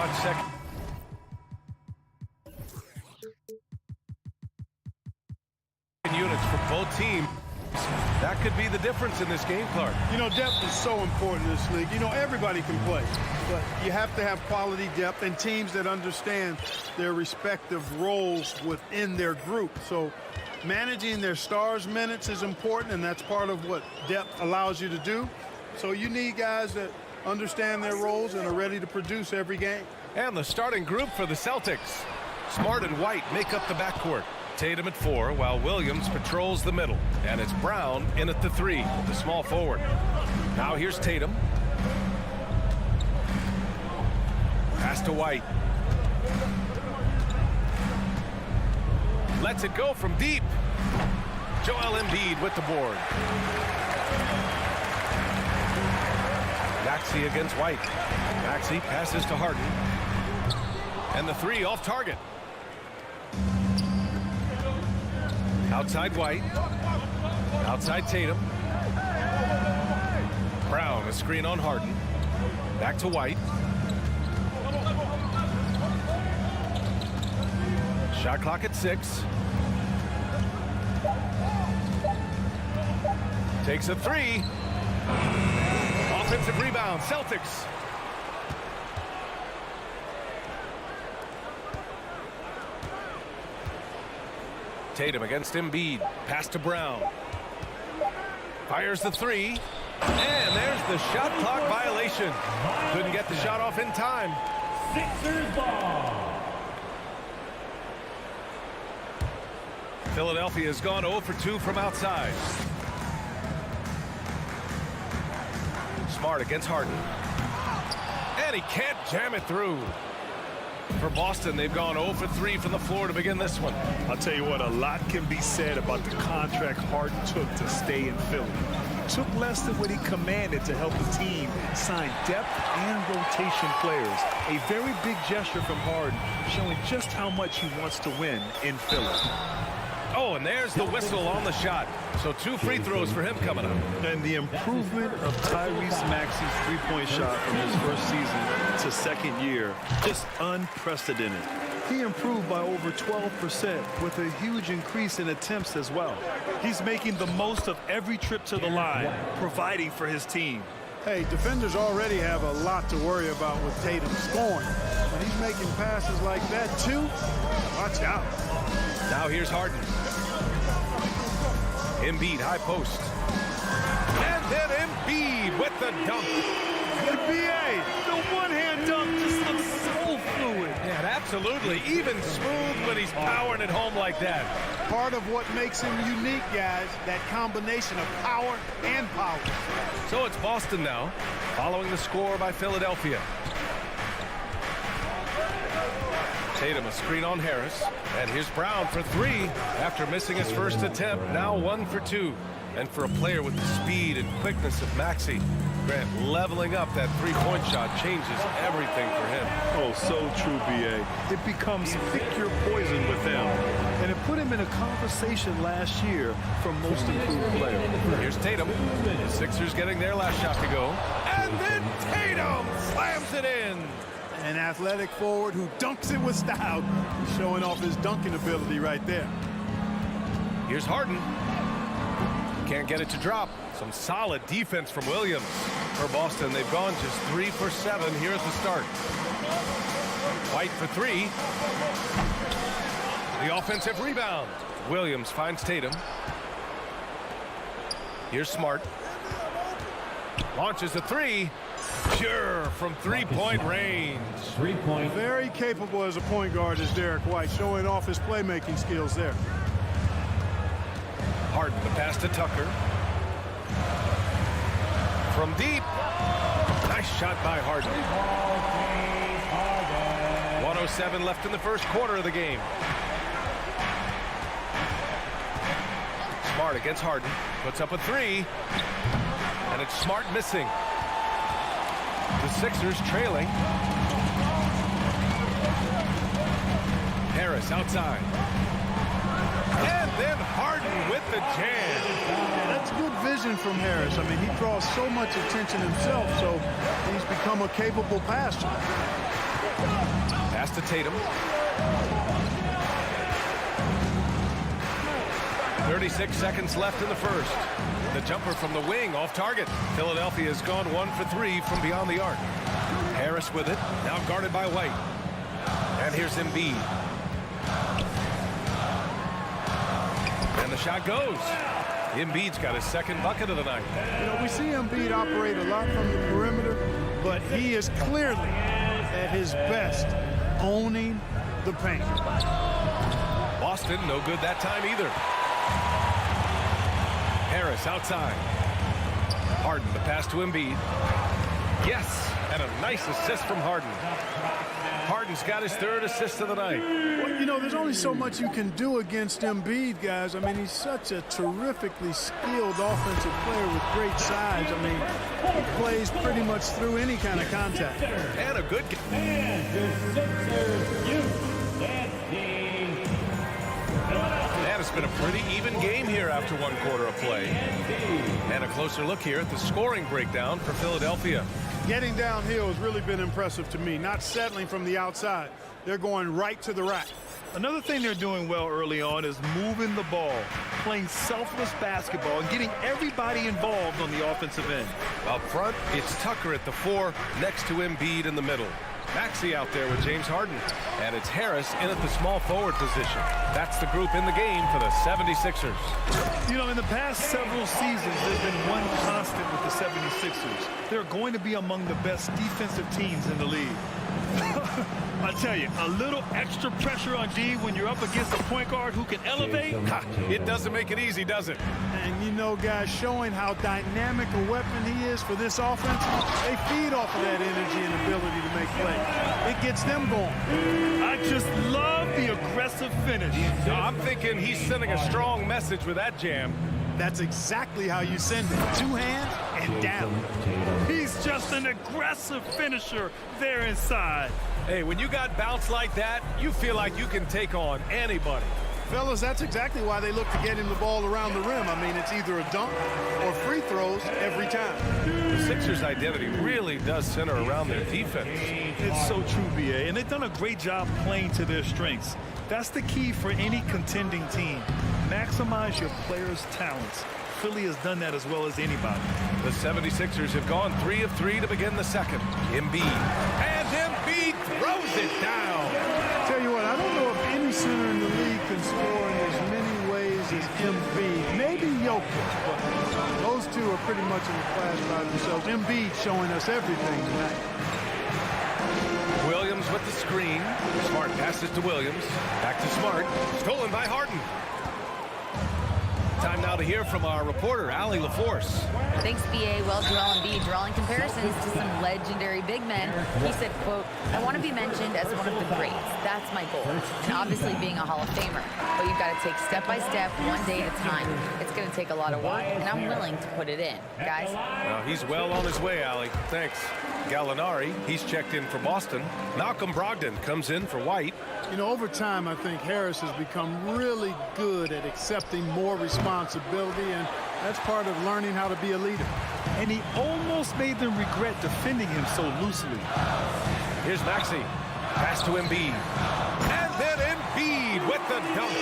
watch second. Units for both teams. That could be the difference in this game, Clark. You know, depth is so important in this league. You know, everybody can play, but you have to have quality depth and teams that understand their respective roles within their group. So managing their stars' minutes is important, and that's part of what depth allows you to do. So you need guys that understand their roles and are ready to produce every game. And the starting group for the Celtics. Smart and White make up the backcourt. Tatum at 4, while Williams patrols the middle. And it's Brown in at the 3, the small forward. Now here's Tatum. Pass to White. Lets it go from deep. Joel Embiid with the board. Maxey against White. Maxey passes to Harden. And the 3 off target. Outside White. Outside Tatum. Brown, a screen on Harden. Back to White. Shot clock at 6. Takes a 3. Offensive rebound, Celtics. Tatum against Embiid. Pass to Brown. Fires the 3. And there's the shot clock violation. Couldn't get the shot off in time. Sixers ball. Philadelphia has gone 0 for 2 from outside. Smart against Harden. And he can't jam it through. For Boston, they've gone 0 for 3 from the floor to begin this one. I'll tell you what, a lot can be said about the contract Harden took to stay in Philly. Took less than what he commanded to help the team sign depth and rotation players. A very big gesture from Harden, showing just how much he wants to win in Philly. Oh, and there's the whistle on the shot. So 2 free throws for him coming up. And the improvement of Tyrese Maxey's three-point shot from his first season to second year, just unprecedented. He improved by over 12% with a huge increase in attempts as well. He's making the most of every trip to the line, providing for his team. Hey, defenders already have a lot to worry about with Tatum scoring. When he's making passes like that, too, watch out. Now here's Harden. Embiid, high post. And then Embiid with the dunk. NBA, the one-hand dunk just looks so fluid. Yeah, absolutely. Even smooth when he's powering it home like that. Part of what makes him unique, guys, that combination of power and power. So it's Boston now, following the score by Philadelphia. Tatum, a screen on Harris. And here's Brown for 3 after missing his first attempt. Now 1 for 2. And for a player with the speed and quickness of Maxey, Grant, leveling up that three-point shot changes everything for him. Oh, so true, B.A. It becomes pick your poison with them. And it put him in a conversation last year for most improved player. Here's Tatum. The Sixers getting their last shot to go. And then Tatum slams it in. An athletic forward who dunks it with style. Showing off his dunking ability right there. Here's Harden. Can't get it to drop. Some solid defense from Williams. For Boston, they've gone just 3 for 7 here at the start. White for 3. The offensive rebound. Williams finds Tatum. Here's Smart. Launches a 3. Pure from three-point range. 3-point. Very capable as a point guard is Derek White, showing off his playmaking skills there. Harden, the pass to Tucker. From deep. Nice shot by Harden. 1:07 left in the first quarter of the game. Smart against Harden. Puts up a 3. And it's Smart missing. The Sixers trailing. Harris outside. And then Harden with the jam. That's good vision from Harris. I mean, he draws so much attention himself, so he's become a capable passer. Pass to Tatum. 36 seconds left in the first. The jumper from the wing off target. Philadelphia has gone 1 for 3 from beyond the arc. Harris with it, now guarded by White. And here's Embiid. And the shot goes. Embiid's got his second bucket of the night. You know, we see Embiid operate a lot from the perimeter, but he is clearly at his best owning the paint. Boston, no good that time either. Harris outside. Harden, the pass to Embiid. Yes, and a nice assist from Harden. Harden's got his third assist of the night. Well, you know, there's only so much you can do against Embiid, guys. I mean, he's such a terrifically skilled offensive player with great size. I mean, he plays pretty much through any kind of contact. And a good game. And the Sixers, you dancing. And it's been a pretty even game here after one quarter of play. And a closer look here at the scoring breakdown for Philadelphia. Getting downhill has really been impressive to me, not settling from the outside. They're going right to the rack. Another thing they're doing well early on is moving the ball, playing selfless basketball, and getting everybody involved on the offensive end. Up front, it's Tucker at the 4, next to Embiid in the middle. Maxey out there with James Harden. And it's Harris in at the small forward position. That's the group in the game for the 76ers. You know, in the past several seasons, there's been one constant with the 76ers. They're going to be among the best defensive teams in the league. I tell you, a little extra pressure on D when you're up against a point guard who can elevate. It doesn't make it easy, does it? And you know, guys, showing how dynamic a weapon he is for this offense, they feed off of that energy and ability to make plays. It gets them going. I just love the aggressive finish. No, I'm thinking he's sending a strong message with that jam. That's exactly how you send it. 2 hands and down. He's just an aggressive finisher there inside. Hey, when you got bounce like that, you feel like you can take on anybody. Fellas, that's exactly why they look to get him the ball around the rim. I mean, it's either a dunk or free throws every time. The Sixers' identity really does center around their defense. It's so true, BA, and they've done a great job playing to their strengths. That's the key for any contending team. Maximize your players' talents. Philly has done that as well as anybody. The 76ers have gone 3 of 3 to begin the second. Embiid. And Embiid throws it down. Tell you what, I don't know if any center in the league can score in as many ways as Embiid. Maybe Jokic, but those two are pretty much in the class by themselves. Embiid showing us everything tonight. Williams with the screen. Smart passes to Williams. Back to Smart. Stolen by Harden. Time now to hear from our reporter, Allie LaForce. Thanks, BA. Well, Joel Embiid drawing comparisons to some legendary big men. He said, quote, "I want to be mentioned as one of the greats. That's my goal." And obviously being a Hall of Famer. But you've got to take step by step, one day at a time. It's going to take a lot of work, and I'm willing to put it in. Guys? Well, he's well on his way, Allie. Thanks. Gallinari, he's checked in for Boston. Malcolm Brogdon comes in for White. You know, over time, I think Harris has become really good at accepting more responsibility, and that's part of learning how to be a leader. And he almost made them regret defending him so loosely. Here's Maxey. Pass to Embiid. And then Embiid with the dunk.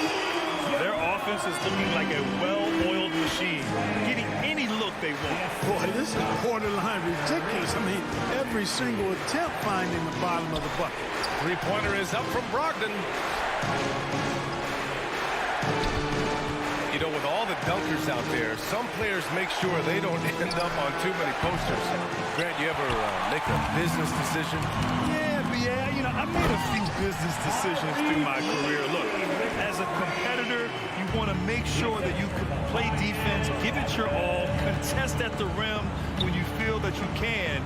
Their offense is looking like a well-oiled machine, getting any look they want. Boy, this is borderline ridiculous. I mean, every single attempt finding the bottom of the bucket. Three-pointer is up from Brogdon. You know, with all the dunkers out there, some players make sure they don't end up on too many posters. Grant, you ever make a business decision? Yeah, you know, I made a few business decisions through my career. Look, as a competitor, you want to make sure that you can play defense, give it your all, contest at the rim when you feel that you can.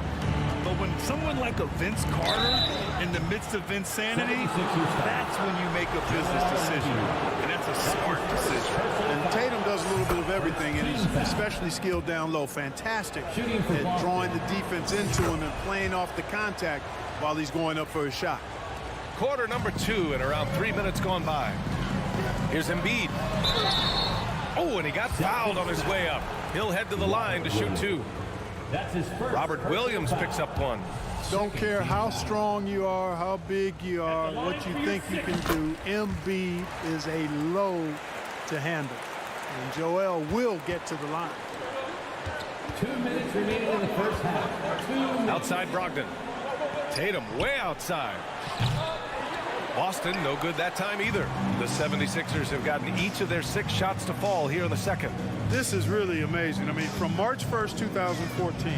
But when someone like a Vince Carter in the midst of insanity, that's when you make a business decision. And that's a smart decision. And Tatum does a little bit of everything, and he's especially skilled down low. Fantastic at drawing the defense into him and playing off the contact while he's going up for a shot. Quarter number 2 and around 3 minutes gone by. Here's Embiid. Oh, and he got fouled on his way up. He'll head to the line to shoot 2. That's his first. Robert Williams picks up one. Don't care how strong you are, how big you are, what you think you can do. Embiid is a load to handle. And Joel will get to the line. 2 minutes remaining in the first half. 2 minutes. Outside Brogdon. Tatum way outside. Boston no good that time either. The 76ers have gotten each of their 6 shots to fall here in the second. This is really amazing. I mean, from March 1st, 2014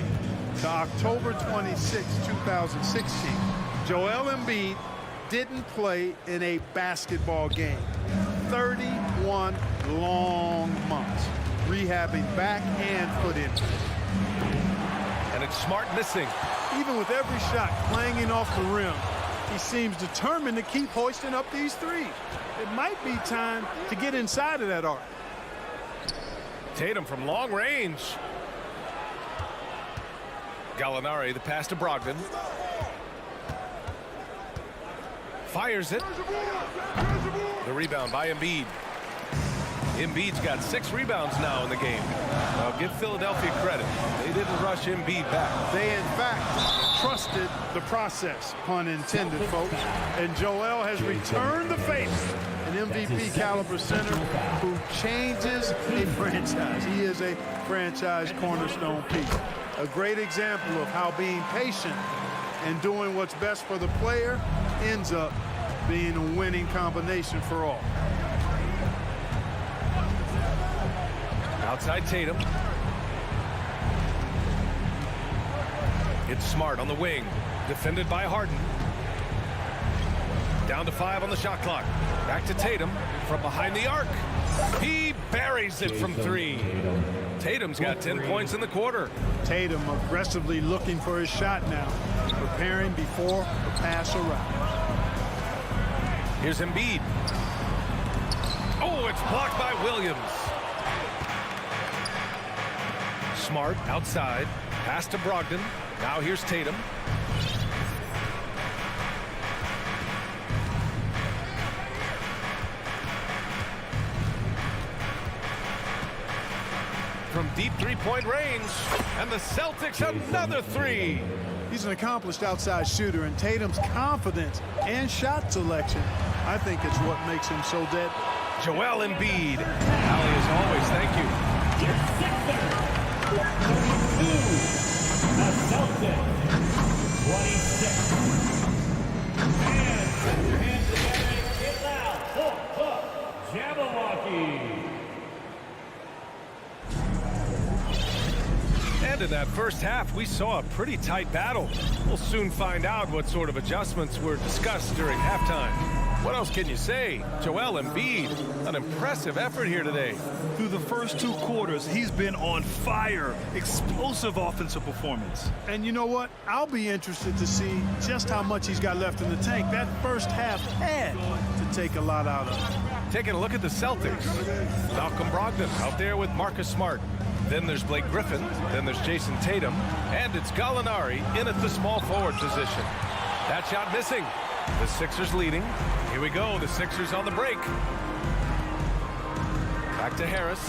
to October 26, 2016, Joel Embiid didn't play in a basketball game. 31 long months rehabbing back and foot injuries. And it's Smart missing. Even with every shot clanging off the rim, he seems determined to keep hoisting up these threes. It might be time to get inside of that arc. Tatum from long range. Gallinari, the pass to Brogdon. Fires it. The rebound by Embiid. Embiid's got 6 rebounds now in the game. I'll give Philadelphia credit. They didn't rush Embiid back. They, in fact, trusted the process, pun intended, folks. And Joel has returned the favor. An MVP caliber center who changes a franchise. He is a franchise cornerstone piece. A great example of how being patient and doing what's best for the player ends up being a winning combination for all. Outside Tatum. It's Smart on the wing. Defended by Harden. Down to 5 on the shot clock. Back to Tatum from behind the arc. He buries it from 3. Tatum's got 10 points in the quarter. Tatum aggressively looking for his shot now, preparing before the pass around. Here's Embiid. Oh, it's blocked by Williams. Smart outside. Pass to Brogdon. Now here's Tatum. From deep three-point range. And the Celtics another 3. He's an accomplished outside shooter, and Tatum's confidence and shot selection, I think it's what makes him so deadly. Joel Embiid. Allie, as always, thank you. Your Sixers. 32. The Celtics. 26. And put your hands together and get loud. For Jabberwocky. And in that first half, we saw a pretty tight battle. We'll soon find out what sort of adjustments were discussed during halftime. What else can you say? Joel Embiid, an impressive effort here today. Through the first 2 quarters, he's been on fire. Explosive offensive performance. And you know what? I'll be interested to see just how much he's got left in the tank. That first half had to take a lot out of him. Taking a look at the Celtics. Malcolm Brogdon out there with Marcus Smart. Then there's Blake Griffin. Then there's Jason Tatum. And it's Gallinari in at the small forward position. That shot missing. The Sixers leading. Here we go. The Sixers on the break. Back to Harris.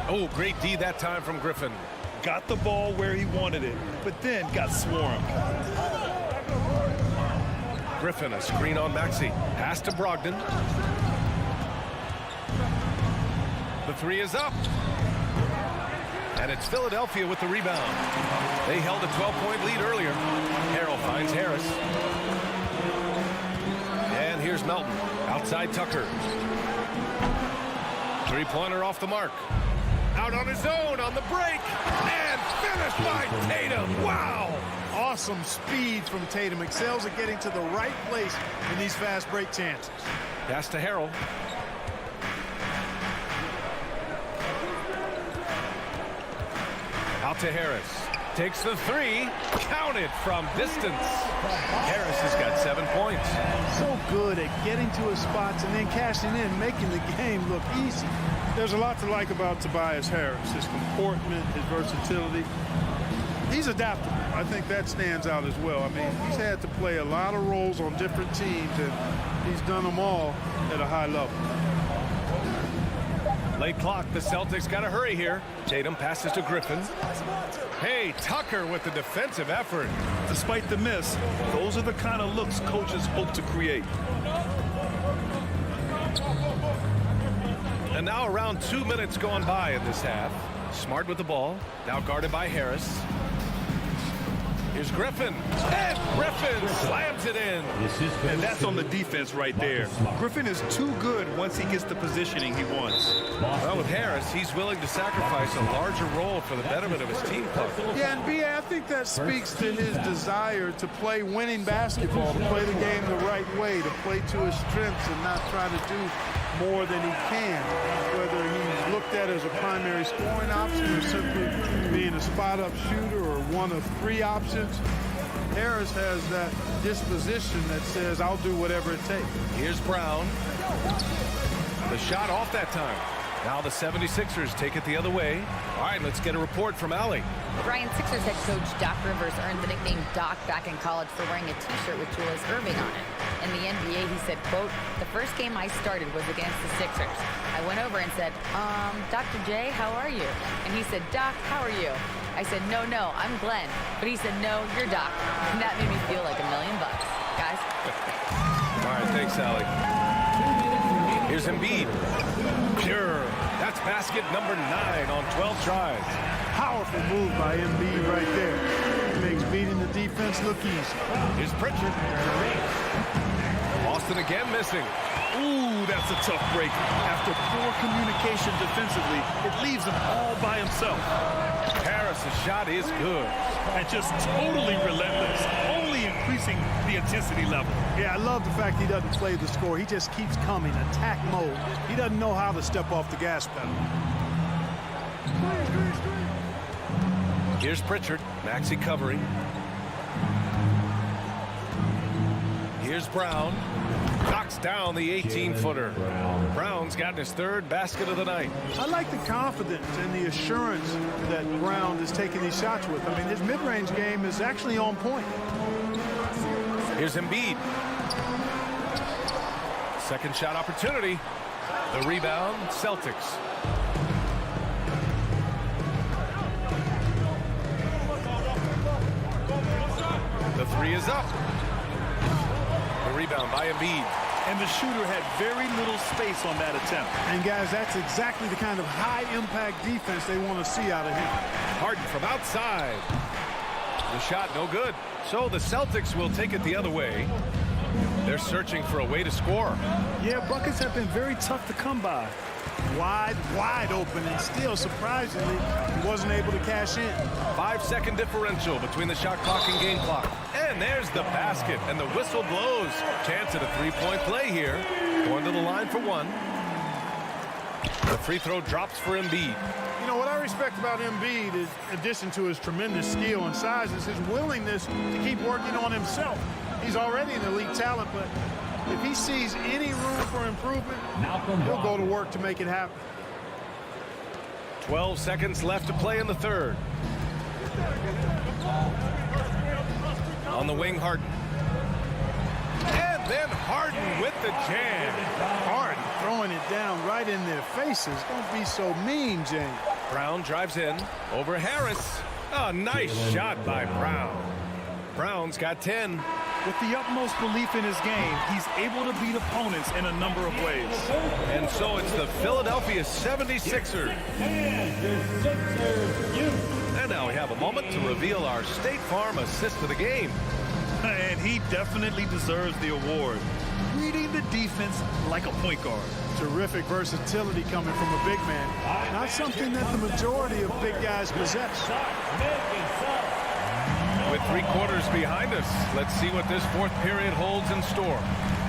Oh, great D that time from Griffin. Got the ball where he wanted it, but then got swarmed. Griffin, a screen on Maxey. Pass to Brogdon. The 3 is up. And it's Philadelphia with the rebound. They held a 12-point lead earlier. Harrell finds Harris. And here's Melton. Outside Tucker. 3-pointer off the mark. Out on his own on the break. And finished by Tatum. Wow. Awesome speed from Tatum. Excels at getting to the right place in these fast break chances. Pass to Harrell. Out to Harris. Takes the 3. Counted from distance. Harris has got 7 points. So good at getting to his spots and then cashing in, making the game look easy. There's a lot to like about Tobias Harris. His comportment, his versatility. He's adaptable. I think that stands out as well. I mean, he's had to play a lot of roles on different teams, and he's done them all at a high level. Late clock, the Celtics got to hurry here. Tatum passes to Griffin. Hey, Tucker with the defensive effort. Despite the miss, those are the kind of looks coaches hope to create. And now around 2 minutes gone by in this half. Smart with the ball, now guarded by Harris. Here's Griffin, and Griffin slams it in. And that's on the defense right there. Griffin is too good once he gets the positioning he wants. Well, with Harris, he's willing to sacrifice a larger role for the betterment of his team club. Yeah, and B.A., I think that speaks to his desire to play winning basketball, to play the game the right way, to play to his strengths and not try to do more than he can, whether he's looked at as a primary scoring option or simply being a spot-up shooter or one of 3 options. Harris has that disposition that says, I'll do whatever it takes. Here's Brown. The shot off that time. Now the 76ers take it the other way. All right, let's get a report from Allie. Brian, Sixers head coach Doc Rivers earned the nickname Doc back in college for wearing a T-shirt with Julius Erving on it. In the NBA, he said, quote, "The first game I started was against the Sixers. I went over and said, Dr. J, how are you?" And he said, "Doc, how are you?" I said, no, I'm Glenn." But he said, "No, you're Doc." And that made me feel like $1 million, guys. All right, thanks, Allie. Here's Embiid. Pure. That's basket number 9 on 12 tries. Powerful move by Embiid right there. Makes beating the defense look easy. Here's Pritchard. Boston again missing. Ooh, that's a tough break. After poor communication defensively, it leaves him all by himself. Harris' shot is good. And just totally relentless, only increasing the intensity level. Yeah, I love the fact he doesn't play the score. He just keeps coming, attack mode. He doesn't know how to step off the gas pedal. Here's Pritchard. Maxey covering. Here's Brown. Knocks down the 18-footer. Brown's gotten his 3rd basket of the night. I like the confidence and the assurance that Brown is taking these shots with. I mean, his mid-range game is actually on point. Here's Embiid. Second shot opportunity. The rebound, Celtics. The 3 is up. The rebound by Embiid. And the shooter had very little space on that attempt. And guys, that's exactly the kind of high-impact defense they want to see out of him. Harden from outside. The shot no good. So the Celtics will take it the other way. They're searching for a way to score. Yeah, buckets have been very tough to come by. Wide open, and still, surprisingly, he wasn't able to cash in. 5-second differential between the shot clock and game clock. And there's the basket, and the whistle blows. Chance at a 3-point play here. Going to the line for 1. The free throw drops for Embiid. You know, what I respect about Embiid is, in addition to his tremendous skill and size, is his willingness to keep working on himself. He's already an elite talent, but if he sees any room for improvement, he'll go to work to make it happen. 12 seconds left to play in the 3rd. On the wing, Harden. And then Harden with the jam. Harden throwing it down right in their faces. Don't be so mean, James. Brown drives in over Harris. A nice shot by Brown. Brown's got 10. With the utmost belief in his game, he's able to beat opponents in a number of ways. And so it's the Philadelphia 76ers. And now we have a moment to reveal our State Farm assist of the game. And he definitely deserves the award. Reading the defense like a point guard. Terrific versatility coming from a big man. Not something that the majority of big guys possess. With 3 quarters behind us, let's see what this 4th period holds in store.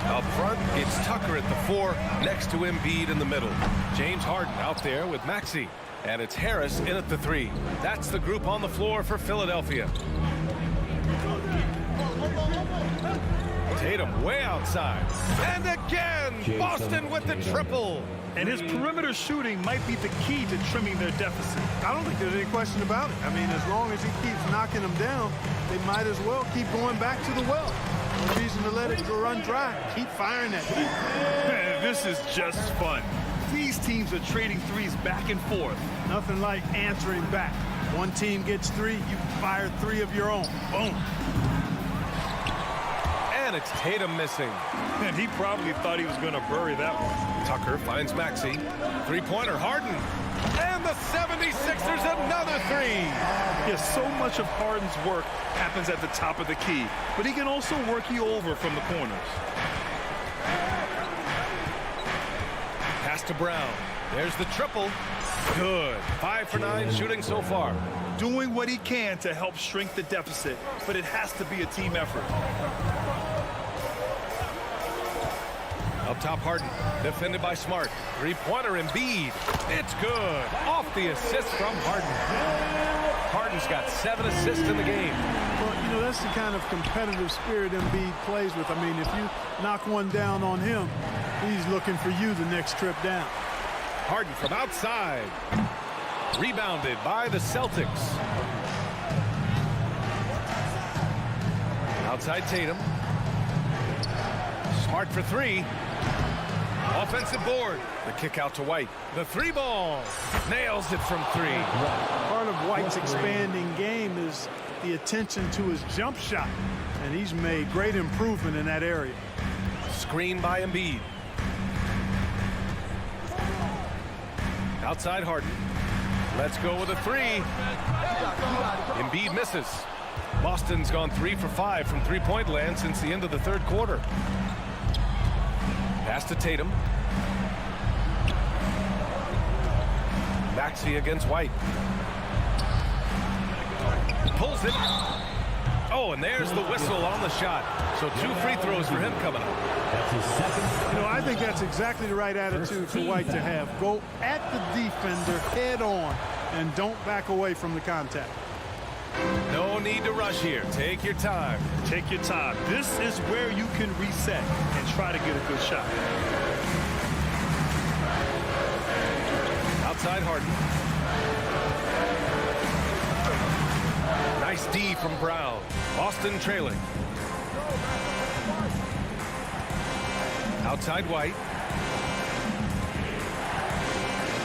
Up front, it's Tucker at the 4, next to Embiid in the middle. James Harden out there with Maxey. And it's Harris in at the 3. That's the group on the floor for Philadelphia. Tatum way outside. And again, Boston with the triple. And his perimeter shooting might be the key to trimming their deficit. I don't think there's any question about it. I mean, as long as he keeps knocking them down, they might as well keep going back to the well. No reason to let it run dry. Keep firing that thing. This is just fun. These teams are trading threes back and forth. Nothing like answering back. One team gets 3, you fire 3 of your own. Boom. And it's Tatum missing. And he probably thought he was going to bury that one. Tucker finds Maxey. Three-pointer, Harden. And the 76ers another 3. Yes, so much of Harden's work happens at the top of the key, but he can also work you over from the corners. Pass to Brown. There's the triple. Good. 5 for 9 shooting so far. Doing what he can to help shrink the deficit, but it has to be a team effort. Up top, Harden. Defended by Smart. Three-pointer, Embiid. It's good. Off the assist from Harden. Harden's got 7 assists in the game. Well, you know, that's the kind of competitive spirit Embiid plays with. I mean, if you knock one down on him, he's looking for you the next trip down. Harden from outside. Rebounded by the Celtics. Outside Tatum. Smart for 3. Offensive board. The kick out to White. The 3-ball. Nails it from 3. Part of White's expanding game is the attention to his jump shot, and he's made great improvement in that area. Screen by Embiid. Outside Harden. Let's go with a 3. Embiid misses. Boston's gone 3 for 5 from three-point land since the end of the third quarter. Pass to Tatum. Maxey against White. Pulls it. Oh, and there's the whistle on the shot. So 2 free throws for him coming up. That's his second. You know, I think that's exactly the right attitude for White to have. Go at the defender head on and don't back away from the contact. No need to rush here. Take your time. Take your time. This is where you can reset and try to get a good shot. Outside Harden. Nice D from Brown. Boston trailing. Outside White.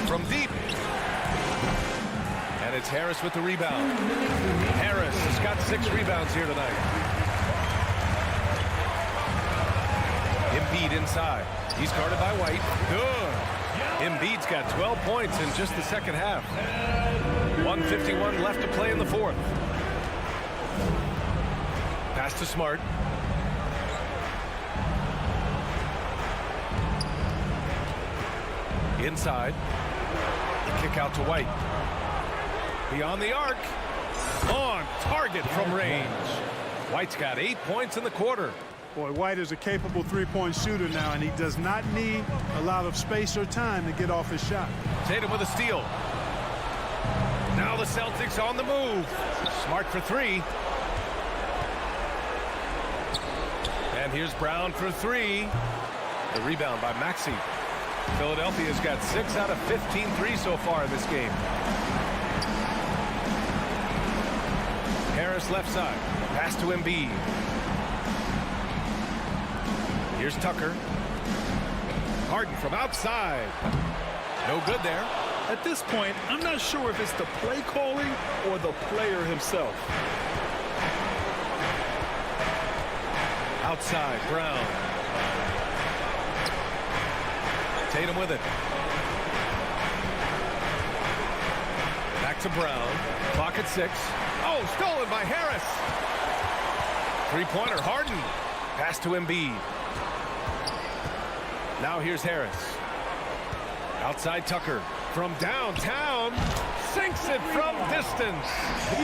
From deep. And it's Harris with the rebound. Harris has got 6 rebounds here tonight. Embiid inside. He's guarded by White. Good. Embiid's got 12 points in just the second half. 1:51 left to play in the fourth. Pass to Smart. Inside. The kick out to White. Beyond the arc. On target from range. White's got 8 points in the quarter. Boy, White is a capable three-point shooter now, and he does not need a lot of space or time to get off his shot. Tatum with a steal. Now the Celtics on the move. Smart for 3. And here's Brown for 3. The rebound by Maxey. Philadelphia's got 6 out of 15 threes so far in this game. Harris left side. Pass to Embiid. Here's Tucker. Harden from outside. No good there. At this point, I'm not sure if it's the play calling or the player himself. Outside, Brown. Tatum with it. Back to Brown. Clock at 6. Oh, stolen by Harris. Three-pointer, Harden. Pass to Embiid. Now here's Harris. Outside Tucker. From downtown. Sinks it from distance.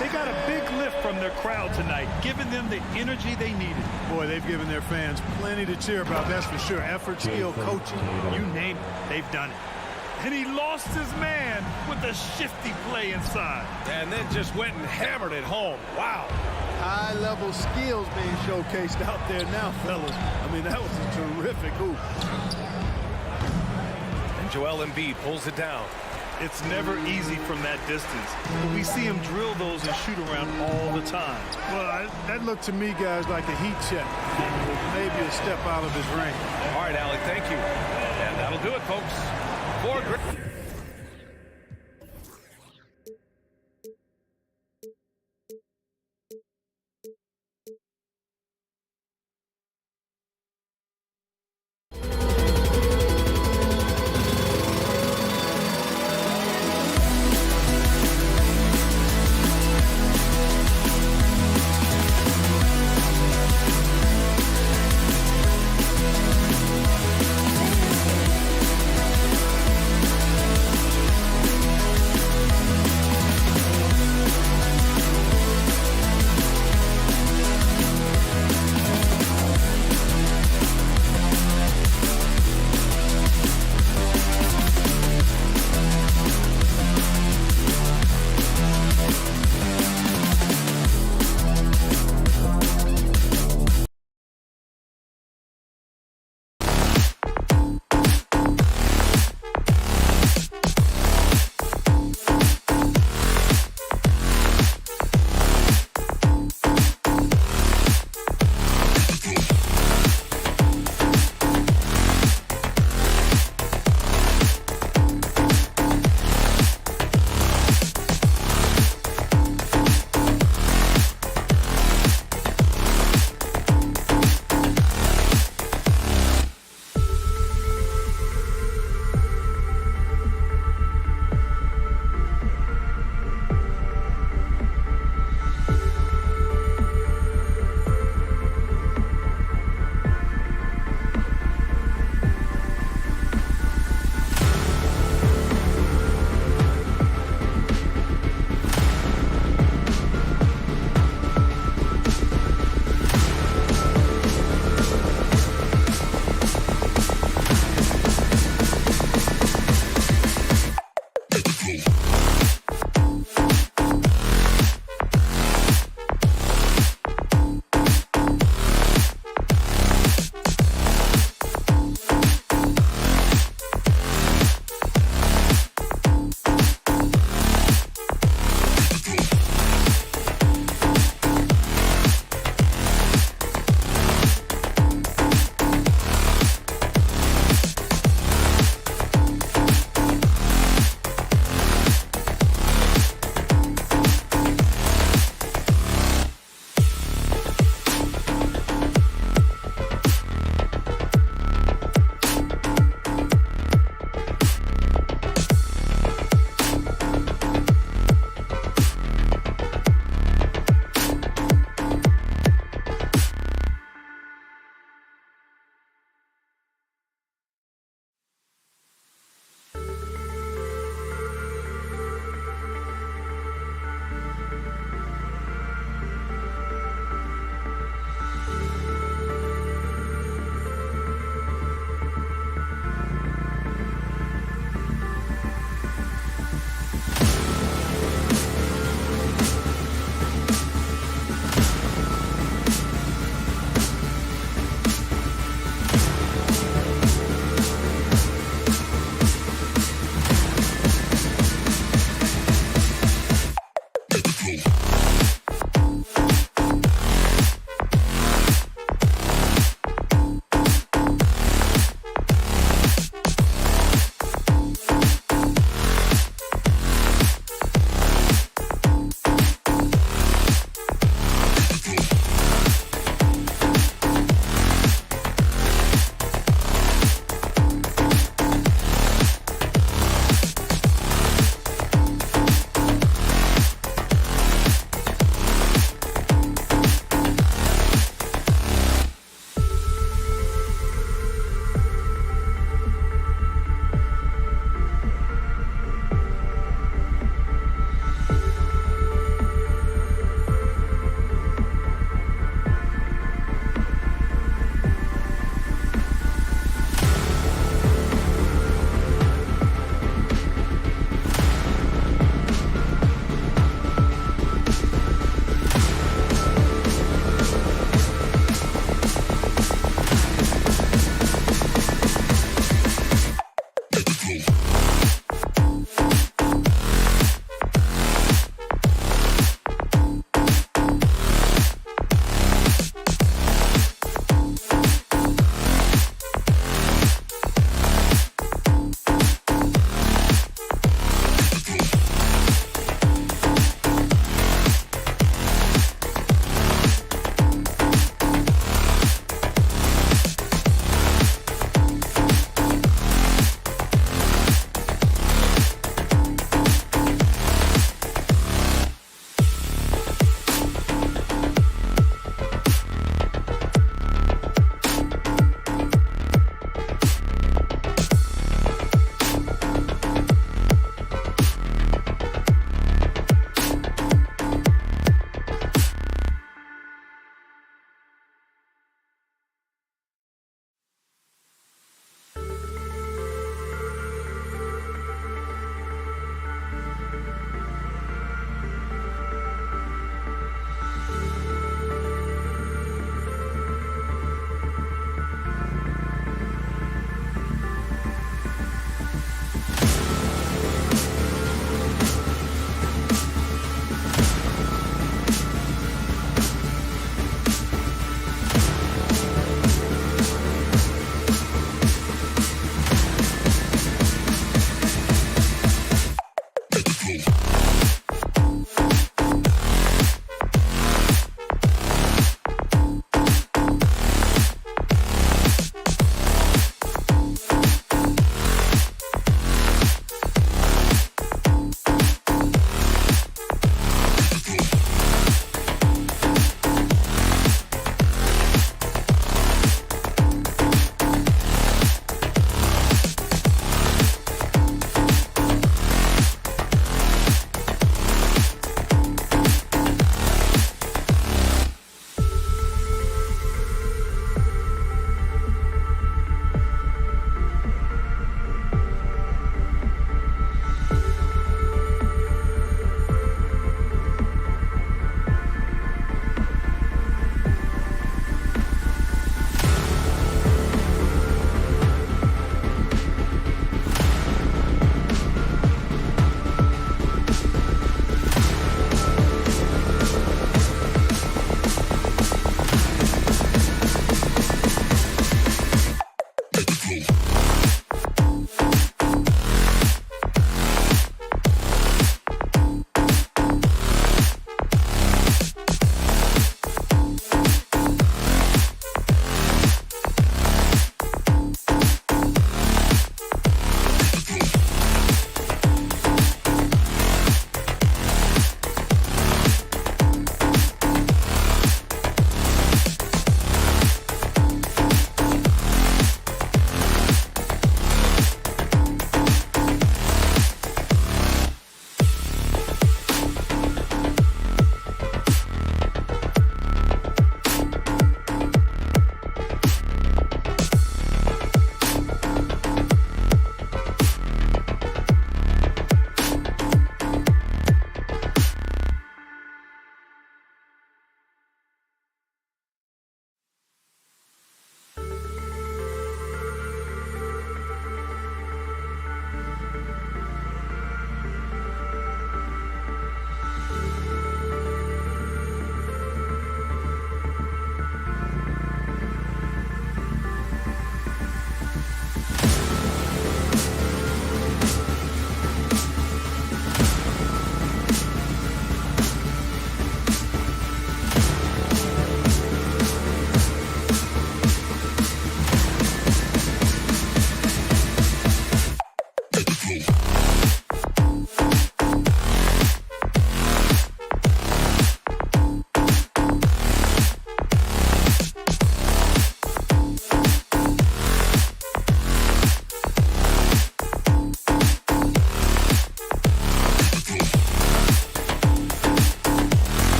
They got a big lift from their crowd tonight, giving them the energy they needed. Boy, they've given their fans plenty to cheer about, that's for sure. Effort, skill, coaching, you name it, they've done it. And he lost his man with a shifty play inside. And then just went and hammered it home. Wow. High-level skills being showcased out there now, fellas. I mean, that was a terrific hoop. And Joel Embiid pulls it down. It's never easy from that distance. But we see him drill those and shoot around all the time. Well, that looked to me, guys, like a heat check. Maybe a step out of his range. All right, Allie, thank you. And that'll do it, folks. for Grant.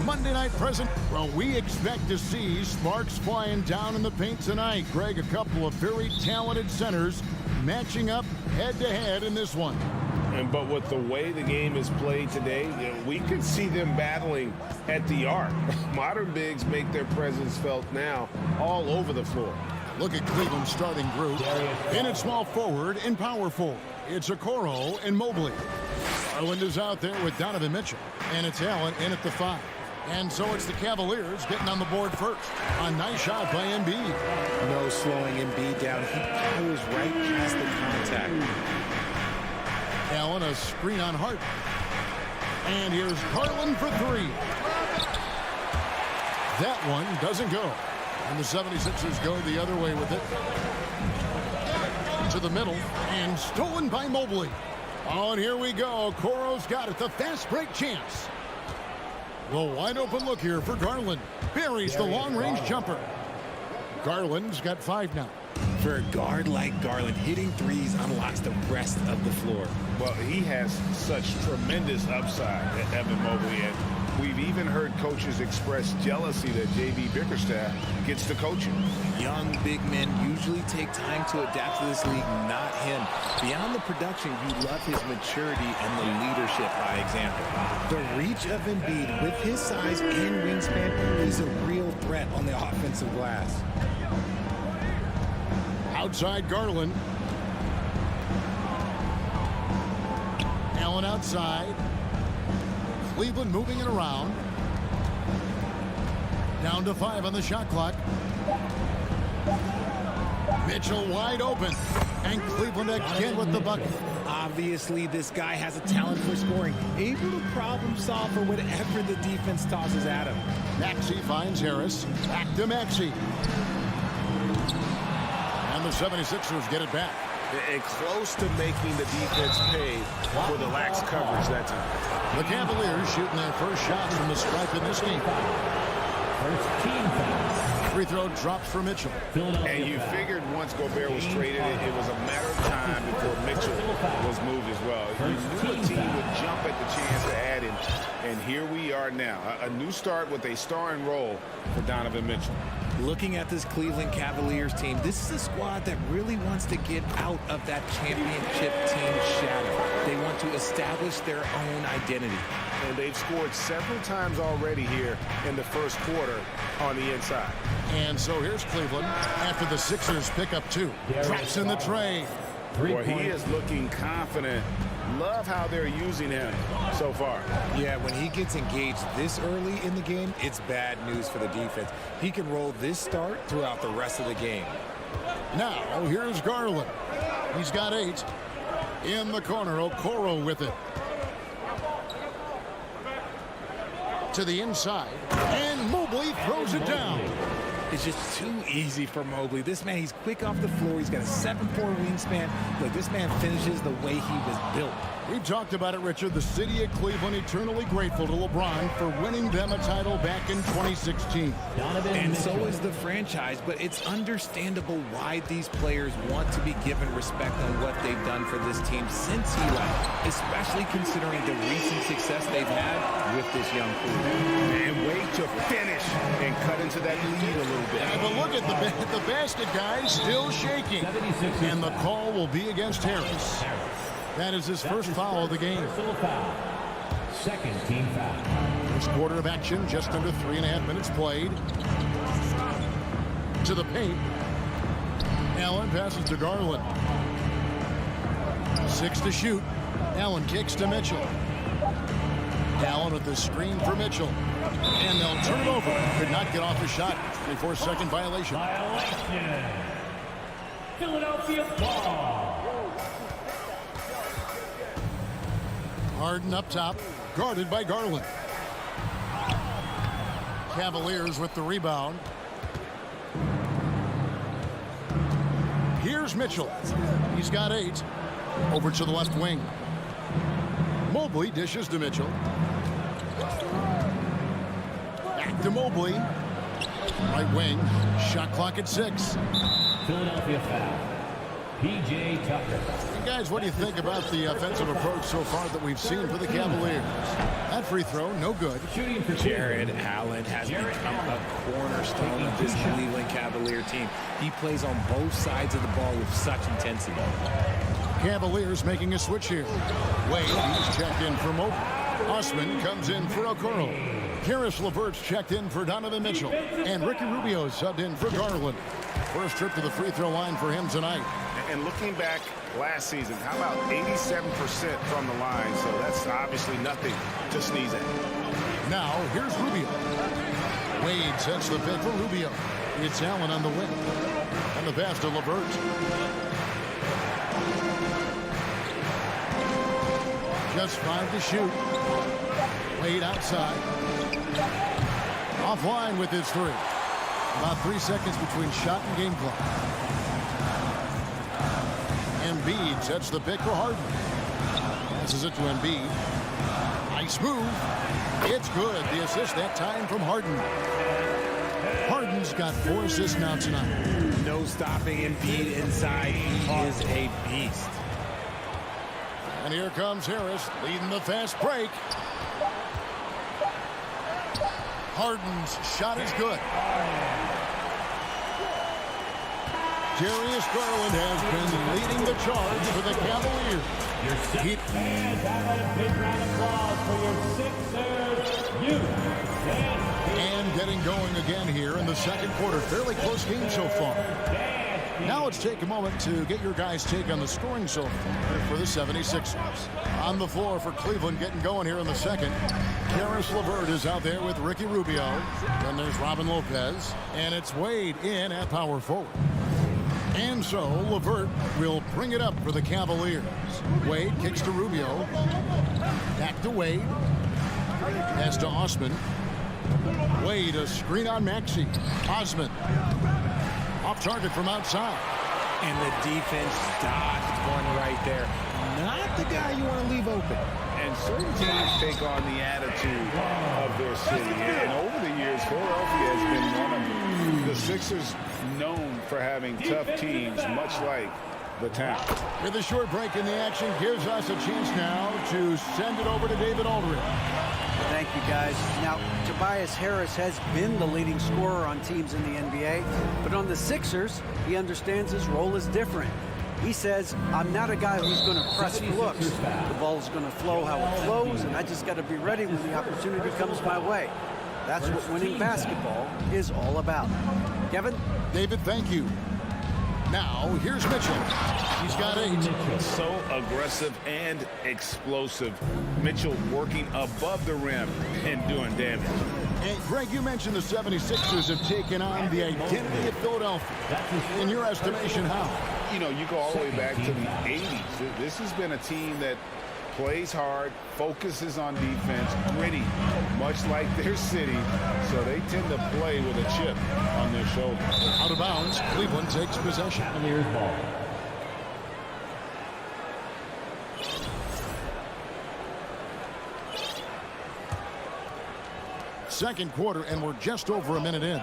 Monday night present. Well, we expect to see sparks flying down in the paint tonight. Greg, a couple of very talented centers matching up head-to-head in this one. But with the way the game is played today, we could see them battling at the arc. Modern bigs make their presence felt now all over the floor. Look at Cleveland's starting group. In at small forward and power forward, it's Okoro and Mobley. Garland is out there with Donovan Mitchell. And it's Allen in at the 5. And so it's the Cavaliers getting on the board first. A nice shot by Embiid. No slowing Embiid down. He goes right past the contact. Allen, a screen on Hart. And here's Garland for 3. That one doesn't go. And the 76ers go the other way with it. To the middle. And stolen by Mobley. Oh, and here we go. Okoro's got it. The fast break chance. The wide open look here for Garland. Buries the long-range jumper. Garland's got 5 now. For a guard like Garland, hitting threes unlocks the rest of the floor. Well, he has such tremendous upside, Evan Mobley, and we've even heard coaches express jealousy that J.B. Bickerstaff gets to coaching. Young big men usually take time to adapt to this league, not him. Beyond the production, you love his maturity and the leadership by example. The reach of Embiid with his size and wingspan, he's a real threat on the offensive glass. Outside Garland. Allen outside. Cleveland moving it around. Down to 5 on the shot clock. Mitchell wide open. And Cleveland again with the bucket. Obviously, this guy has a talent for scoring. Able to problem solve for whatever the defense tosses at him. Maxey finds Harris. Back to Maxey. And the 76ers get it back. And close to making the defense pay for the lax coverage that time. The Cavaliers shooting their first shots from the stripe in this game. First team foul. Free throw drops for Mitchell. And you figured once Gobert was traded, it was a matter of time before Mitchell was moved as well. You knew a team would jump at the chance to add him. And here we are now. A new start with a starring role for Donovan Mitchell. Looking at this Cleveland Cavaliers team, this is a squad that really wants to get out of that championship team shadow. They want to establish their own identity. And they've scored several times already here in the first quarter on the inside. And so here's Cleveland after the Sixers pick up 2. Drops in the tray. Boy, he is looking confident. Love how they're using him so far. Yeah, when he gets engaged this early in the game, it's bad news for the defense. He can roll this start throughout the rest of the game. Now, here's Garland. He's got 8. In the corner, Okoro with it. To the inside. And Mobley throws it down. It's just too easy for Mobley. This man, he's quick off the floor. He's got a 7'4" wingspan. Look, this man finishes the way he was built. We talked about it, Richard. The city of Cleveland eternally grateful to LeBron for winning them a title back in 2016. And so is the franchise, but it's understandable why these players want to be given respect on what they've done for this team since he left, especially considering the recent success they've had with this young crew. And wait to finish and cut into that lead a little bit. But look at the basket, guys, still shaking. And the call will be against Harris. That is his first foul of the game. Second team foul. First quarter of action, just under 3.5 minutes played. To the paint. Allen passes to Garland. 6 to shoot. Allen kicks to Mitchell. Allen with the screen for Mitchell. And they'll turn it over. Could not get off the shot. 24-second violation. Philadelphia ball. Harden up top, guarded by Garland. Cavaliers with the rebound. Here's Mitchell. He's got 8. Over to the left wing. Mobley dishes to Mitchell. Back to Mobley. Right wing. Shot clock at 6. Philadelphia foul. P.J. Tucker. And guys, what do you think about the offensive approach so far that we've seen for the Cavaliers? That free throw, no good. Shooting for Jared Allen has become a cornerstone of this Cleveland Cavalier team. He plays on both sides of the ball with such intensity. Cavaliers making a switch here. Wade, he's checked in for Mobley. Osman comes in for Okoro. Karis LeVert's checked in for Donovan Mitchell. And Ricky Rubio subbed in for Garland. First trip to the free throw line for him tonight. And looking back last season, how about 87% from the line? So that's obviously nothing to sneeze at. Now, here's Rubio. Wade sets the pick for Rubio. It's Allen on the wing. And the pass to LeVert. Just 5 to shoot. Wade outside. Offline with his 3. About 3 seconds between shot and game clock. Embiid sets the pick for Harden. Passes it to Embiid. Nice move. It's good. The assist that time from Harden. Harden's got 4 assists now tonight. No stopping Embiid inside. He is a beast. And here comes Harris leading the fast break. Harden's shot is good. Darius Garland has been leading the charge for the Cavaliers. fans, have a big round of applause for your Sixers. And getting going again here in the second quarter. Fairly close game so far. Now let's take a moment to get your guys' take on the scoring so far for the 76ers. On the floor for Cleveland getting going here in the second. Karis LeVert is out there with Ricky Rubio. Then there's Robin Lopez. And it's Wade in at power forward. And so LeVert will bring it up for the Cavaliers. Wade kicks to Rubio. Back to Wade. Pass to Osman. Wade, a screen on Maxey. Osman. Off target from outside. And the defense dodged one right there. Not the guy you want to leave open. And certain teams take on the attitude of their city. And over the years, Philadelphia has been one of them. The Sixers known for having tough teams, much like the town. With a short break in the action, gives us a chance now to send it over to David Aldridge. Thank you, guys. Now, Tobias Harris has been the leading scorer on teams in the NBA, but on the Sixers, he understands his role is different. He says, I'm not a guy who's going to press looks. The ball's going to flow how it flows, and I just got to be ready when the opportunity comes my way. That's what winning basketball is all about. Kevin? David, thank you. Now, here's Mitchell. He's got 8. So aggressive and explosive. Mitchell working above the rim and doing damage. And Greg, you mentioned the 76ers have taken on the identity of Philadelphia. In your estimation, how? You know, you go all the way back to the 80s. This has been a team that plays hard, focuses on defense, gritty, much like their city, so they tend to play with a chip on their shoulder. Out of bounds, Cleveland takes possession. Cavaliers ball. Second quarter, and we're just over a minute in.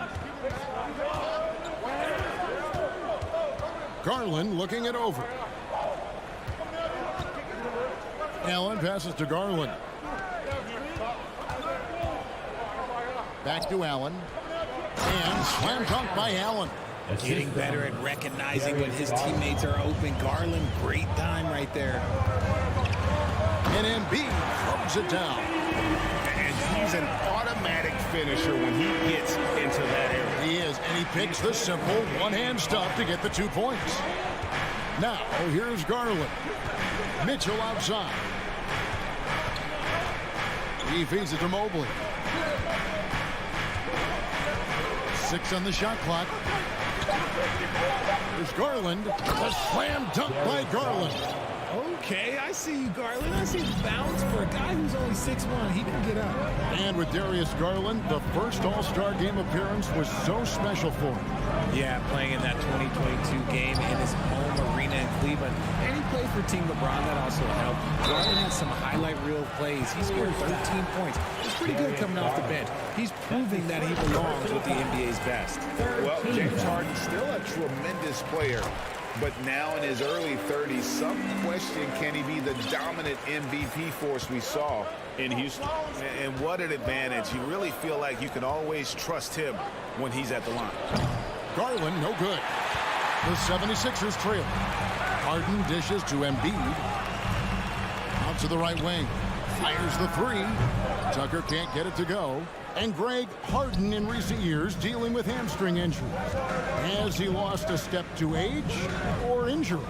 Garland looking it over. Allen passes to Garland. Back to Allen. And slam dunk by Allen. Getting better at recognizing when his teammates are open. Garland, great time right there. And Embiid throws it down. And he's an automatic finisher when he gets into that area. He is, and he picks the simple one-hand stuff to get the 2 points. Now, here's Garland. Mitchell outside. He feeds it to Mobley. 6 on the shot clock. There's Garland. A slam dunk by Garland. Okay, I see you, Garland. I see the bounce for a guy who's only 6'1". He can get up. And with Darius Garland, the first All-Star game appearance was so special for him. Yeah, playing in that 2022 game in his home arena in Cleveland. And he played for Team LeBron. That also helped. Garland had some highlight reel plays. He scored 13 points. He's pretty good coming off the bench. He's proving that he belongs with the NBA's best. Well, James Harden's still a tremendous player, but now in his early 30s, some question, can he be the dominant MVP force we saw in Houston? And what an advantage. You really feel like you can always trust him when he's at the line. Garland, no good. The 76ers trail. Harden dishes to Embiid. Out to the right wing. Fires the three. Tucker can't get it to go. And Greg Harden in recent years dealing with hamstring injuries. Has he lost a step to age or injury?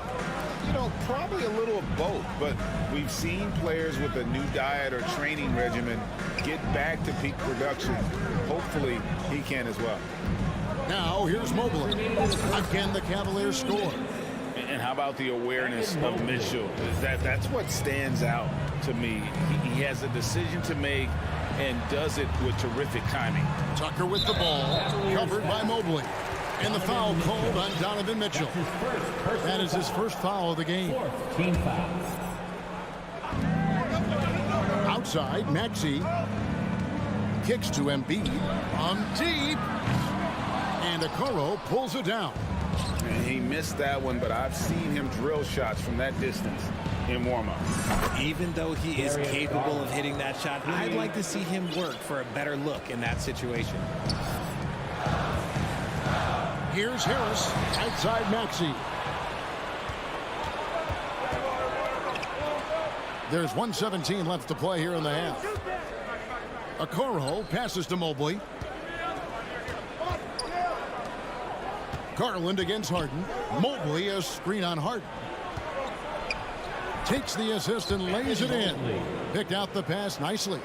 You know, probably a little of both, but we've seen players with a new diet or training regimen get back to peak production. Hopefully, he can as well. Now, here's Mobley. Again, the Cavaliers score. And how about the awareness of Mitchell? That's what stands out to me. He has a decision to make and does it with terrific timing. Tucker with the ball, covered by Mobley. And the foul called on Donovan Mitchell. That is his first foul of the game. Team foul. Outside, Maxey kicks to Embiid. Deep. And Okoro pulls it down. And he missed that one, but I've seen him drill shots from that distance in warm-up. Even though he is capable of hitting that shot, I'd like to see him work for a better look in that situation. Here's Harris, outside Maxey. There's 1:17 left to play here in the half. Okoro passes to Mobley. Garland against Harden. Mobley, a screen on Harden. Takes the assist and lays it in. Picked out the pass nicely.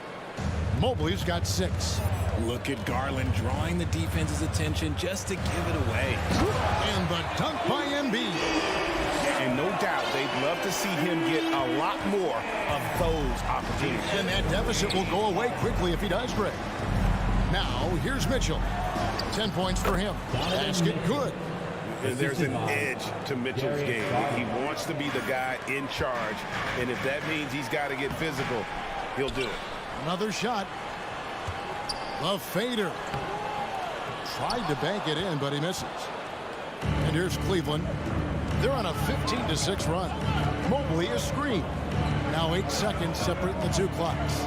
Mobley's got 6. Look at Garland drawing the defense's attention just to give it away. And the dunk by Embiid. And no doubt they'd love to see him get a lot more of those opportunities. And that deficit will go away quickly if he does, Greg. Now, here's Mitchell. 10 points for him. Basket good. And there's an edge to Mitchell's game. He wants to be the guy in charge. And if that means he's got to get physical, he'll do it. Another shot. The fader. Tried to bank it in, but he misses. And here's Cleveland. They're on a 15-6 run. Mobley a screen. Now 8 seconds separate the two clocks.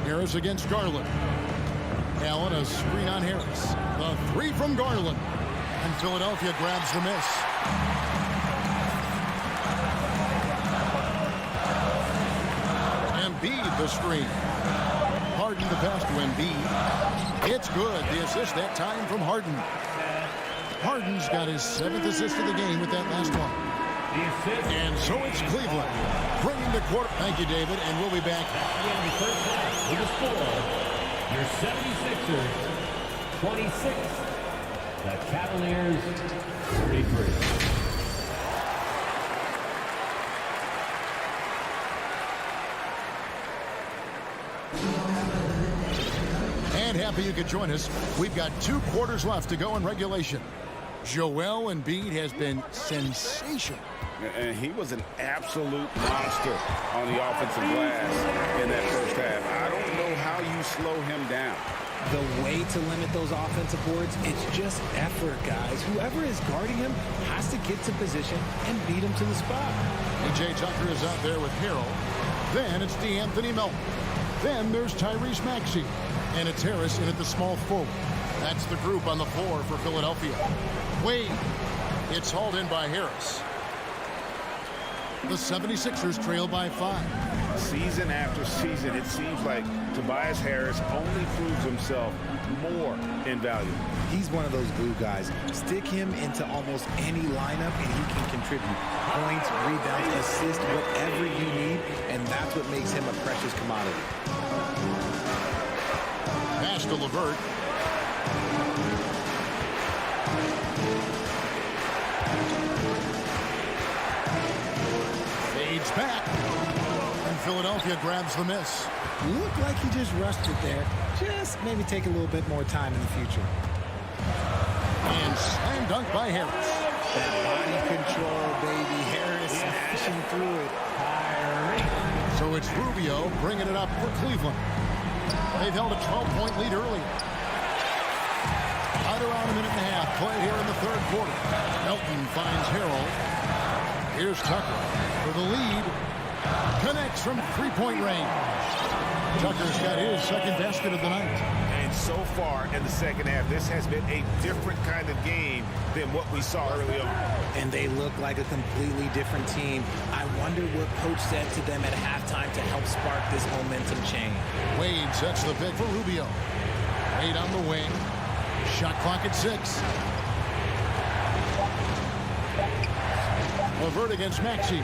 Harris against Garland. Allen a screen on Harris. The three from Garland. And Philadelphia grabs the miss. Embiid the screen. Harden the pass to Embiid. It's good. The assist that time from Harden. Harden's got his 7th assist of the game with that last one. And so it's Cleveland bringing the quarter. Thank you, David, and we'll be back. In the first half with the score, your 76ers 26, the Cavaliers 33. And happy you could join us. We've got 2 quarters left to go in regulation. Joel Embiid has been sensational. And he was an absolute monster on the offensive glass in that first half. I don't know how you slow him down. The way to limit those offensive boards, it's just effort, guys. Whoever is guarding him has to get to position and beat him to the spot. A.J. Tucker is out there with Harrell. Then it's DeAnthony Melton. Then there's Tyrese Maxey. And it's Harris in at the small forward. That's the group on the floor for Philadelphia. Wade. It's hauled in by Harris. The 76ers trail by 5. Season after season, it seems like Tobias Harris only proves himself more in value. He's one of those glue guys. Stick him into almost any lineup and he can contribute. Points, rebounds, assists, whatever you need, and that's what makes him a precious commodity. Pass to LeVert. Fades back. And Philadelphia grabs the miss. Looked like he just rushed it there. Just maybe take a little bit more time in the future. And slam dunk by Harris. That body control, baby. Harris smashing through it. So it's Rubio bringing it up for Cleveland. They've held a 12-point lead early. Right around a minute and a half played here in the third quarter. Melton finds Harrell. Here's Tucker for the lead. Connects from three-point range. Tucker's got his second basket of the night. And so far in the second half, this has been a different kind of game than what we saw early on. And they look like a completely different team. I wonder what coach said to them at halftime to help spark this momentum change. Wade sets the pick for Rubio. Wade on the wing. Shot clock at 6. LeVert against Maxey.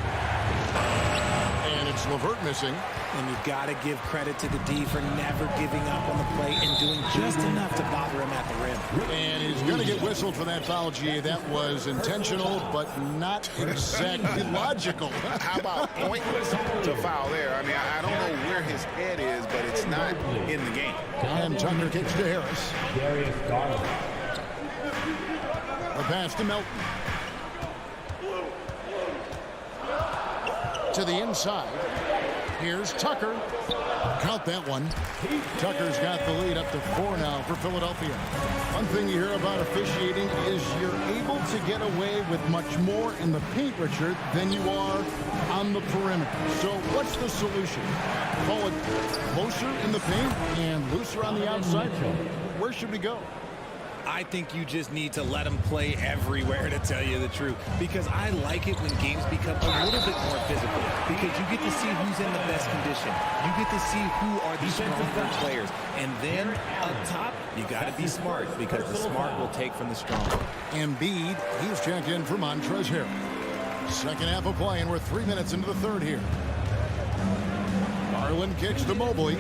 And it's LeVert missing. And you've got to give credit to the D for never giving up on the play and doing just enough to bother him at the rim. And he's going to get whistled for that foul, G. That was intentional, but not exactly logical. How about pointless to foul there? I mean, I don't know where his head is, but it's not in the game. And Tucker kicks to Harris. Darius Garland. The pass to Melton. To the inside. Here's Tucker. Count that one. Tucker's got the lead up to 4 now for Philadelphia. One thing you hear about officiating is you're able to get away with much more in the paint, Richard, than you are on the perimeter. So what's the solution? Call it closer in the paint and looser on the outside? Where should we go? I think you just need to let them play everywhere, to tell you the truth. Because I like it when games become a little bit more physical. Because you get to see who's in the best condition. You get to see who are the stronger players. And then up top, you got to be smart. Because the smart will take from the strong. Embiid, he's checked in for Montrezl Harrell. Second half of play, and we're 3 minutes into the third here. Garland kicks to Mobley.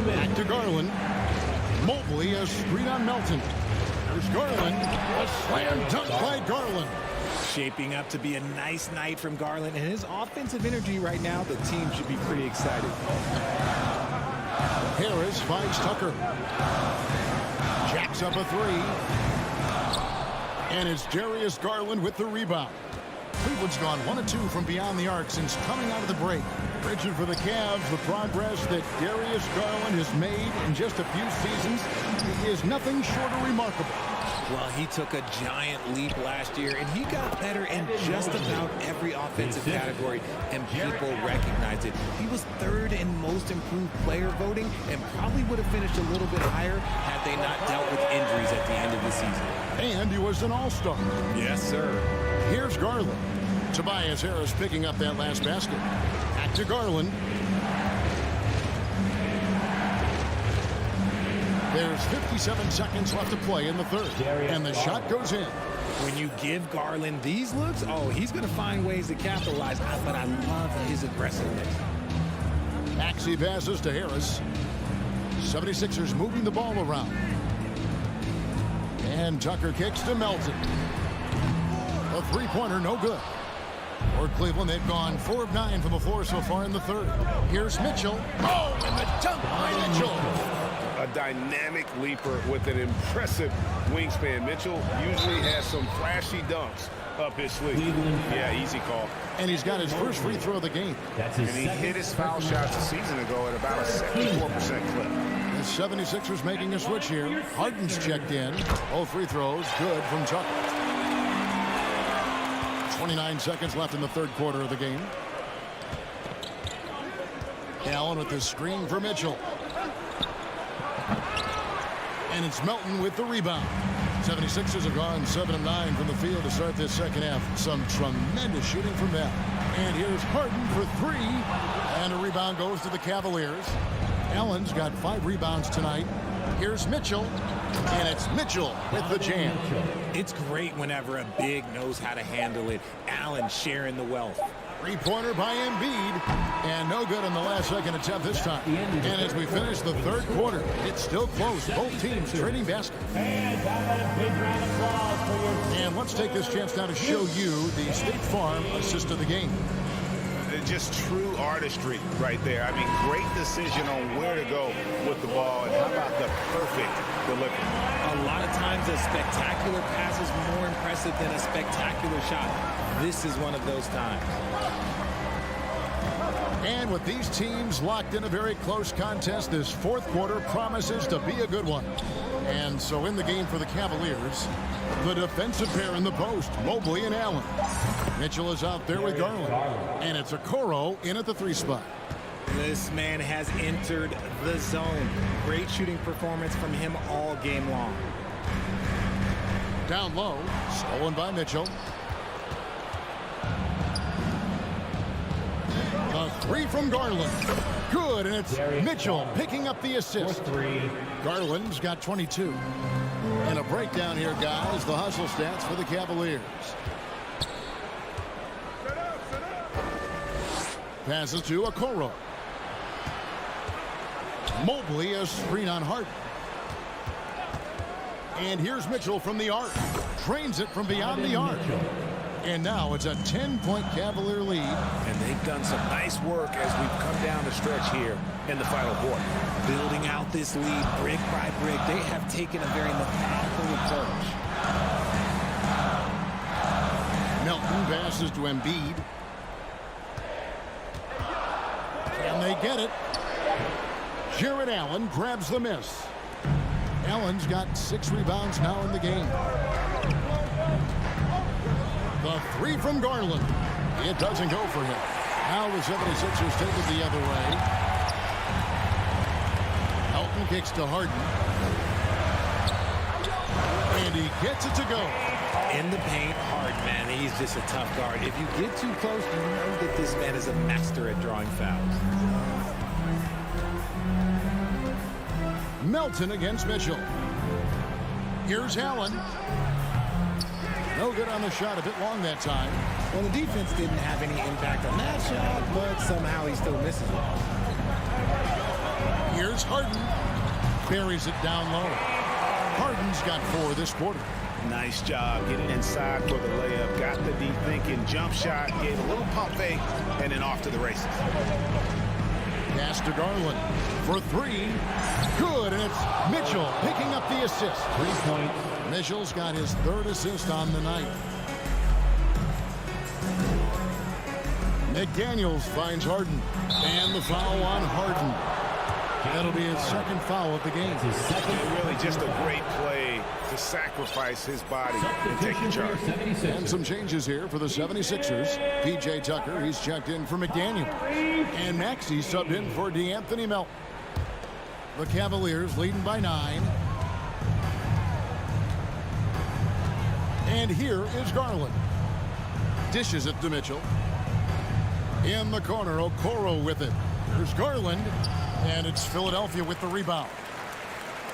Back to Garland. Mobley, a screen on Melton. There's Garland. A slam dunk by Garland. Shaping up to be a nice night from Garland. And his offensive energy right now, the team should be pretty excited. Harris finds Tucker. Jacks up a 3. And it's Darius Garland with the rebound. Cleveland's gone 1 of 2 from beyond the arc since coming out of the break. Richard, for the Cavs, the progress that Darius Garland has made in just a few seasons is nothing short of remarkable. Well, he took a giant leap last year, and he got better in just about every offensive category, and people recognize it. He was 3rd in most improved player voting and probably would have finished a little bit higher had they not dealt with injuries at the end of the season. And he was an all-star. Yes, sir. Here's Garland. Tobias Harris picking up that last basket. Back to Garland. There's 57 seconds left to play in the third. And the shot goes in. When you give Garland these looks, oh, he's going to find ways to capitalize. But I love his aggressiveness. Maxey passes to Harris. 76ers moving the ball around. And Tucker kicks to Melton. A three-pointer, no good. For Cleveland, they've gone 4 of 9 from the floor so far in the third. Here's Mitchell. Oh, and the dunk by Mitchell. A dynamic leaper with an impressive wingspan. Mitchell usually has some flashy dunks up his sleeve. Yeah, easy call. And he's got his first free throw of the game. And he hit his foul shots a season ago at about a 74% clip. The 76ers making a switch here. Harden's checked in. All free throws good from Tucker. 29 seconds left in the third quarter of the game. Allen with the screen for Mitchell. And it's Melton with the rebound. 76ers have gone 7 of 9 from the field to start this second half. Some tremendous shooting from them. And here's Harden for 3. And a rebound goes to the Cavaliers. Allen's got 5 rebounds tonight. Here's Mitchell. And it's Mitchell with the jam. It's great whenever a big knows how to handle it. Allen sharing the wealth. Three-pointer by Embiid. And no good on the last second attempt this time. And as we finish the third quarter, it's still close. Both teams trading baskets. And let's take this chance now to show you the State Farm assist of the game. Just true artistry right there. I mean, great decision on where to go with the ball. And how about the perfect delivery? A lot of times a spectacular pass is more impressive than a spectacular shot. This is one of those times. And with these teams locked in a very close contest, this fourth quarter promises to be a good one. And so in the game for the Cavaliers, the defensive pair in the post, Mobley and Allen. Mitchell is out there with Garland. And it's Okoro in at the 3 spot. This man has entered the zone. Great shooting performance from him all game long. Down low, stolen by Mitchell. The 3 from Garland. Good, and it's Mitchell picking up the assist. Garland's got 22. And a breakdown here, guys. The hustle stats for the Cavaliers. Passes to Okoro. Mobley, a screen on Harden. And here's Mitchell from the arc. Drains it from beyond the arc. And now it's a 10-point Cavalier lead. And they've done some nice work as we've come down the stretch here in the final quarter. Building out this lead brick by brick. They have taken a very methodical approach. Melton passes to Embiid. And they get it. Jared Allen grabs the miss. Allen's got 6 rebounds now in the game. The 3 from Garland. It doesn't go for him. Now the 76ers take it the other way. Melton kicks to Harden. And he gets it to go. In the paint, hard man. He's just a tough guard. If you get too close, you know that this man is a master at drawing fouls. Melton against Mitchell. Here's Allen. No good on the shot, a bit long that time. Well, the defense didn't have any impact on that shot, but somehow he still misses it. Here's Harden. Buries it down low. Harden's got 4 this quarter. Nice job getting inside for the layup. Got the deep thinking jump shot, gave a little pump fake, and then off to the races. Pass to Garland for 3. Good, and it's Mitchell picking up the assist. 3 points. Mitchell's got his 3rd assist on the night. McDaniels finds Harden. And the foul on Harden. That'll be his 2nd foul of the game. Really just a great play to sacrifice his body and take the charge. And some changes here for the 76ers. P.J. Tucker, he's checked in for McDaniel. And Maxey subbed in for DeAnthony Melton. The Cavaliers leading by 9. And here is Garland. Dishes it to Mitchell. In the corner, Okoro with it. Here's Garland. And it's Philadelphia with the rebound.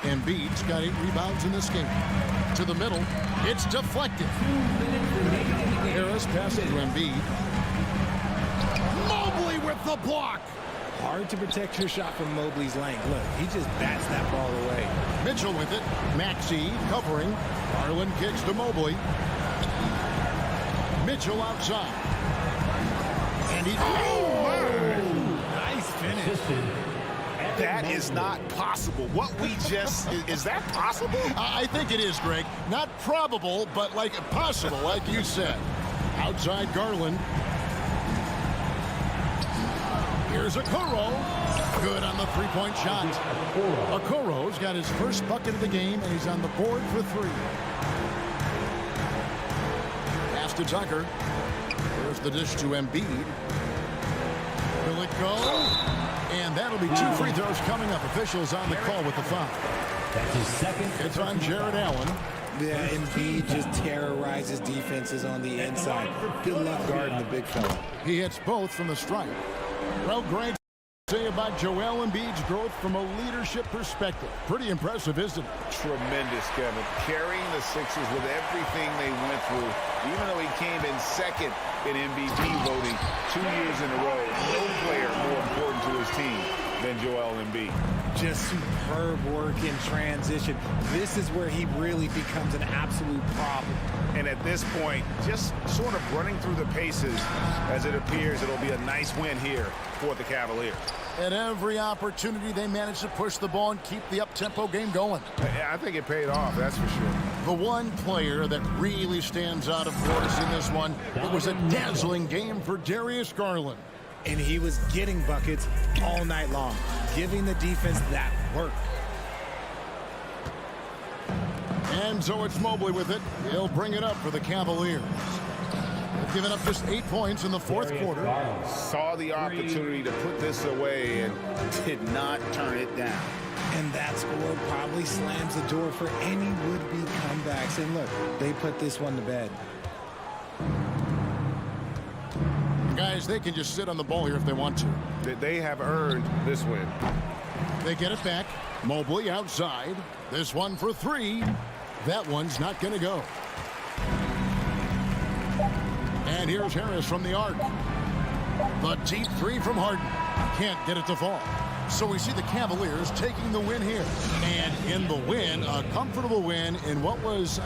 Embiid's got 8 rebounds in this game. To the middle. It's deflected. Harris passes to Embiid. Mobley with the block. Hard to protect your shot from Mobley's length. Look, he just bats that ball away. Mitchell with it. Maxey covering. Garland kicks to Mobley. Mitchell outside. And he... Nice finish. That is not possible. What we just... Is that possible? I think it is, Greg. Not probable, but like possible, like you said. Outside Garland. Here's Okoro. Good on the 3-point shot. Okoro's got his first bucket of the game, and he's on the board for 3. Pass to Tucker. There's the dish to Embiid. Will it go? And that'll be 2 free throws coming up. Officials on the call with the foul. That's his 2nd. It's on Jared Allen. Yeah, Embiid just terrorizes defenses on the inside. Good luck guarding the big fella. He hits both from the stripe. Well, Greg, say about Joel Embiid's growth from a leadership perspective. Pretty impressive, isn't it? Tremendous, Kevin. Carrying the Sixers with everything they went through, even though he came in 2nd in MVP voting 2 years in a row. No player more important to his team than Joel Embiid. Just superb work in transition. This is where he really becomes an absolute problem. And at this point, just sort of running through the paces as it appears it'll be a nice win here for the Cavaliers. At every opportunity, they managed to push the ball and keep the up-tempo game going. I think it paid off, that's for sure. The one player that really stands out, of course, in this one, it was a dazzling game for Darius Garland. and he was getting buckets all night long, giving the defense that work. And so it's Mobley with it. He'll bring it up for the Cavaliers. They've given up just 8 points in the fourth quarter. Saw the opportunity to put this away and did not turn it down. And that score probably slams the door for any would-be comebacks. And look, they put this one to bed. Guys, they can just sit on the ball here if they want to. They have earned this win. They get it back. Mobley outside. This one for 3. That one's not going to go. And here's Harris from the arc. The deep 3 from Harden. Can't get it to fall. So we see the Cavaliers taking the win here. And in the win, a comfortable win in what was...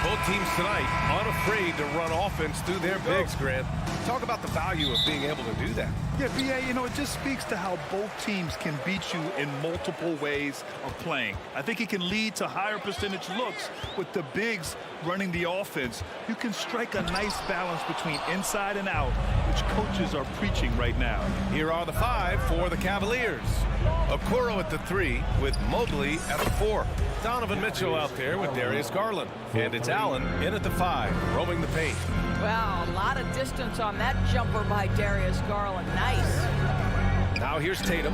Both teams tonight unafraid to run offense through their bigs, Grant. Talk about the value of being able to do that. Yeah, B.A., you know, it just speaks to how both teams can beat you in multiple ways of playing. I think it can lead to higher percentage looks with the bigs running the offense. You can strike a nice balance between inside and out, which coaches are preaching right now. Here are the 5 for the Cavaliers. Okoro at the 3 with Mobley at the 4. Donovan Mitchell out there with Darius Garland. And it's Allen in at the 5, roaming the paint. Wow, a lot of distance on that jumper by Darius Garland. Nice. Now here's Tatum.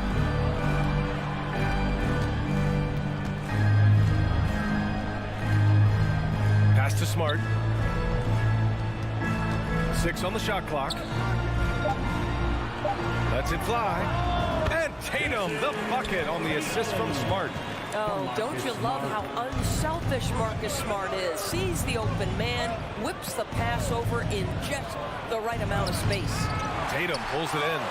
Pass to Smart. 6 on the shot clock. Lets it fly. And Tatum, the bucket on the assist from Smart. Oh, don't you love how unselfish Marcus Smart is? Sees the open man, whips the pass over in just the right amount of space. Tatum pulls it in.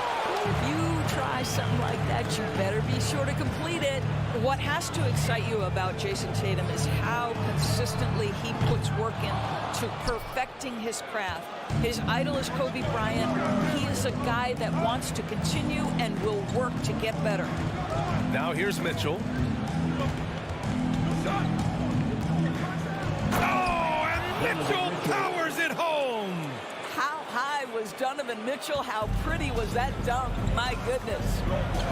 If you try something like that, you better be sure to complete it. What has to excite you about Jason Tatum is how consistently he puts work in to perfecting his craft. His idol is Kobe Bryant. He is a guy that wants to continue and will work to get better. Now here's Mitchell. Oh, and Mitchell powers it home. How high was Donovan Mitchell? How pretty was that dunk? My goodness.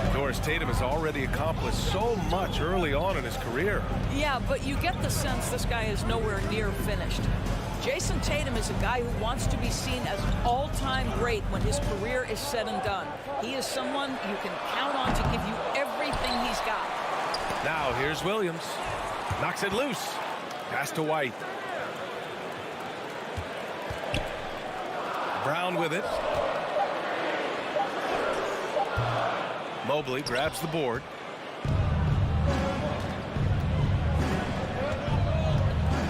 Of course, Tatum has already accomplished so much early on in his career. Yeah, but you get the sense this guy is nowhere near finished. Jason Tatum is a guy who wants to be seen as an all-time great when his career is said and done. He is someone you can count on to give you everything he's got. Now here's Williams. Knocks it loose. Pass to White. Brown with it. Mobley grabs the board.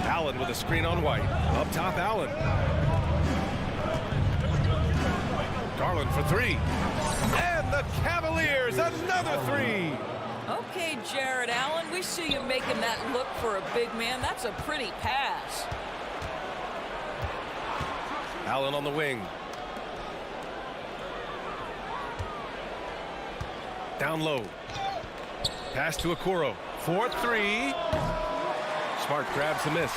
Allen with a screen on White. Up top, Allen. Garland for 3. And the Cavaliers, another 3. Okay, Jared Allen, we see you making that look for a big man. That's a pretty pass. Allen on the wing. Down low. Pass to Okoro. 4-3. Smart grabs the miss.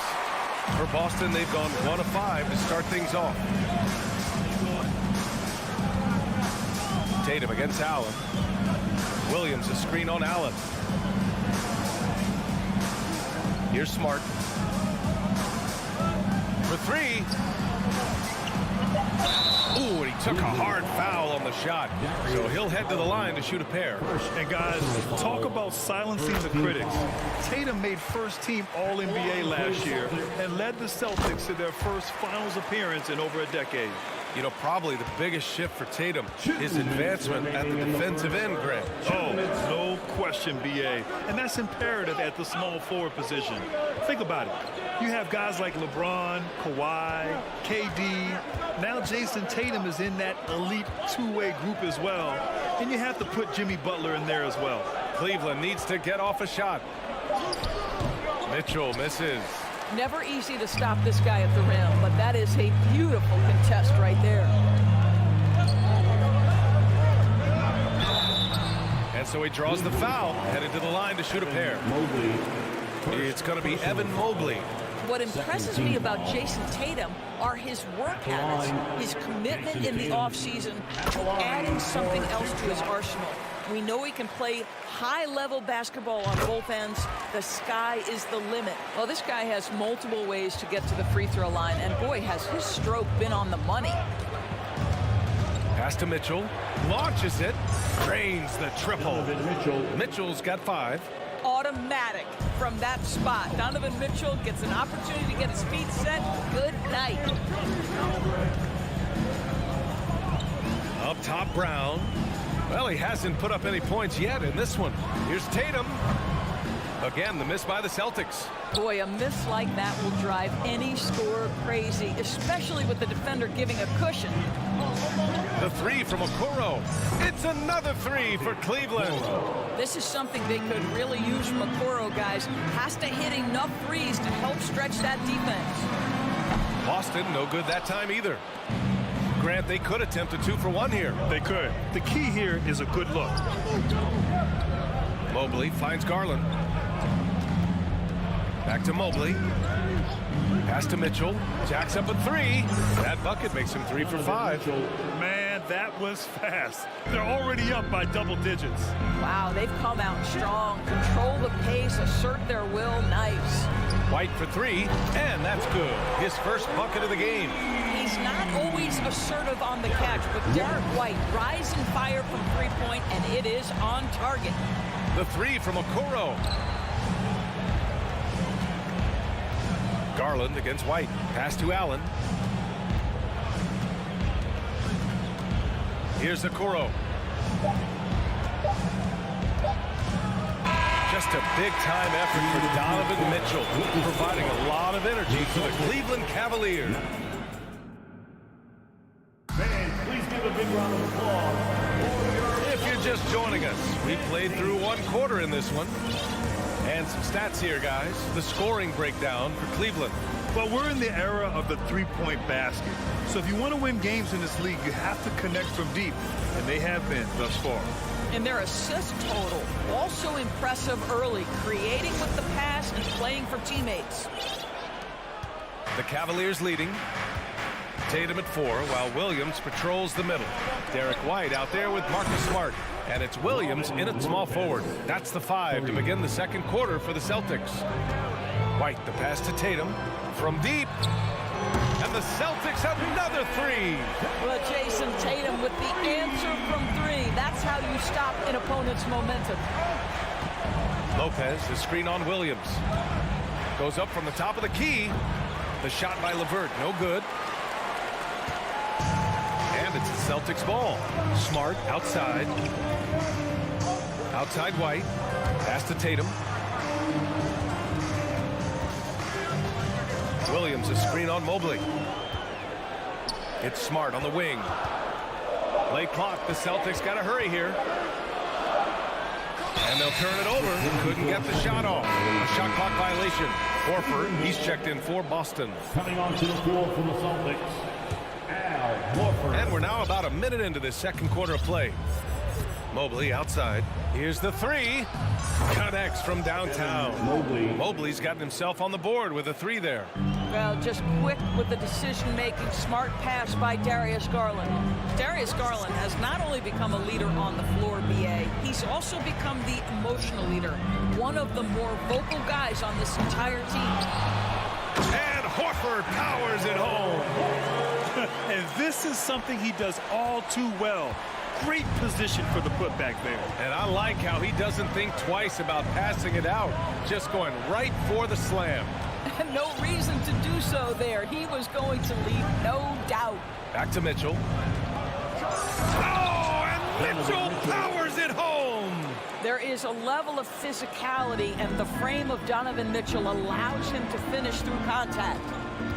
For Boston, they've gone 1 of 5 to start things off. Tatum against Allen. Williams, a screen on Allen. Here's Smart. For 3. Ooh, and he took a hard foul on the shot. So he'll head to the line to shoot a pair. And guys, talk about silencing the critics. Tatum made first-team All-NBA last year and led the Celtics to their first finals appearance in over a decade. You know, probably the biggest shift for Tatum, his advancement at the defensive end, Grant. Oh, no question, B.A. And that's imperative at the small forward position. Think about it. You have guys like LeBron, Kawhi, KD. Now Jason Tatum is in that elite two-way group as well. And you have to put Jimmy Butler in there as well. Cleveland needs to get off a shot. Mitchell misses. Never easy to stop this guy at the rim, but that is a beautiful contest right there. And so he draws the foul, headed to the line to shoot a pair. It's going to be Evan Mobley. What impresses me about Jason Tatum are his work habits, his commitment in the offseason to adding something else to his arsenal. We know he can play high-level basketball on both ends. The sky is the limit. Well, this guy has multiple ways to get to the free throw line, and boy, has his stroke been on the money. Pass to Mitchell. Launches it. Drains the triple. Mitchell's got 5. Automatic from that spot. Donovan Mitchell gets an opportunity to get his feet set. Good night. Up top, Brown. Well, he hasn't put up any points yet in this one. Here's Tatum. Again, the miss by the Celtics. Boy, a miss like that will drive any scorer crazy, especially with the defender giving a cushion. The three from Okoro. It's another three for Cleveland. This is something they could really use from Okoro, guys. Has to hit enough threes to help stretch that defense. Boston, no good that time either. Grant, they could attempt a 2-for-1 here. They could. The key here is a good look. Mobley finds Garland. Back to Mobley. Pass to Mitchell. Jacks up a three. That bucket makes him 3 for 5. Man, that was fast. They're already up by double digits. Wow, they've come out strong. Control the pace, assert their will. Nice. White for 3, and that's good. His first bucket of the game. He's not always assertive on the catch, but Derek White, rise and fire from three-point, and it is on target. The 3 from Okoro. Garland against White. Pass to Allen. Here's Okoro. Just a big-time effort for Donovan Mitchell, providing a lot of energy for the Cleveland Cavaliers. Fans, please give a big round of applause. If you're just joining us, we played through one quarter in this one. And some stats here, guys. The scoring breakdown for Cleveland. Well, we're in the era of the three-point basket. So if you want to win games in this league, you have to connect from deep. And they have been thus far. And their assist total, also impressive early, creating with the pass and playing for teammates. The Cavaliers leading. Tatum at 4, while Williams patrols the middle. Derek White out there with Marcus Smart. And it's Williams in at small forward. That's the 5 to begin the second quarter for the Celtics. White, the pass to Tatum from deep. And the Celtics have another 3. Well, Jason, Tatum with the answer from 3. That's how you stop an opponent's momentum. Lopez, the screen on Williams. Goes up from the top of the key. The shot by LeVert, no good. And it's the Celtics ball. Smart outside. Outside White. Pass to Tatum. Williams, a screen on Mobley. It's Smart on the wing. Late clock. The Celtics got to hurry here. And they'll turn it over. Couldn't get the shot off. A shot clock violation. Horford, he's checked in for Boston. Coming onto the floor from the Celtics, Al Horford. And we're now about a minute into this second quarter of play. Mobley outside. Here's the 3. Connects from downtown. Mobley's gotten himself on the board with a 3 there. Well, just quick with the decision-making, smart pass by Darius Garland. Darius Garland has not only become a leader on the floor, BA, he's also become the emotional leader, one of the more vocal guys on this entire team. And Horford powers it home. And this is something he does all too well. Great position for the putback there. And I like how he doesn't think twice about passing it out, just going right for the slam. No reason to do so there. He was going to leave, no doubt. Back to Mitchell. Oh, and Mitchell powers it home. There is a level of physicality, and the frame of Donovan Mitchell allows him to finish through contact.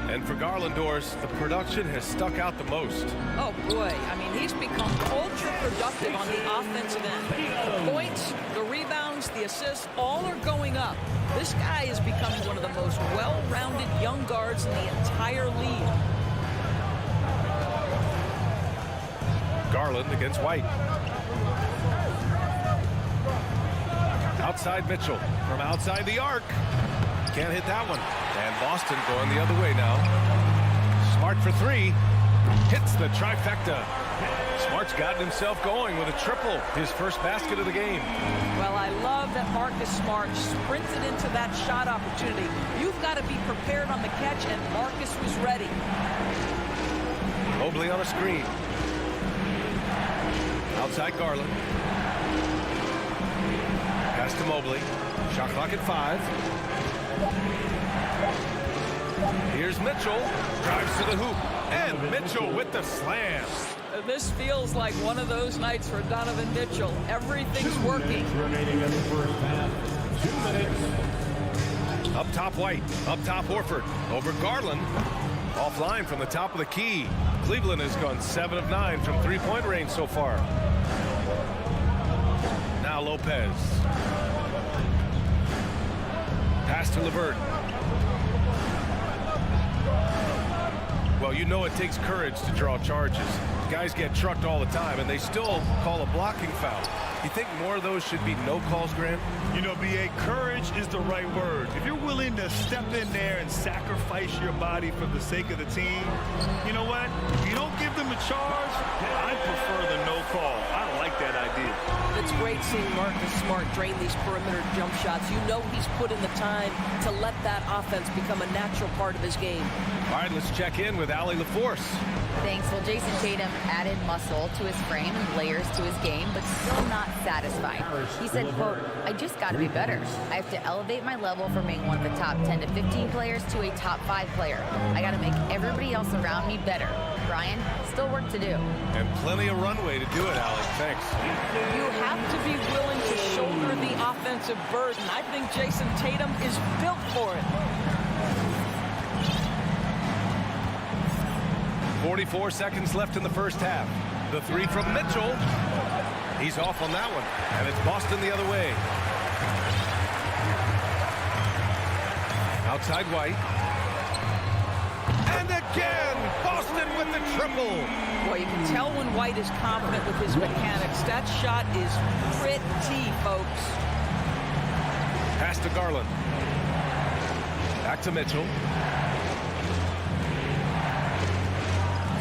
And for Garlandors, the production has stuck out the most. Oh, boy. I mean, he's become ultra-productive on the offensive end. The points, the rebounds, the assists, all are going up. This guy is becoming one of the most well-rounded young guards in the entire league. Garland against White. Outside Mitchell from outside the arc. Can't hit that one. And Boston going the other way now. Smart for 3. Hits the trifecta. Smart's gotten himself going with a triple. His first basket of the game. Well, I love that Marcus Smart sprinted into that shot opportunity. You've got to be prepared on the catch, and Marcus was ready. Mobley on a screen. Outside Garland. Pass to Mobley. Shot clock at 5. Here's Mitchell. Drives to the hoop. And Mitchell with the slam. This feels like one of those nights for Donovan Mitchell. Everything's working. Remaining in the first half. 2 minutes. Up top, White. Up top, Horford. Over Garland. Offline from the top of the key. Cleveland has gone 7 of 9 from three-point range so far. Now Lopez. Pass to LeVert. Well, you know it takes courage to draw charges. Guys get trucked all the time, and they still call a blocking foul. You think more of those should be no calls, Grant? You know, B.A., courage is the right word. If you're willing to step in there and sacrifice your body for the sake of the team, you know what? If you don't give them a charge, I prefer the no call. I like that idea. It's great seeing Marcus Smart drain these perimeter jump shots. You know he's put in the time to let that offense become a natural part of his game. All right, let's check in with Allie LaForce. Thanks. Well, Jason Tatum added muscle to his frame and layers to his game, but still not satisfied. He said, quote, I just got to be better. I have to elevate my level from being one of the top 10 to 15 players to a top 5 player. I got to make everybody else around me better. Brian, still work to do. And plenty of runway to do it, Allie. Thanks. You have to be willing to shoulder the offensive burden. I think Jason Tatum is built for it. 44 seconds left in the first half. The three from Mitchell. He's off on that one, and it's Boston the other way. Outside White. And again, Boston with the triple. Boy, you can tell when White is confident with his mechanics. That shot is pretty, folks. Pass to Garland. Back to Mitchell.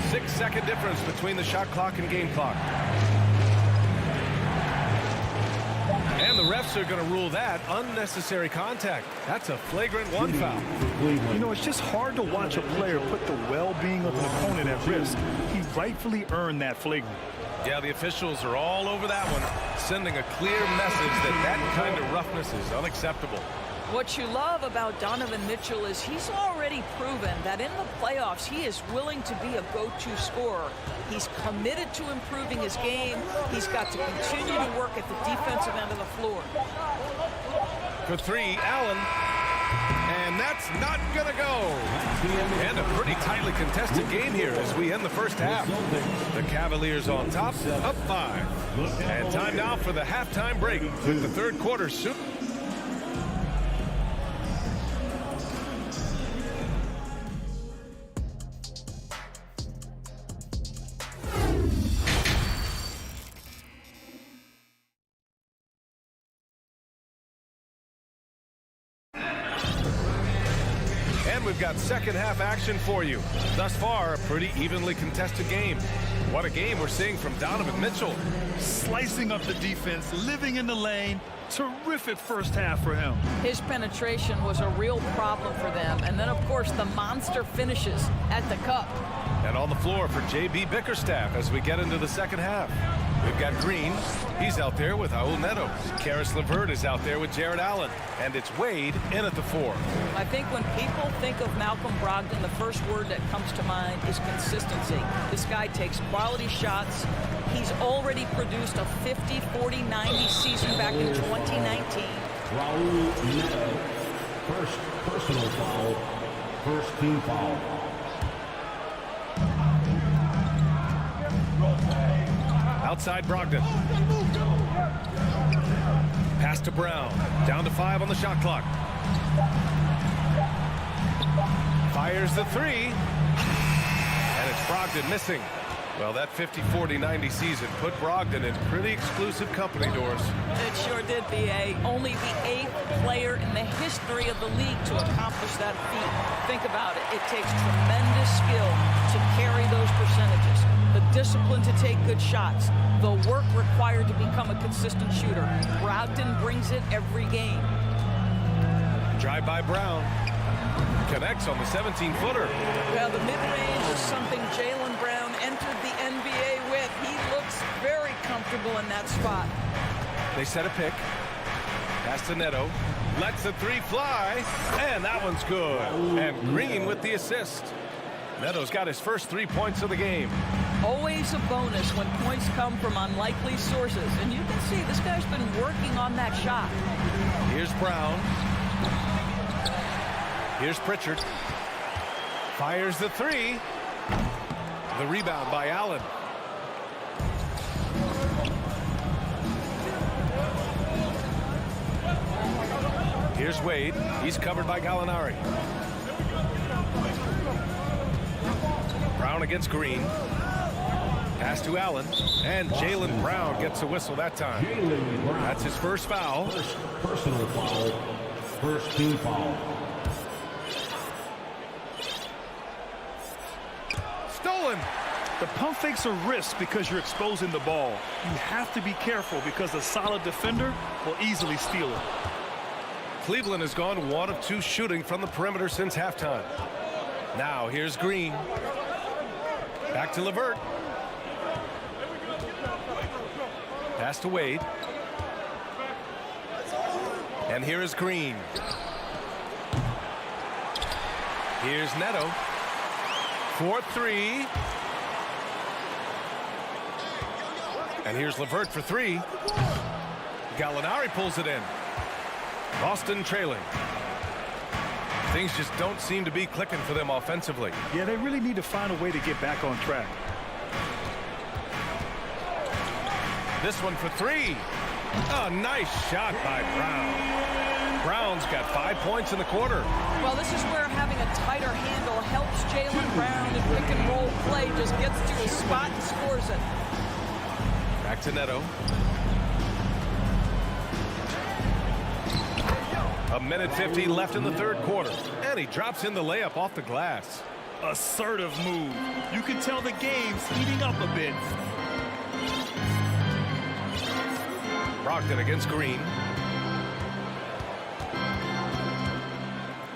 6-second difference between the shot clock and game clock. And the refs are going to rule that unnecessary contact. That's a flagrant 1 foul. You know, it's just hard to watch a player put the well-being of an opponent at risk. He rightfully earned that flagrant. Yeah, the officials are all over that one, sending a clear message that that kind of roughness is unacceptable. What you love about Donovan Mitchell is he's already proven that in the playoffs he is willing to be a go-to scorer. He's committed to improving his game. He's got to continue to work at the defensive end of the floor. For three, Allen. And that's not going to go. And a pretty tightly contested game here as we end the first half. The Cavaliers on top, up 5. And time now for the halftime break with the third quarter soon. We've got second half action for you. Thus far, a pretty evenly contested game. What a game we're seeing from Donovan Mitchell. Slicing up the defense, living in the lane. Terrific first half for him. His penetration was a real problem for them. And then, of course, the monster finishes at the cup. And on the floor for J.B. Bickerstaff as we get into the second half. We've got Green. He's out there with Raul Neto. Karis LeVert is out there with Jared Allen. And it's Wade in at the 4. I think when people think of Malcolm Brogdon, the first word that comes to mind is consistency. This guy takes quality shots. He's already produced a 50, 40, 90 season back in 2019. Raul Neto, first personal foul, first team foul. Outside Brogdon. Pass to Brown. Down to 5 on the shot clock. Fires the 3. And it's Brogdon missing. Well, that 50, 40, 90 season put Brogdon in pretty exclusive company, Doors. It sure did, B.A. Only the 8th player in the history of the league to accomplish that feat. Think about it. It takes tremendous skill to carry those percentages. The discipline to take good shots. The work required to become a consistent shooter. Brogdon brings it every game. Drive by Brown. Connects on the 17-footer. Well, the mid-range is something Jaylen Brown entered the NBA with. He looks very comfortable in that spot. They set a pick. Pass to Neto. Lets the 3 fly. And that one's good. And Green with the assist. Neto's got his first 3 points of the game. Always a bonus when points come from unlikely sources. And you can see this guy's been working on that shot. Here's Brown. Here's Pritchard. Fires the three. The rebound by Allen. Here's Wade. He's covered by Gallinari. Brown against Green. Pass to Allen. And Jaylen Brown gets a whistle that time. That's his first foul. Personal foul. First team foul. Stolen. The pump fakes a risk because you're exposing the ball. You have to be careful because a solid defender will easily steal it. Cleveland has gone 1 of 2 shooting from the perimeter since halftime. Now here's Green. Back to LeVert. Pass to Wade. And here is Green. Here's Neto. 4-3. And here's LeVert for 3. Gallinari pulls it in. Boston trailing. Things just don't seem to be clicking for them offensively. Yeah, they really need to find a way to get back on track. This one for 3. A nice shot by Brown. Brown's got 5 points in the quarter. Well, this is where having a tighter handle helps Jaylen Brown in pick and roll play. Just gets to his spot and scores it. Back to Neto. A minute 50 left in the third quarter. And he drops in the layup off the glass. Assertive move. You can tell the game's heating up a bit. Brogdon against Green.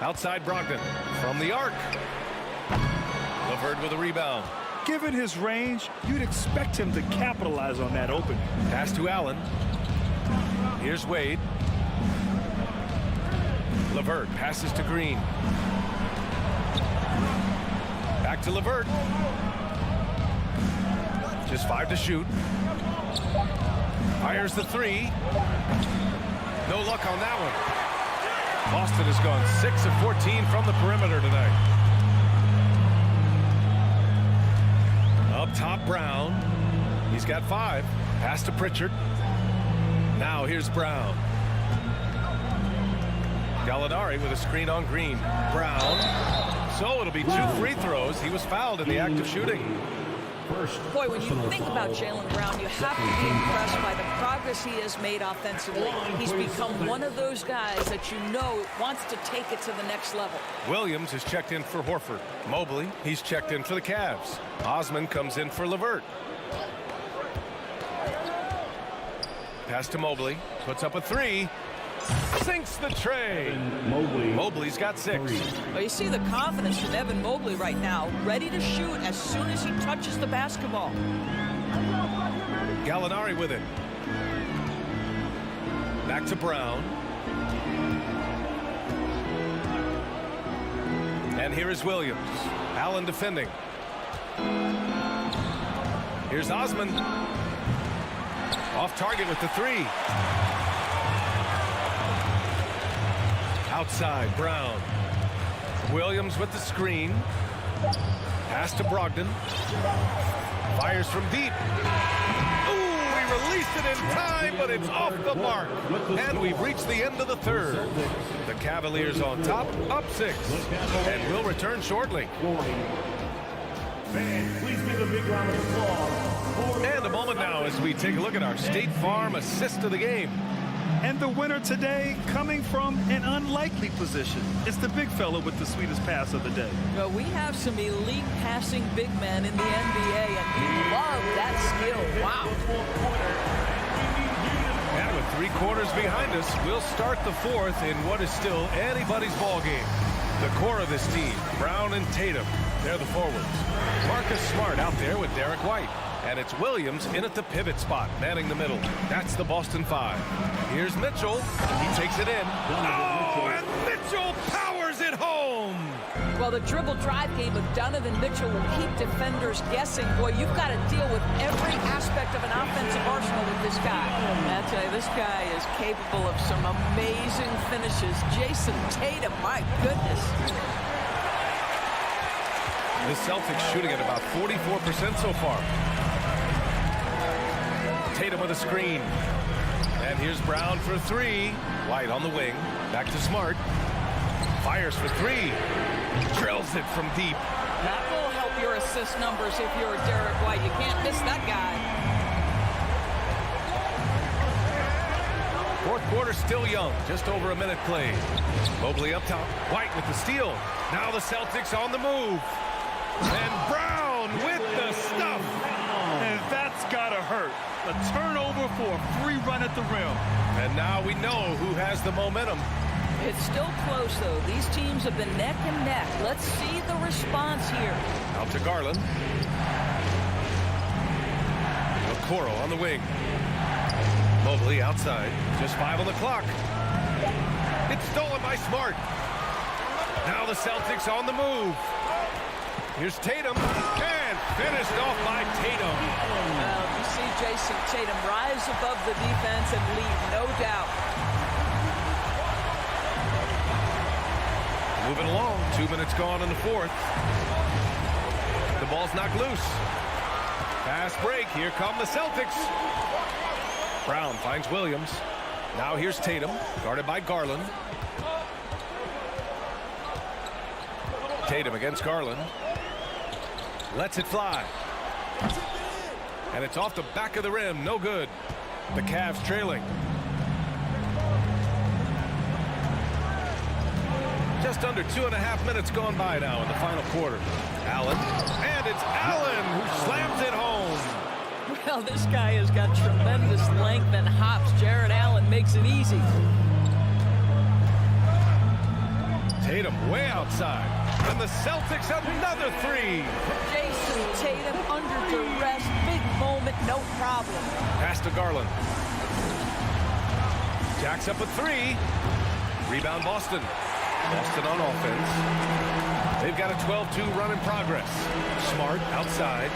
Outside Brogdon from the arc. LeVert with a rebound. Given his range, you'd expect him to capitalize on that opening. Pass to Allen. Here's Wade. LeVert passes to Green. Back to LeVert. Just 5 to shoot. Fires the 3. No luck on that one. Boston has gone 6 of 14 from the perimeter tonight. Up top, Brown. He's got 5. Pass to Pritchard. Now here's Brown. Gallinari with a screen on Green. Brown. So it'll be 2 free throws. He was fouled in the act of shooting. Boy, when you think about Jaylen Brown, you have to be impressed by the progress he has made offensively. He's become one of those guys that you know wants to take it to the next level. Williams is checked in for Horford. Mobley, he's checked in for the Cavs. Osman comes in for LeVert. Pass to Mobley. Puts up a 3. Sinks the tray. Mobley's got 6. Well, you see the confidence from Evan Mobley right now, ready to shoot as soon as he touches the basketball. Gallinari with it. Back to Brown. And here is Williams. Allen defending. Here's Osman. Off target with the 3. Outside, Brown. Williams with the screen. Pass to Brogdon. Fires from deep. Ooh, we released it in time, but it's off the mark. And we've reached the end of the third. The Cavaliers on top, up 6. And we'll return shortly. Fans, please give a big round of applause. And a moment now as we take a look at our State Farm assist of the game. And the winner today coming from an unlikely position. It's the big fella with the sweetest pass of the day. Well, we have some elite passing big men in the NBA, and we love that skill. Wow. And with 3 quarters behind us, we'll start the 4th in what is still anybody's ball game. The core of this team, Brown and Tatum, they're the forwards. Marcus Smart out there with Derek White. And it's Williams in at the pivot spot, manning the middle. That's the Boston 5. Here's Mitchell. He takes it in. Oh, and Mitchell powers it home. Well, Well, the dribble drive game of Donovan Mitchell will keep defenders guessing. Boy, you've got to deal with every aspect of an offensive arsenal with this guy. I tell you, this guy is capable of some amazing finishes. Jason Tatum, my goodness. The Celtics shooting at about 44% so far. Tatum with a screen. And here's Brown for three. White on the wing. Back to Smart. Fires for three. Drills it from deep. That will help your assist numbers if you're Derek White. You can't miss that guy. Fourth quarter still young. Just over a minute played. Mobley up top. White with the steal. Now the Celtics on the move. And Brown with the stuff. And that's gotta hurt. A turnover for a free run at the rim. And now we know who has the momentum. It's still close, though. These teams have been neck and neck. Let's see the response here. Out to Garland. Okoro on the wing. Mobley outside. Just 5 on the clock. It's stolen by Smart. Now the Celtics on the move. Here's Tatum. And finished off by Tatum. Well, you see Jason Tatum rise above the defense and lead, no doubt. Moving along. 2 minutes gone in the fourth. The ball's knocked loose. Fast break. Here come the Celtics. Brown finds Williams. Now here's Tatum, guarded by Garland. Tatum against Garland. Lets it fly. And it's off the back of the rim. No good. The Cavs trailing. Just under 2.5 minutes gone by now in the final quarter. Allen. And it's Allen who slams it home. Well, this guy has got tremendous length and hops. Jared Allen makes it easy. Tatum way outside. And the Celtics another three. Jason Tatum under duress. Big moment, no problem. Pass to Garland. Jacks up a three. Rebound Boston. Boston on offense. They've got a 12-2 run in progress. Smart outside.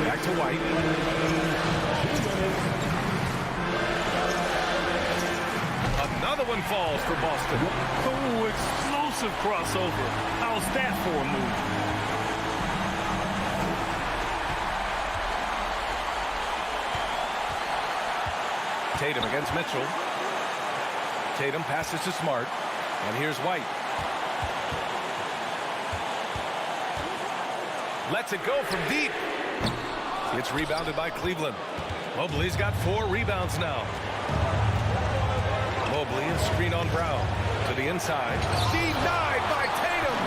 Back to White. Another one falls for Boston. Oh, explosive crossover. How's that for a move? Tatum against Mitchell. Tatum passes to Smart. And here's White. Lets it go from deep. It's rebounded by Cleveland. Mobley's got 4 rebounds now. Mobley and screen on Brown. To the inside. Denied by Tatum.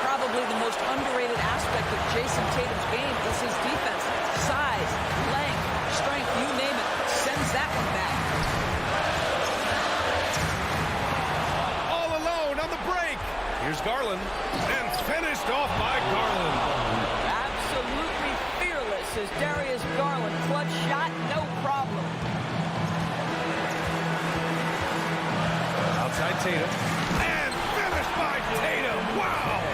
Probably the most underrated aspect of Jason Tatum's game is his defense. Size, length, strength, you name it. Sends that one back. All alone on the break. Here's Garland. And finished off by Garland. Absolutely fearless is Darius Garland. Clutch shot, no problem. Outside Tatum. And finished by Tatum. Wow.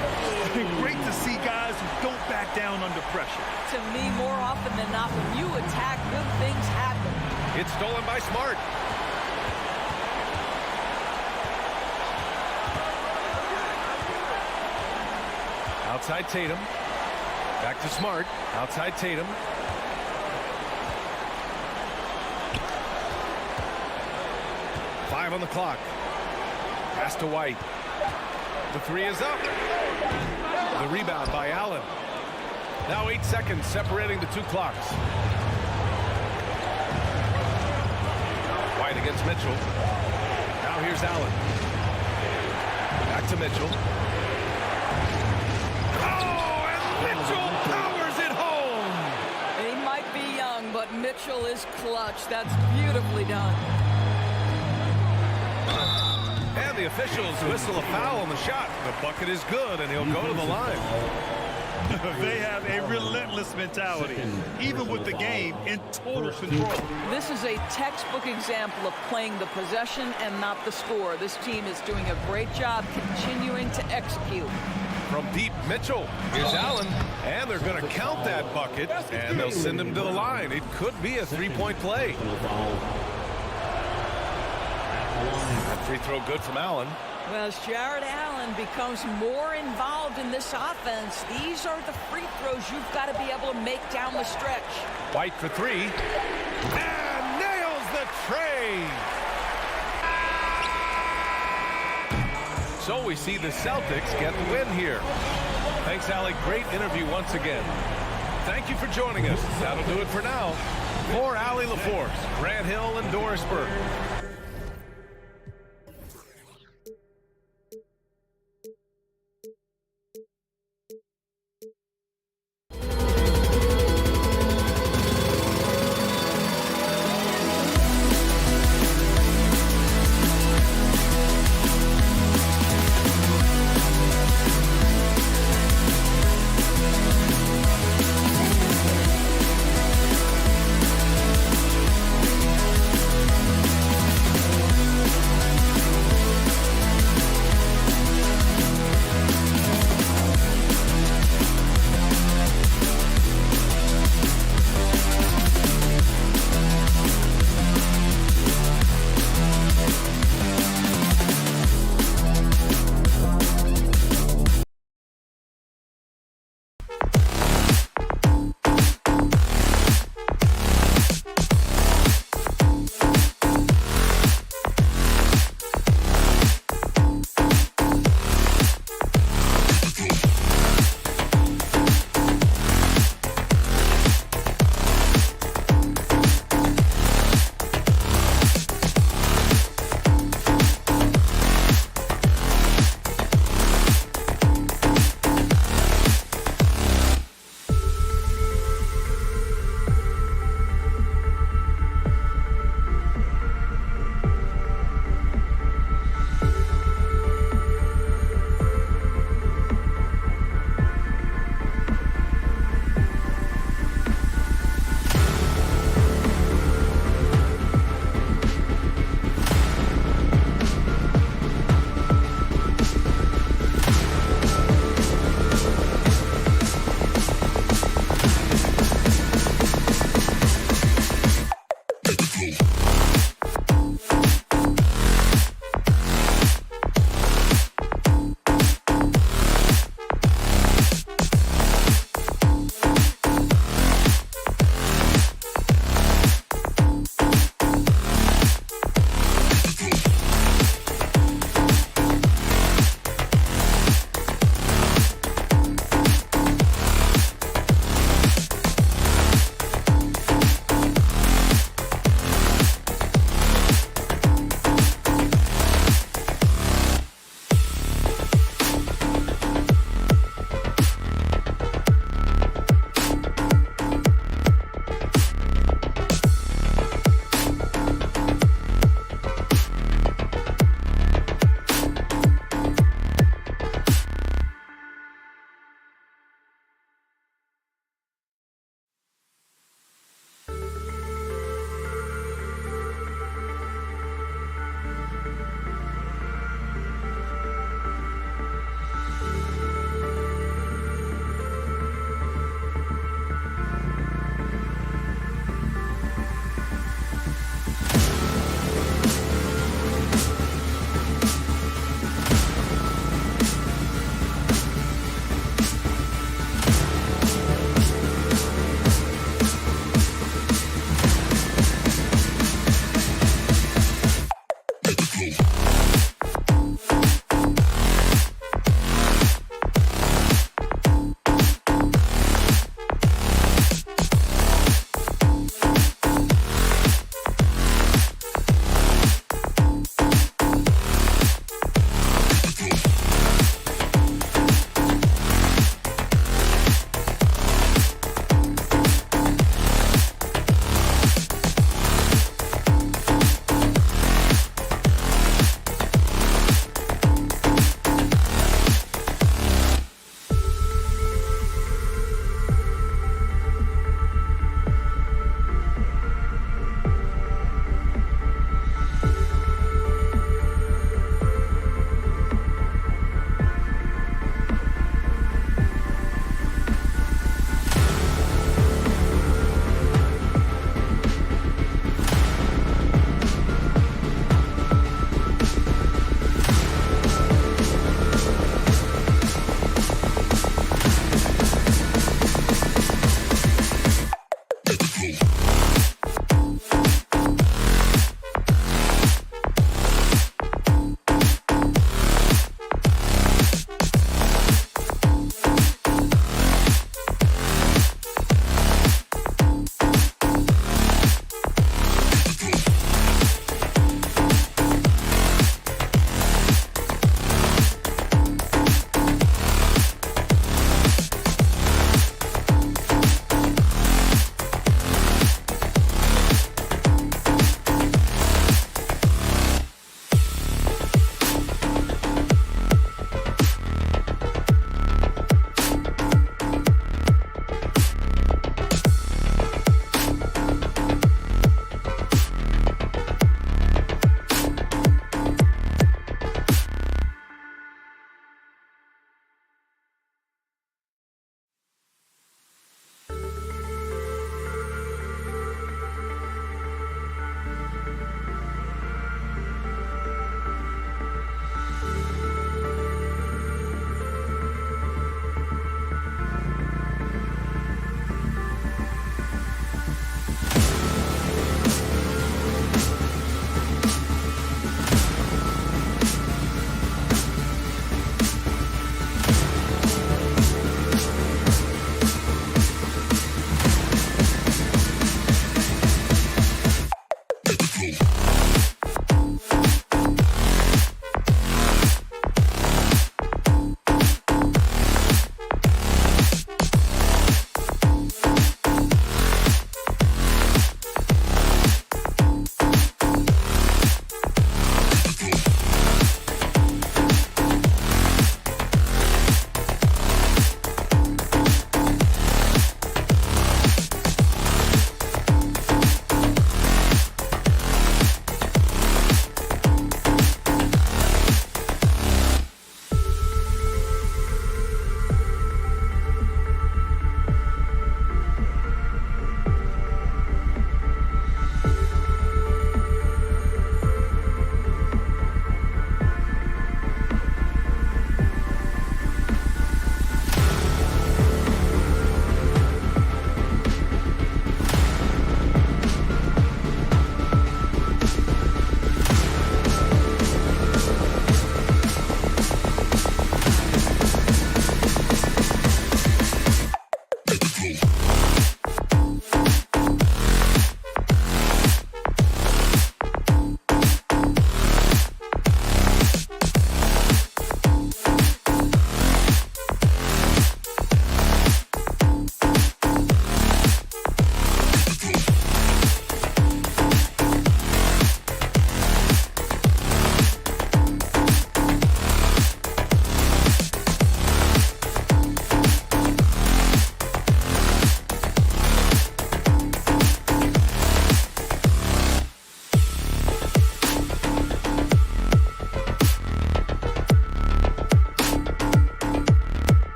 It's been great to see guys who don't back down under pressure. To me, more often than not, when you attack, good things happen. It's stolen by Smart. Outside Tatum. Back to Smart. Outside Tatum. Five on the clock. Pass to White. The three is up. The rebound by Allen. Now 8 seconds separating the 2 clocks. White against Mitchell. Now here's Allen. Back to Mitchell. Oh, and Mitchell powers it home. He might be young, but Mitchell is clutch. That's beautifully done. And the officials whistle a foul on the shot. The bucket is good, and he'll go to the line. They have a relentless mentality, even with the game in total control. This is a textbook example of playing the possession and not the score. This team is doing a great job continuing to execute. From deep, Mitchell. Here's Allen, and they're going to count that bucket, and they'll send him to the line. It could be a three-point play. That free throw good from Allen. Well, as Jared Allen becomes more involved in this offense, these are the free throws you've got to be able to make down the stretch. White for three, and nails the tray. So we see the Celtics get the win here. Thanks, Allie. Great interview once again. Thank you for joining us. That'll do it for now. For Allie LaForce, Grant Hill, and Doris Burke.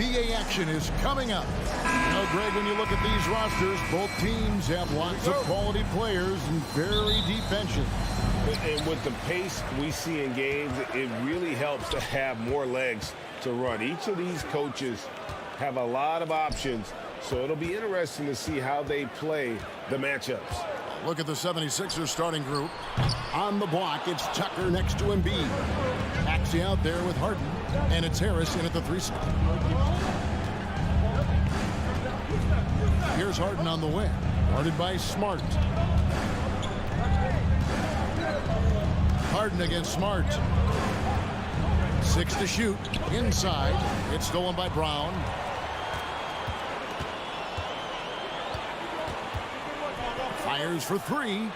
NBA action is coming up. You know, Greg, when you look at these rosters, both teams have lots of quality players and very deep benches. And with the pace we see in games, it really helps to have more legs to run. Each of these coaches have a lot of options, so it'll be interesting to see how they play the matchups. Look at the 76ers starting group. On the block, it's Tucker next to Embiid. Maxey out there with Harden, and it's Harris in at the 3 spot. Here's Harden on the wing, guarded by Smart. Harden against Smart. 6 to shoot. Inside. It's stolen by Brown. Fires for 3.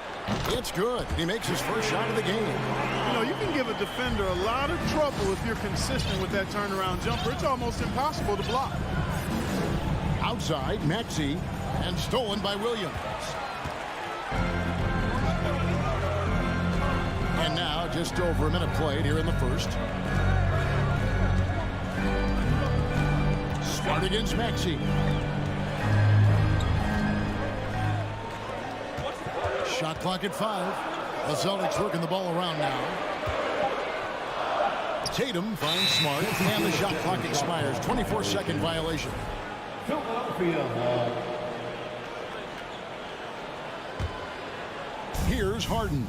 It's good. He makes his first shot of the game. You know, you can give a defender a lot of trouble if you're consistent with that turnaround jumper. It's almost impossible to block. Outside, Maxey, and stolen by Williams. And now, just over a minute played here in the first. Smart against Maxey. Shot clock at 5. The Celtics working the ball around now. Tatum finds Smart, and the shot clock expires. 24-second violation. Philadelphia. Here's Harden.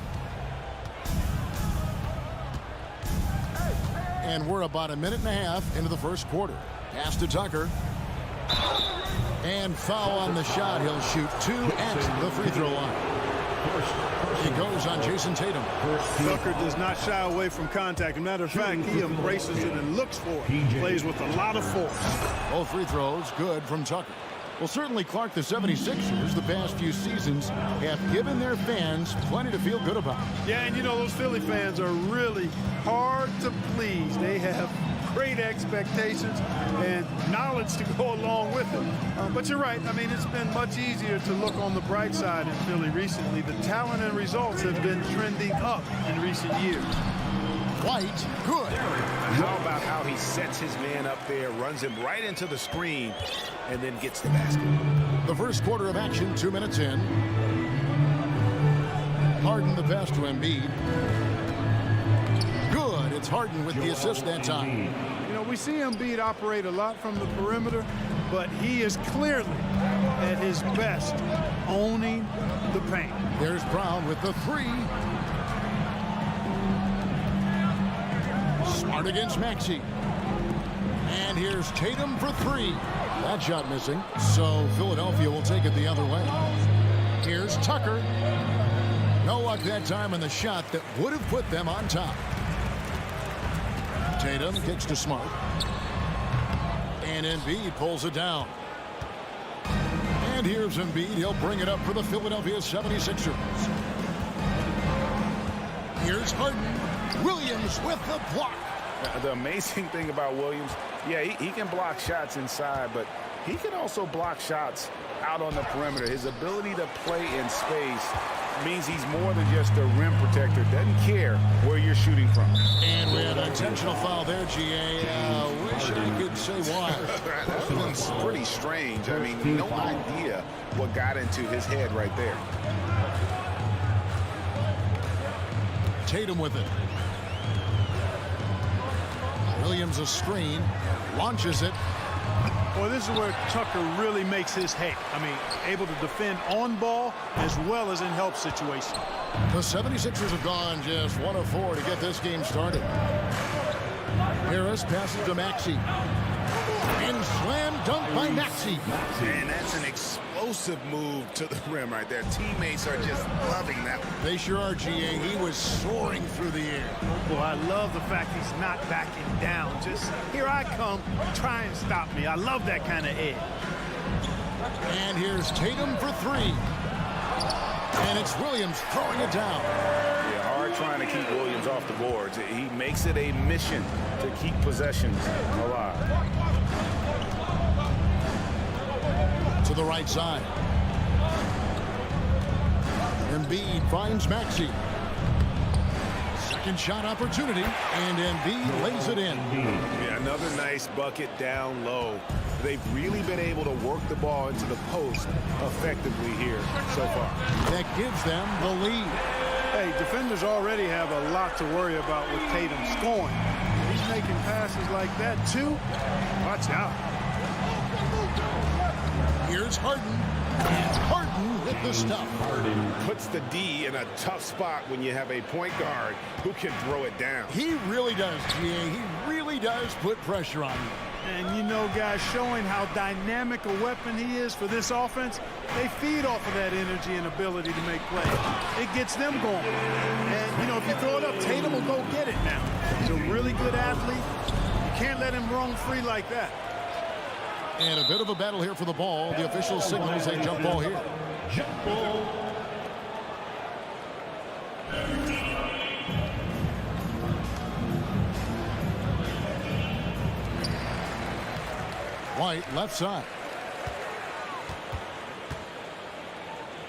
And we're about a minute and a half into the first quarter. Pass to Tucker. And foul on the shot. He'll shoot 2 at the free throw line. He goes on Jason Tatum. Tucker does not shy away from contact. As a matter of fact, he embraces it and looks for it. Plays with a lot of force. Both free throws good from Tucker. Well, certainly, Clark, the 76ers, the past few seasons, have given their fans plenty to feel good about. Yeah, and you know, those Philly fans are really hard to please. They have great expectations and knowledge to go along with it. But you're right. I mean, it's been much easier to look on the bright side in Philly recently. The talent and results have been trending up in recent years. White, good. How about how he sets his man up there, runs him right into the screen, and then gets the basket. The first quarter of action, 2 minutes in. Harden the pass to Embiid. Good. It's Harden with the assist that time. You know, we see Embiid operate a lot from the perimeter, but he is clearly at his best owning the paint. There's Brown with the 3. Smart against Maxey. And here's Tatum for 3. That shot missing. So Philadelphia will take it the other way. Here's Tucker. No luck that time on the shot that would have put them on top. Tatum kicks to Smart. And Embiid pulls it down. And here's Embiid. He'll bring it up for the Philadelphia 76ers. Here's Harden. Williams with the block. The amazing thing about Williams, yeah, he can block shots inside, but he can also block shots out on the perimeter. His ability to play in space means he's more than just a rim protector. Doesn't care where you're shooting from. And we had an intentional foul there, GA. Wish I could say why. That was pretty strange. I mean, no idea what got into his head right there. Tatum with it. Williams a screen, launches it. Well, this is where Tucker really makes his hay. I mean, able to defend on ball as well as in help situations. The 76ers have gone just 1 of 4 to get this game started. Harris passes to Maxey. And slam dunk by Maxey. And that's an explosive move to the rim right there. Teammates are just loving that. They sure are, GA. He was soaring through the air. Well, I love the fact he's not backing down. Just, here I come, try and stop me. I love that kind of edge. And here's Tatum for 3. And it's Williams throwing it down. Yeah, hard trying to keep Williams off the boards. He makes it a mission to keep possessions alive. To the right side. Embiid finds Maxey. Second shot opportunity, and Embiid lays it in. Yeah, another nice bucket down low. They've really been able to work the ball into the post effectively here so far. That gives them the lead. Hey, defenders already have a lot to worry about with Tatum scoring. He's making passes like that, too. Watch out. Here's Harden. And Harden with the stuff. Puts the D in a tough spot when you have a point guard who can throw it down. He really does, GA. He really does put pressure on you. And you know, guys, showing how dynamic a weapon he is for this offense, they feed off of that energy and ability to make plays. It gets them going. And, you know, if you throw it up, Tatum will go get it now. He's a really good athlete. You can't let him roam free like that. And a bit of a battle here for the ball. The official signals a jump ball here. Jump ball. White, left side.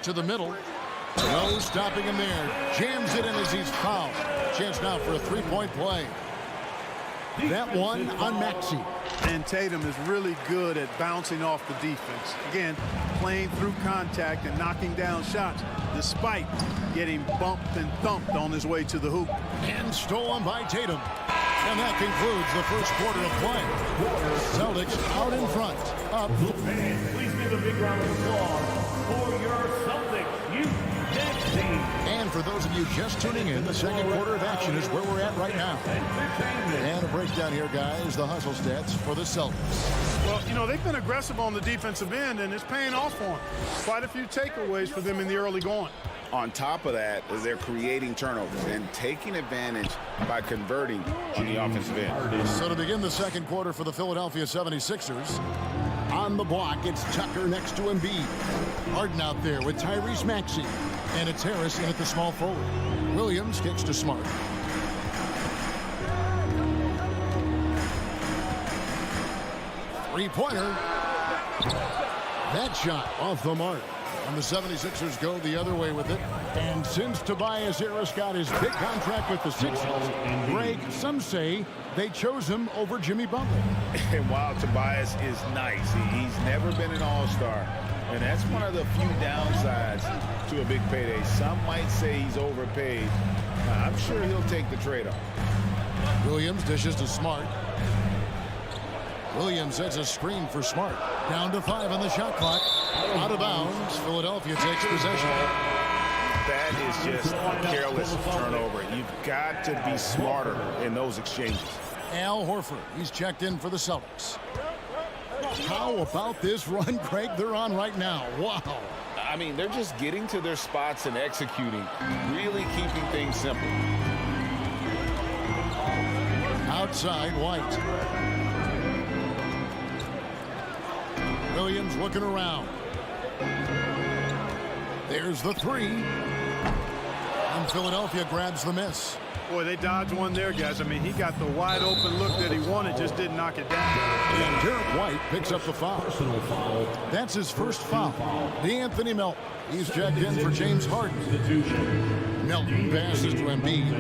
To the middle. No stopping him there. Jams it in as he's fouled. Chance now for a three-point play. That one on Maxey. And Tatum is really good at bouncing off the defense. Again, playing through contact and knocking down shots, despite getting bumped and thumped on his way to the hoop. And stolen by Tatum. And that concludes the first quarter of play. Celtics out in front. Up. Fans, please give a big round of applause for your Celtics youth next team. And for those of you just tuning in, the second quarter of action is where we're at right now. And a breakdown here, guys. The hustle stats for the Celtics. Well, you know, they've been aggressive on the defensive end, and it's paying off for them. Quite a few takeaways for them in the early going. On top of that, they're creating turnovers and taking advantage by converting on the offensive end. So to begin the second quarter for the Philadelphia 76ers, on the block, it's Tucker next to Embiid. Harden out there with Tyrese Maxey. And it's Harris in at the small forward. Williams kicks to Smart. Three-pointer. That shot off the mark. And the 76ers go the other way with it. And since Tobias Harris got his big contract with the Sixers, Greg, some say they chose him over Jimmy Butler. And while Tobias is nice, he's never been an all-star. And that's one of the few downsides to a big payday. Some might say he's overpaid. I'm sure he'll take the trade-off. Williams dishes to Smart. Williams sets a screen for Smart. Down to 5 on the shot clock. Out of bounds. Philadelphia takes possession. That is just a careless turnover. You've got to be smarter in those exchanges. Al Horford, he's checked in for the Celtics. How about this run, Craig, they're on right now? Wow. I mean, they're just getting to their spots and executing, really keeping things simple. Outside, White. Williams looking around. There's the three. And Philadelphia grabs the miss. Boy, they dodged one there, guys. I mean, he got the wide open look that he wanted, just didn't knock it down. And Derek White picks up the foul. That's his first foul. D'Anthony Melton. He's checked in for James Harden. Melton passes to Embiid.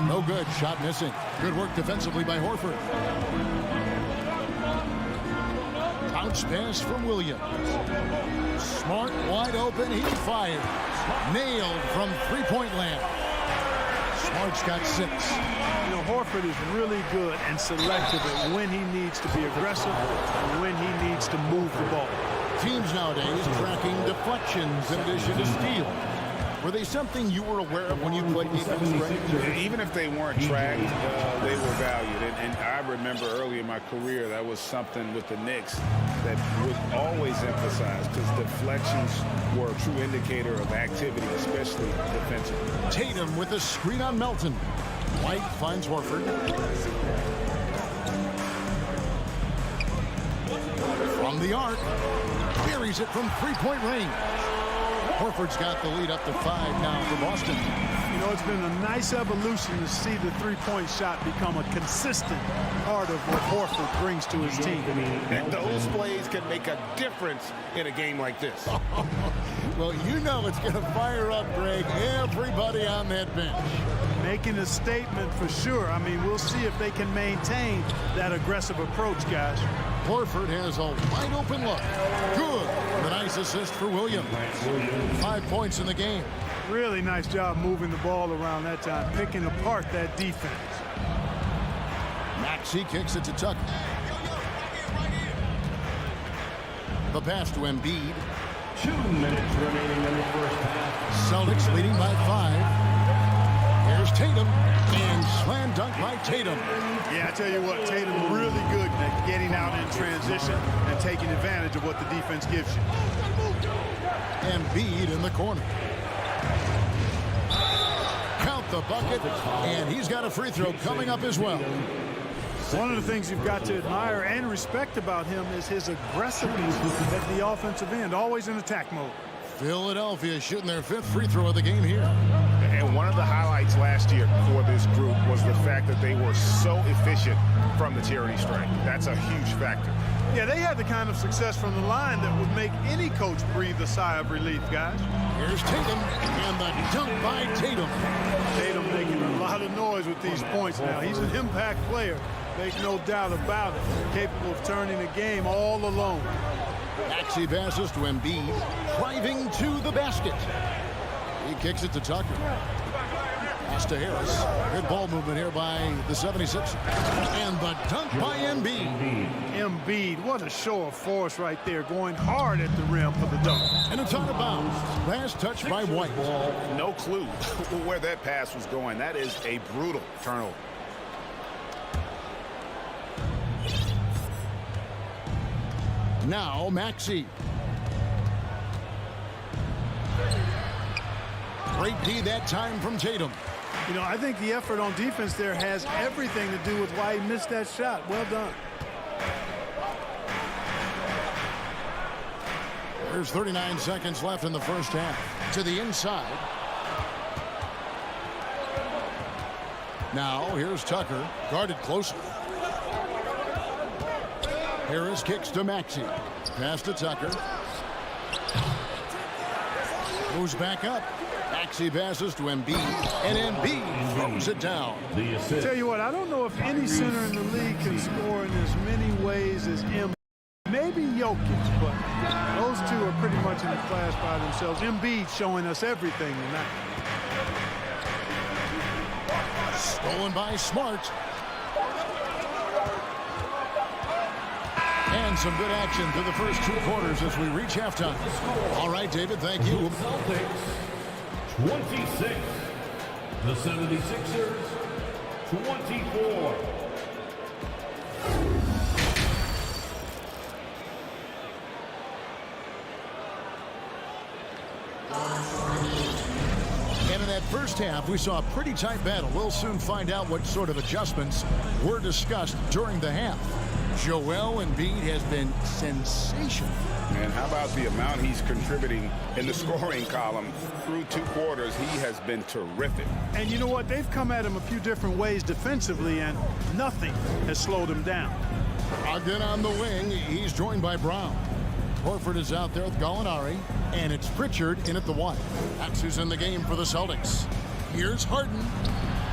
No good. Shot missing. Good work defensively by Horford. Bounce pass from Williams. Smart, wide open. He fires. Nailed from three-point land. Smart's got 6. You know, Horford is really good and selective at when he needs to be aggressive and when he needs to move the ball. Teams nowadays tracking deflections in addition to steals. Were they something you were aware of when you played defense, Greg? Even if they weren't tracked, they were valued. And I remember early in my career, that was something with the Knicks that would always emphasize, because deflections were a true indicator of activity, especially defensively. Tatum with a screen on Melton. White finds Horford. From the arc. Buries it from three-point range. Horford's got the lead up to 5 now for Boston. You know, it's been a nice evolution to see the three-point shot become a consistent part of what Horford brings to his team. And those plays can make a difference in a game like this. Well, you know it's going to fire up, Greg, everybody on that bench. Making a statement for sure. I mean, we'll see if they can maintain that aggressive approach, guys. Horford has a wide-open look. Good. A nice assist for Williams. 5 points in the game. Really nice job moving the ball around that time, picking apart that defense. Maxey kicks it to Tucker. The pass to Embiid. 2 minutes remaining in the first half. Celtics leading by 5. Here's Tatum. And slam dunk by Tatum. Yeah, I tell you what, Tatum really good at getting out in transition and taking advantage of what the defense gives you. Embiid in the corner. Count the bucket, and he's got a free throw coming up as well. One of the things you've got to admire and respect about him is his aggressiveness at the offensive end, always in attack mode. Philadelphia shooting their 5th free throw of the game here. And one of the highlights last year for this group was the fact that they were so efficient from the charity stripe. That's a huge factor. Yeah, they had the kind of success from the line that would make any coach breathe a sigh of relief, guys. Here's Tatum, and the dunk by Tatum. Tatum making a lot of noise with these points now. He's an impact player, make no doubt about it. Capable of turning a game all alone. Maxey passes to Embiid, driving to the basket. He kicks it to Tucker. Pass to Harris. Good ball movement here by the 76ers. And the dunk by Embiid. Embiid, what a show of force right there, going hard at the rim for the dunk. And it's out of bounds. Last touch by White. No clue where that pass was going. That is a brutal turnover. Now Maxey. Great D that time from Tatum. You know, I think the effort on defense there has everything to do with why he missed that shot. Well done. There's 39 seconds left in the first half. To the inside. Now here's Tucker, guarded closely. Harris kicks to Maxey. Pass to Tucker. Moves back up. Maxey passes to Embiid, and Embiid throws it down. Tell you what, I don't know if any center in the league can score in as many ways as Embiid. Maybe Jokic, but those two are pretty much in a class by themselves. Embiid showing us everything tonight. Stolen by Smart. And some good action through the first 2 quarters as we reach halftime. All right, David, thank you. Celtics 26. The 76ers 24. And in that first half, we saw a pretty tight battle. We'll soon find out what sort of adjustments were discussed during the half. Joel Embiid has been sensational. And how about the amount he's contributing in the scoring column through 2 quarters? He has been terrific. And you know what? They've come at him a few different ways defensively, and nothing has slowed him down. Again on the wing, he's joined by Brown. Horford is out there with Gallinari, and it's Pritchard in at the 1. That's who's in the game for the Celtics. Here's Harden.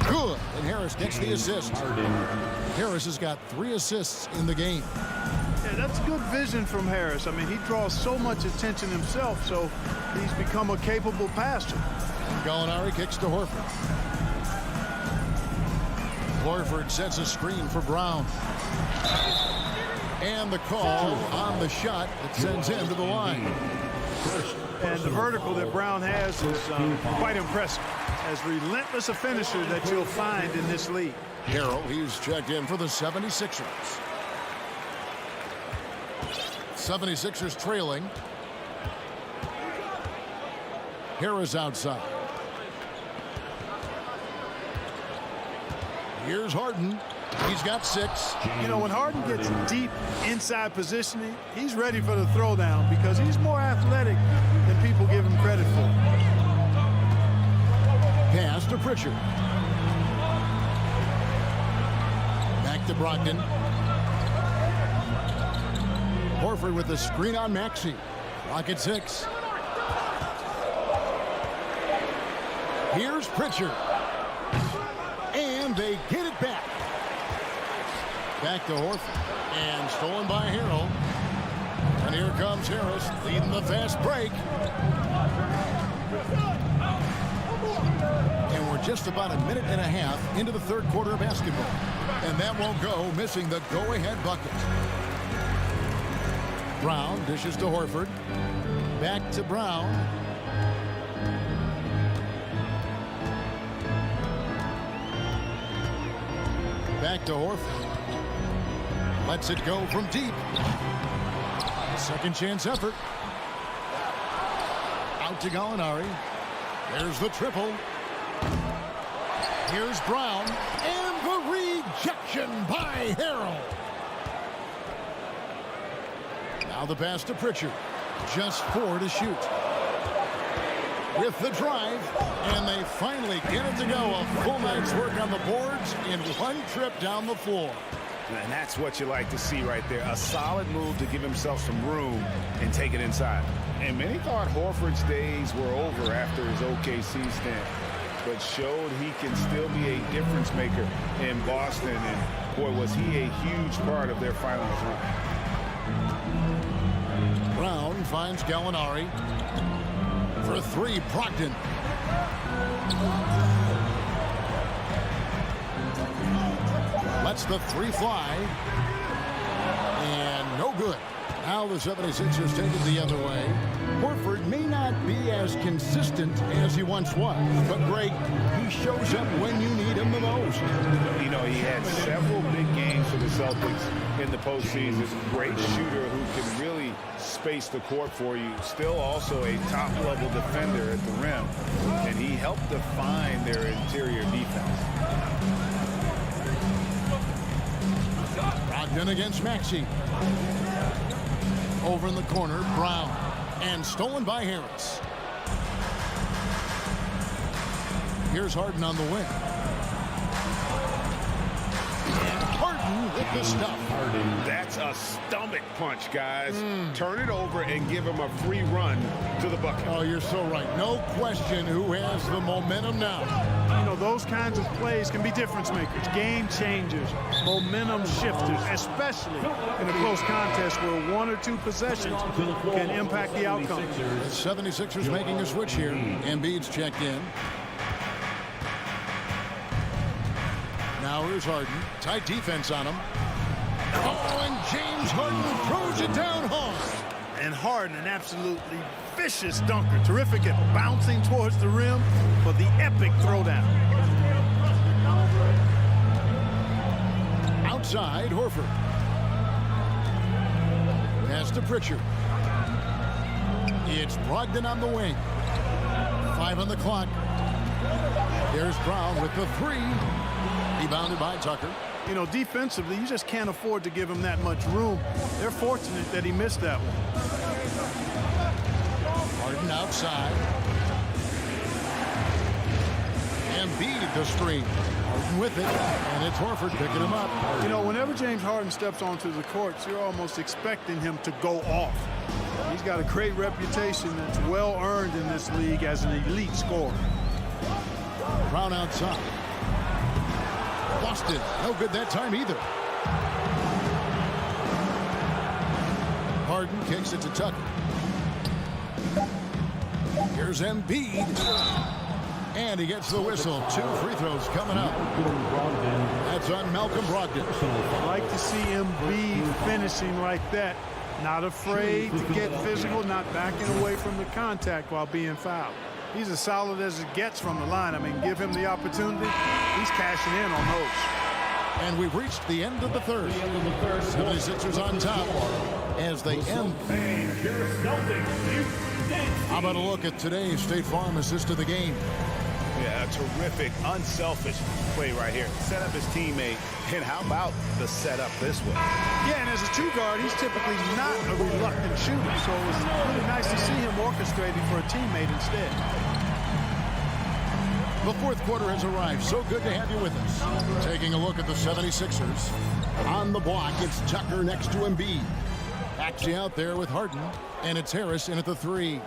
Good, and Harris gets the assist. Harris has got 3 assists in the game. Yeah, that's good vision from Harris. I mean, he draws so much attention himself, so he's become a capable passer. Gallinari kicks to Horford. Horford sets a screen for Brown. And the call on the shot that sends him to the line. And the vertical that Brown has is quite impressive. As relentless a finisher that you'll find in this league. Harrell, he's checked in for the 76ers. 76ers trailing. Harris outside. Here's Harden. He's got 6. You know, when Harden gets deep inside positioning, he's ready for the throwdown because he's more athletic than people give him credit for. Pass to Pritchard. Back to Brogdon. Horford with the screen on Maxey. Clock at 6. Here's Pritchard. And they get it back. Back to Horford. And stolen by Harrell. And here comes Harris leading the fast break. And we're just about a minute and a half into the third quarter of basketball. And that won't go, missing the go-ahead bucket. Brown dishes to Horford. Back to Brown. Back to Horford. Lets it go from deep. Second chance effort. Out to Gallinari. There's the triple. Here's Brown. And the rejection by Harrell. Now the pass to Pritchard. Just 4 to shoot. With the drive. And they finally get it to go. A full night's work on the boards in one trip down the floor. And that's what you like to see right there. A solid move to give himself some room and take it inside. And many thought Horford's days were over after his OKC stint, but showed he can still be a difference maker in Boston. And boy, was he a huge part of their finals run. Brown finds Gallinari. For 3, Brogdon. Lets the 3 fly. And no good. Now the 76ers take it the other way. Horford may not be as consistent as he once was, but Greg, he shows up when you need him the most. You know, he had several big games for the Celtics in the postseason. Great shooter who can really space the court for you. Still also a top-level defender at the rim, and he helped define their interior defense. Brogdon against Maxey. Over in the corner, Brown. And stolen by Harris. Here's Harden on the wing. And Harden with the stuff. That's a stomach punch, guys. Turn it over and give him a free run to the bucket. Oh, you're so right. No question who has the momentum now. You know, those kinds of plays can be difference makers, game changers, momentum shifters, especially in a close contest where 1 or 2 possessions can impact the outcome. The 76ers making a switch here. Embiid's checked in. Now here's Harden. Tight defense on him. Oh, and James Harden throws it down hard. And Harden, an absolutely vicious dunker. Terrific at bouncing towards the rim for the epic throwdown. Outside, Horford. Pass to Pritchard. It's Brogdon on the wing. 5 on the clock. Here's Brown with the 3. Rebounded by Tucker. You know, defensively, you just can't afford to give him that much room. They're fortunate that he missed that one. Harden outside. Embiid the screen. Harden with it. And it's Horford picking him up. You know, whenever James Harden steps onto the courts, you're almost expecting him to go off. He's got a great reputation that's well earned in this league as an elite scorer. Brown outside. Lost it. No good that time either. Harden kicks it to Tucker. Here's Embiid. And he gets the whistle. 2 free throws coming up. That's on Malcolm Brogdon. I like to see Embiid finishing like that. Not afraid to get physical, not backing away from the contact while being fouled. He's as solid as it gets from the line. I mean, give him the opportunity. He's cashing in on those. And we've reached the end of the third. 76ers on top as they end. How about a look at today's State Farm assist of the game? Yeah, a terrific, unselfish play right here. Set up his teammate. And how about the setup this way? Yeah, and as a 2 guard, he's typically not a reluctant shooter. So it was really nice to see him orchestrating for a teammate instead. The fourth quarter has arrived. So good to have you with us. Taking a look at the 76ers. On the block, it's Tucker next to Embiid. Actually out there with Harden. And it's Harris in at the 3.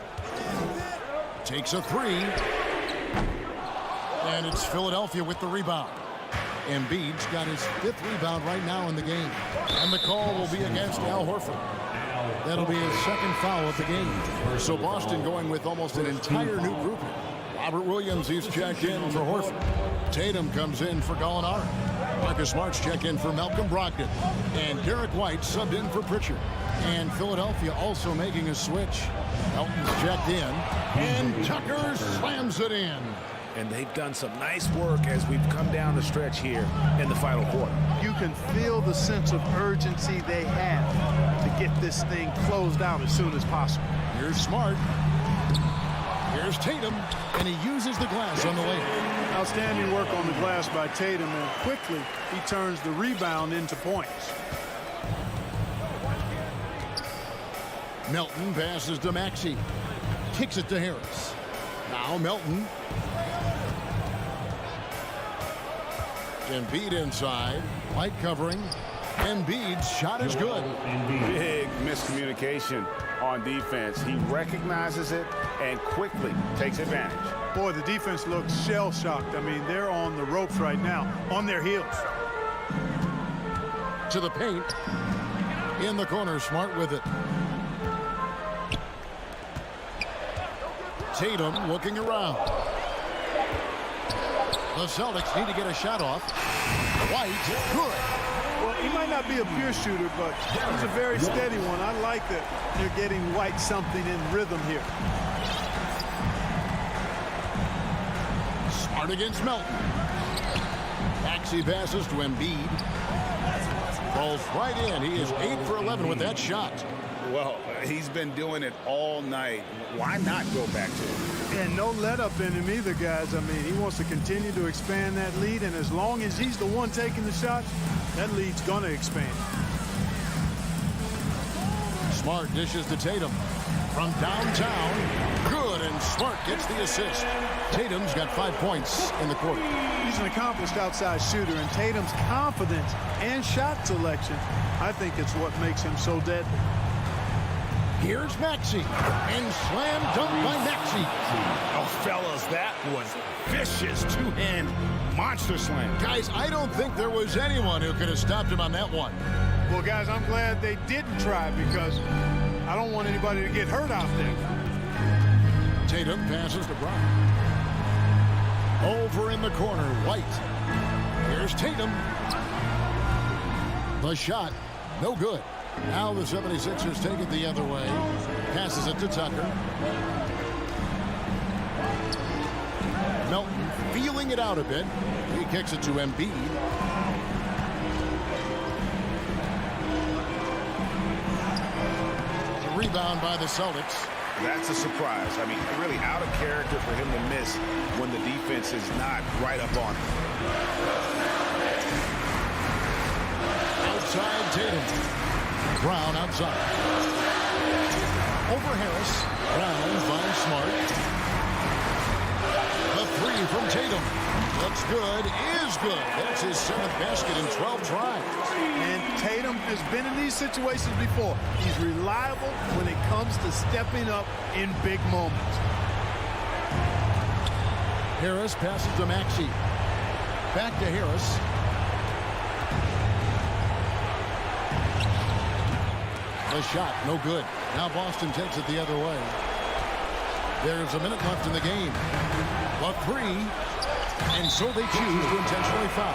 Takes a 3. And it's Philadelphia with the rebound. Embiid's got his 5th rebound right now in the game. And the call will be against Al Horford. That'll be his 2nd foul of the game. So Boston going with almost an entire new group. Robert Williams, he's checked in for Horford. Tatum comes in for Gallinari. Marcus Smart's check in for Malcolm Brogdon. And Derek White subbed in for Pritchard. And Philadelphia also making a switch. Elton's checked in. And Tucker slams it in. And they've done some nice work as we've come down the stretch here in the final quarter. You can feel the sense of urgency they have to get this thing closed out as soon as possible. Here's Smart. Here's Tatum, and he uses the glass on the layup. Outstanding work on the glass by Tatum, and quickly he turns the rebound into points. Melton passes to Maxey. Kicks it to Harris. Now Melton. Embiid inside. White covering. Embiid's shot is good. Big miscommunication on defense. He recognizes it and quickly takes advantage. Boy, the defense looks shell-shocked. I mean, they're on the ropes right now, on their heels. To the paint. In the corner, Smart with it. Tatum looking around. The Celtics need to get a shot off. White, good. Well, he might not be a pure shooter, but he's a very steady one. I like that you're getting White something in rhythm here. Smart against Melton. Maxey passes to Embiid. Falls right in. He is 8 for 11 with that shot. Well, he's been doing it all night. Why not go back to it? And no let up in him either, guys. I mean, he wants to continue to expand that lead, and as long as he's the one taking the shots, that lead's going to expand. Smart dishes to Tatum. From downtown, good, and Smart gets the assist. Tatum's got 5 points in the quarter. He's an accomplished outside shooter, and Tatum's confidence and shot selection, I think it's what makes him so deadly. Here's Maxey, and slam dunk by Maxey. Oh, fellas, that was vicious two-hand monster slam. Guys, I don't think there was anyone who could have stopped him on that one. Well, guys, I'm glad they didn't try, because I don't want anybody to get hurt out there. Tatum passes to Brown. Over in the corner, White. Here's Tatum. The shot, no good. Now the 76ers take it the other way. Passes it to Tucker. Melton feeling it out a bit. He kicks it to Embiid. Rebound by the Celtics. That's a surprise. I mean, really out of character for him to miss when the defense is not right up on him. Outside Tatum. Brown outside. Over Harris. Brown finds Smart. The three from Tatum. Looks good, is good. That's his 7th basket in 12 tries. And Tatum has been in these situations before. He's reliable when it comes to stepping up in big moments. Harris passes to Maxey. Back to Harris. The shot, no good. Now Boston takes it the other way. There's a minute left in the game. The three, and so they choose to intentionally foul.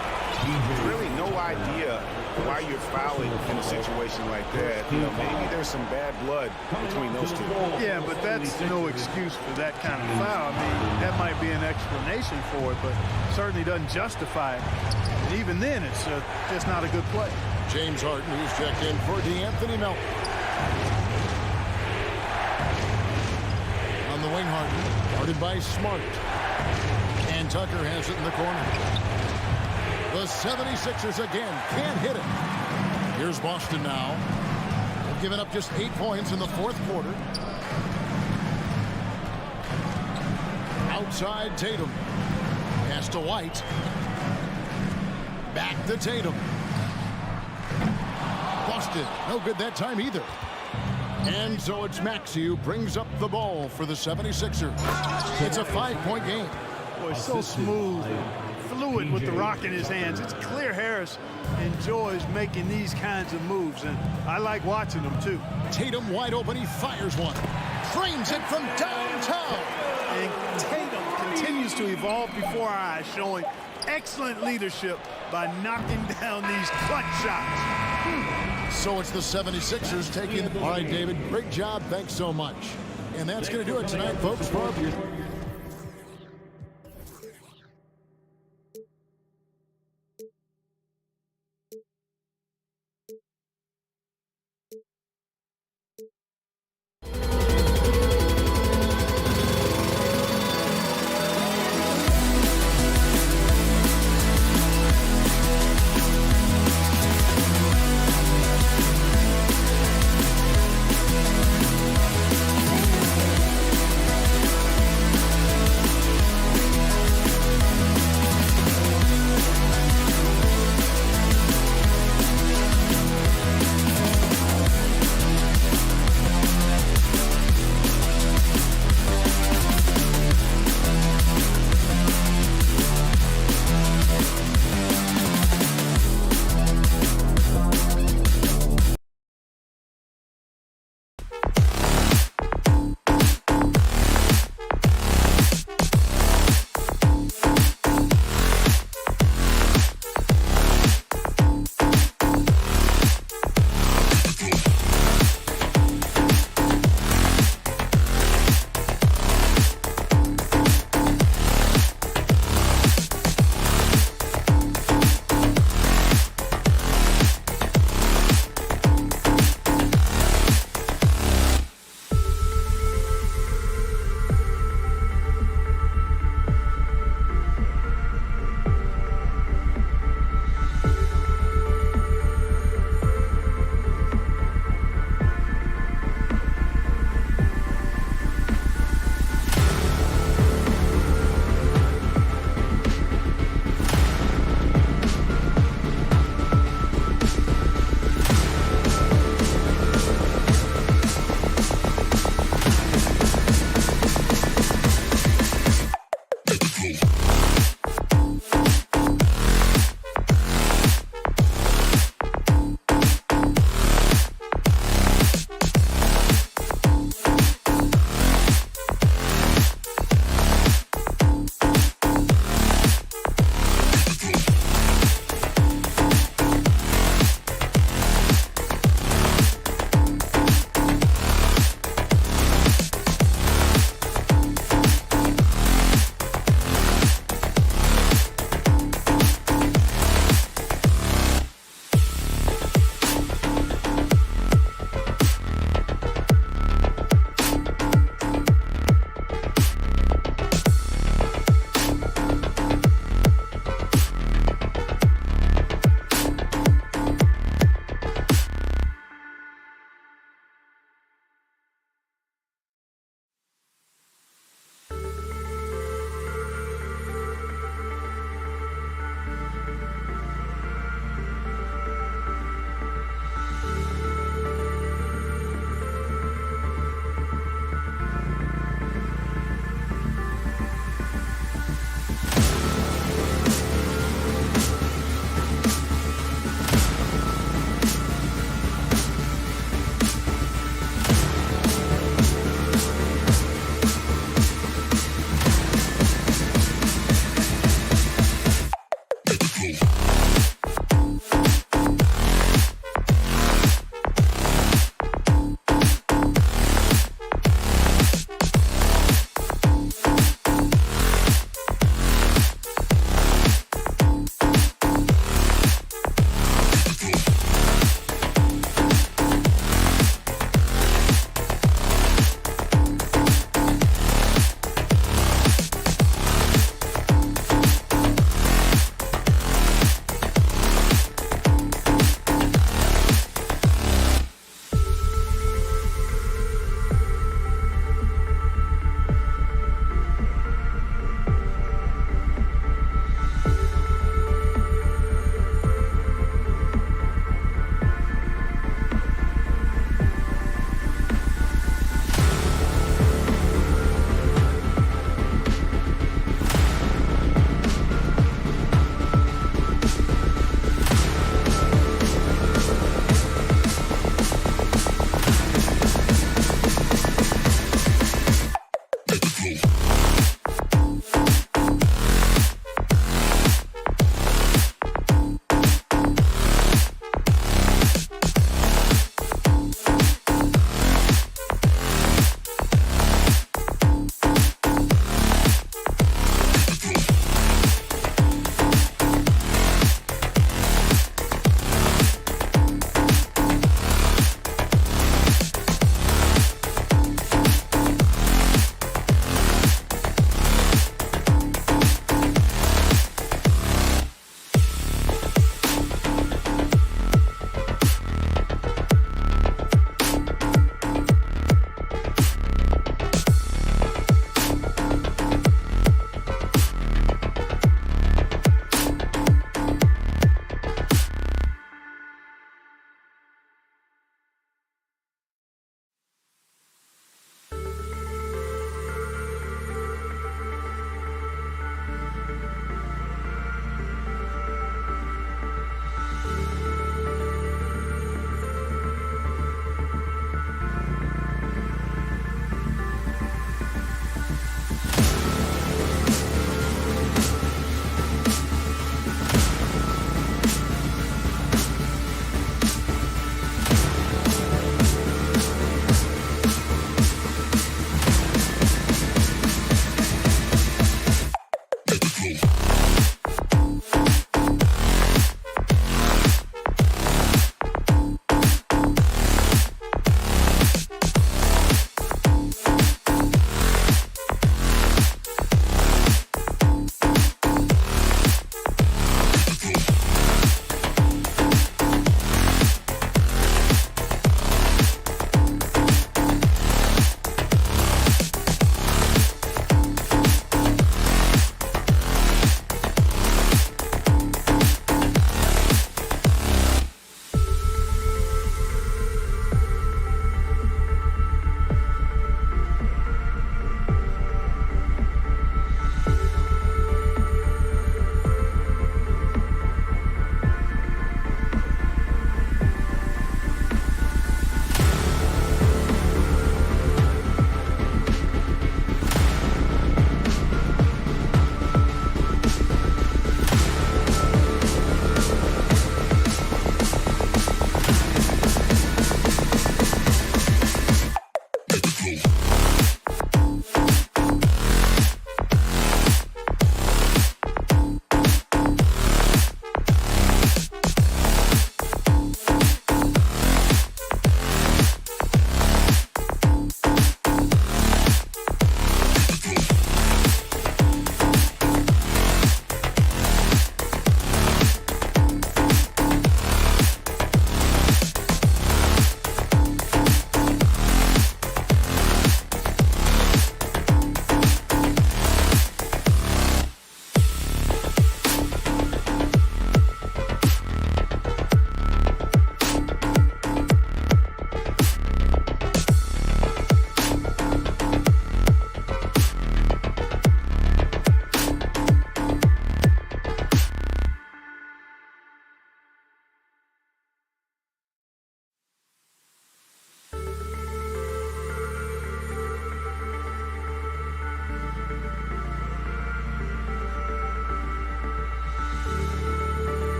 Really no idea why you're fouling in a situation like that. You know, maybe there's some bad blood between those two. Yeah, but that's no excuse for that kind of foul. I mean, that might be an explanation for it, but certainly doesn't justify it. And even then, it's just not a good play. James Harden, who's checked in for D'Anthony Melton. On the wing, Harden, guarded by Smart. And Tucker has it in the corner. The 76ers again can't hit it. Here's Boston now. They've given up just 8 points in the 4th quarter. Outside Tatum. Pass to White. Back to Tatum. Boston, no good that time either. And so it's Maxey who brings up the ball for the 76ers. It's a 5-point game. Boy, is so smooth, fluid with the rock in his hands. It's clear Harris enjoys making these kinds of moves, and I like watching them too. Tatum wide open, he fires one. Frames it from downtown. And Tatum continues to evolve before our eyes, showing excellent leadership by knocking down these clutch shots. So it's the 76ers taking the... All right, David, great job. Thanks so much. And that's going to do it tonight, folks, for our...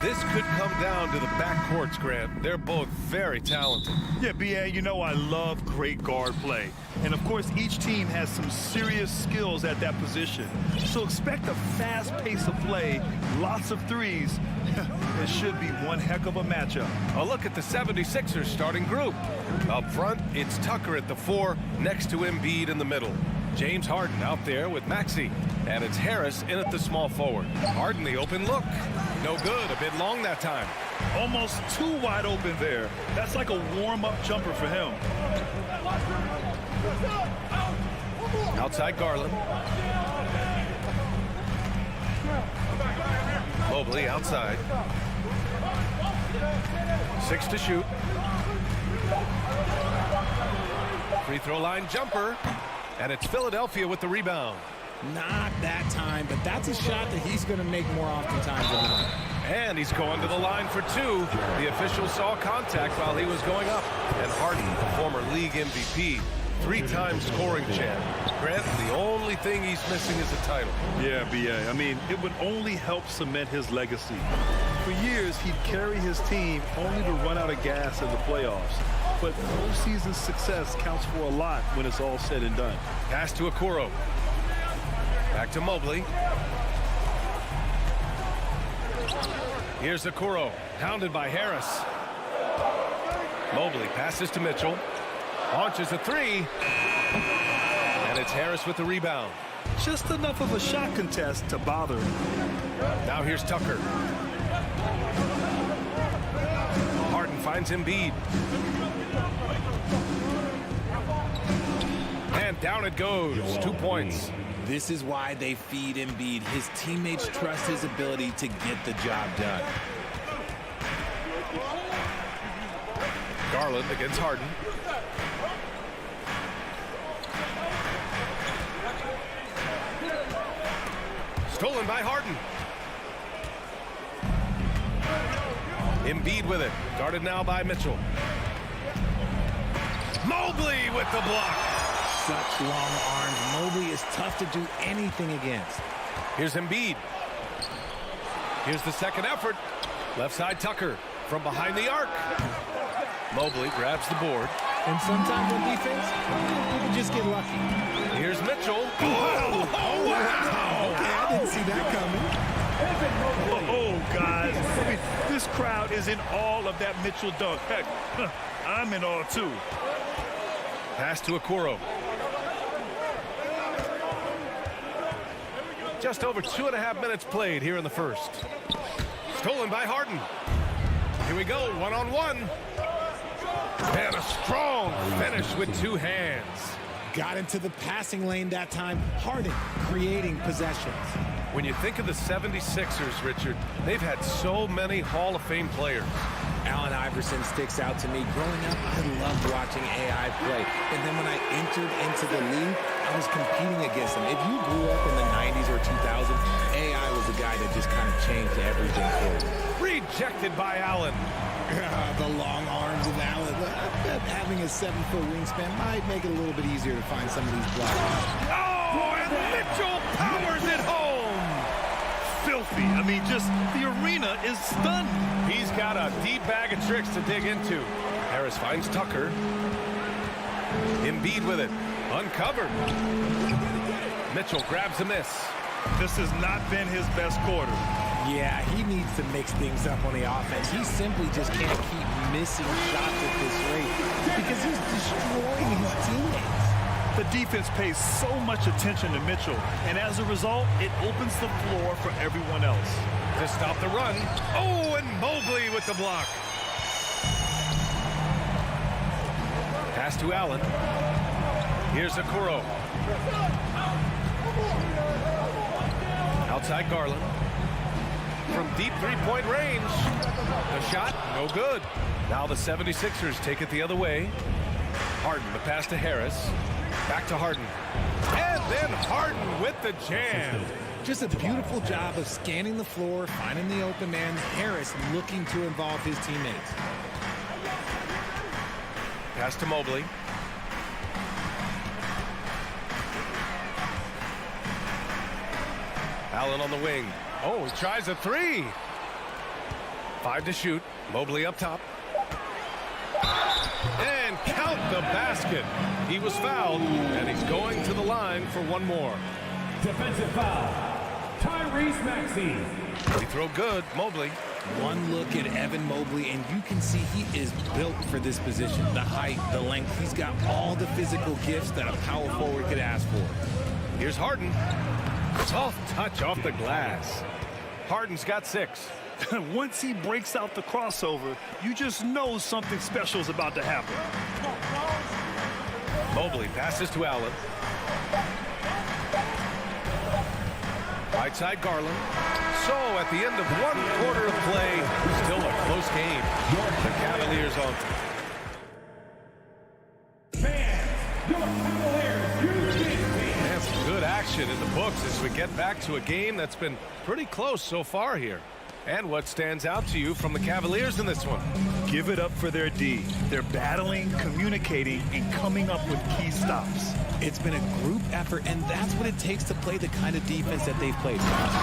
This could come down to the backcourts, Grant. They're both very talented. Yeah, B.A., you know I love great guard play. And, of course, each team has some serious skills at that position. So expect a fast pace of play, lots of threes. It should be one heck of a matchup. A look at the 76ers starting group. Up front, it's Tucker at the 4, next to Embiid in the middle. James Harden out there with Maxey. And it's Harris in at the small forward. Harden the open look. No good, a bit long that time. Almost too wide open there. That's like a warm-up jumper for him. Outside Garland. Mobley outside. 6 to shoot. Free throw line jumper. And it's Philadelphia with the rebound. Not that time, but that's a shot that he's going to make more oftentimes than not. And he's going to the line for 2. The official saw contact while he was going up. And Harden, the former league MVP, 3-time scoring champ. Grant, the only thing he's missing is a title. Yeah, B.A. I mean, it would only help cement his legacy. For years, he'd carry his team only to run out of gas in the playoffs. But postseason success counts for a lot when it's all said and done. Pass to Okoro. Back to Mobley. Here's Okoro, hounded by Harris. Mobley passes to Mitchell. Launches a 3. And it's Harris with the rebound. Just enough of a shot contest to bother him. Now here's Tucker. Harden finds Embiid. And down it goes. 2 points. This is why they feed Embiid. His teammates trust his ability to get the job done. Garland against Harden. Stolen by Harden. Embiid with it. Guarded now by Mitchell. Mobley with the block. Such long arms. Mobley is tough to do anything against. Here's Embiid. Here's the second effort. Left side Tucker from behind the arc. Mobley grabs the board. And sometimes on defense, you can just get lucky. Here's Mitchell. Oh, wow. Okay, I didn't see that coming. Oh, guys. I mean, this crowd is in awe of that Mitchell dunk. Heck, I'm in awe, too. Pass to Okoro. Just over 2.5 minutes played here in the first. Stolen by Harden. Here we go, one-on-one. And a strong finish with 2 hands. Got into the passing lane that time. Harden creating possessions. When you think of the 76ers, Richard, they've had so many Hall of Fame players. Allen Iverson sticks out to me. Growing up, I loved watching AI play. And then when I entered into the league, I was competing against him. If you grew up in the 90s or 2000s, AI was the guy that just kind of changed everything for you. Rejected by Allen. The long arms of Allen. Having a 7-foot wingspan might make it a little bit easier to find some of these blocks. Oh, and Mitchell powers it home. Filthy. I mean, just the arena is stunned. He's got a deep bag of tricks to dig into. Harris finds Tucker. Embiid with it. Uncovered. Mitchell grabs a miss. This has not been his best quarter. Yeah, he needs to mix things up on the offense. He simply just can't keep missing shots at this rate because he's destroying his teammates. The defense pays so much attention to Mitchell, and as a result, it opens the floor for everyone else. To stop the run. Oh, and Mobley with the block. Pass to Allen. Here's Okoro. Outside Garland. From deep three-point range. The shot, no good. Now the 76ers take it the other way. Harden, the pass to Harris. Back to Harden. And then Harden with the jam. Just a beautiful job of scanning the floor, finding the open man. Harris looking to involve his teammates. Pass to Mobley. Allen on the wing. Oh, he tries a 3. 5 to shoot. Mobley up top. And count the basket. He was fouled, and he's going to the line for one more. Defensive foul. Tyrese Maxey. He throw good, Mobley. One look at Evan Mobley, and you can see he is built for this position. The height, the length, he's got all the physical gifts that a power forward could ask for. Here's Harden. Soft touch off the glass. Harden's got 6. Once he breaks out the crossover, you just know something special is about to happen. Mobley passes to Allen. Right side Garland. So at the end of 1 quarter of play, still a close game. The Cavaliers on. Fans, your Cavaliers, And some good action in the books as we get back to a game that's been pretty close so far here. And what stands out to you from the Cavaliers in this one? Give it up for their D. They're battling, communicating, and coming up with key stops. It's been a group effort, and that's what it takes to play the kind of defense that they've played.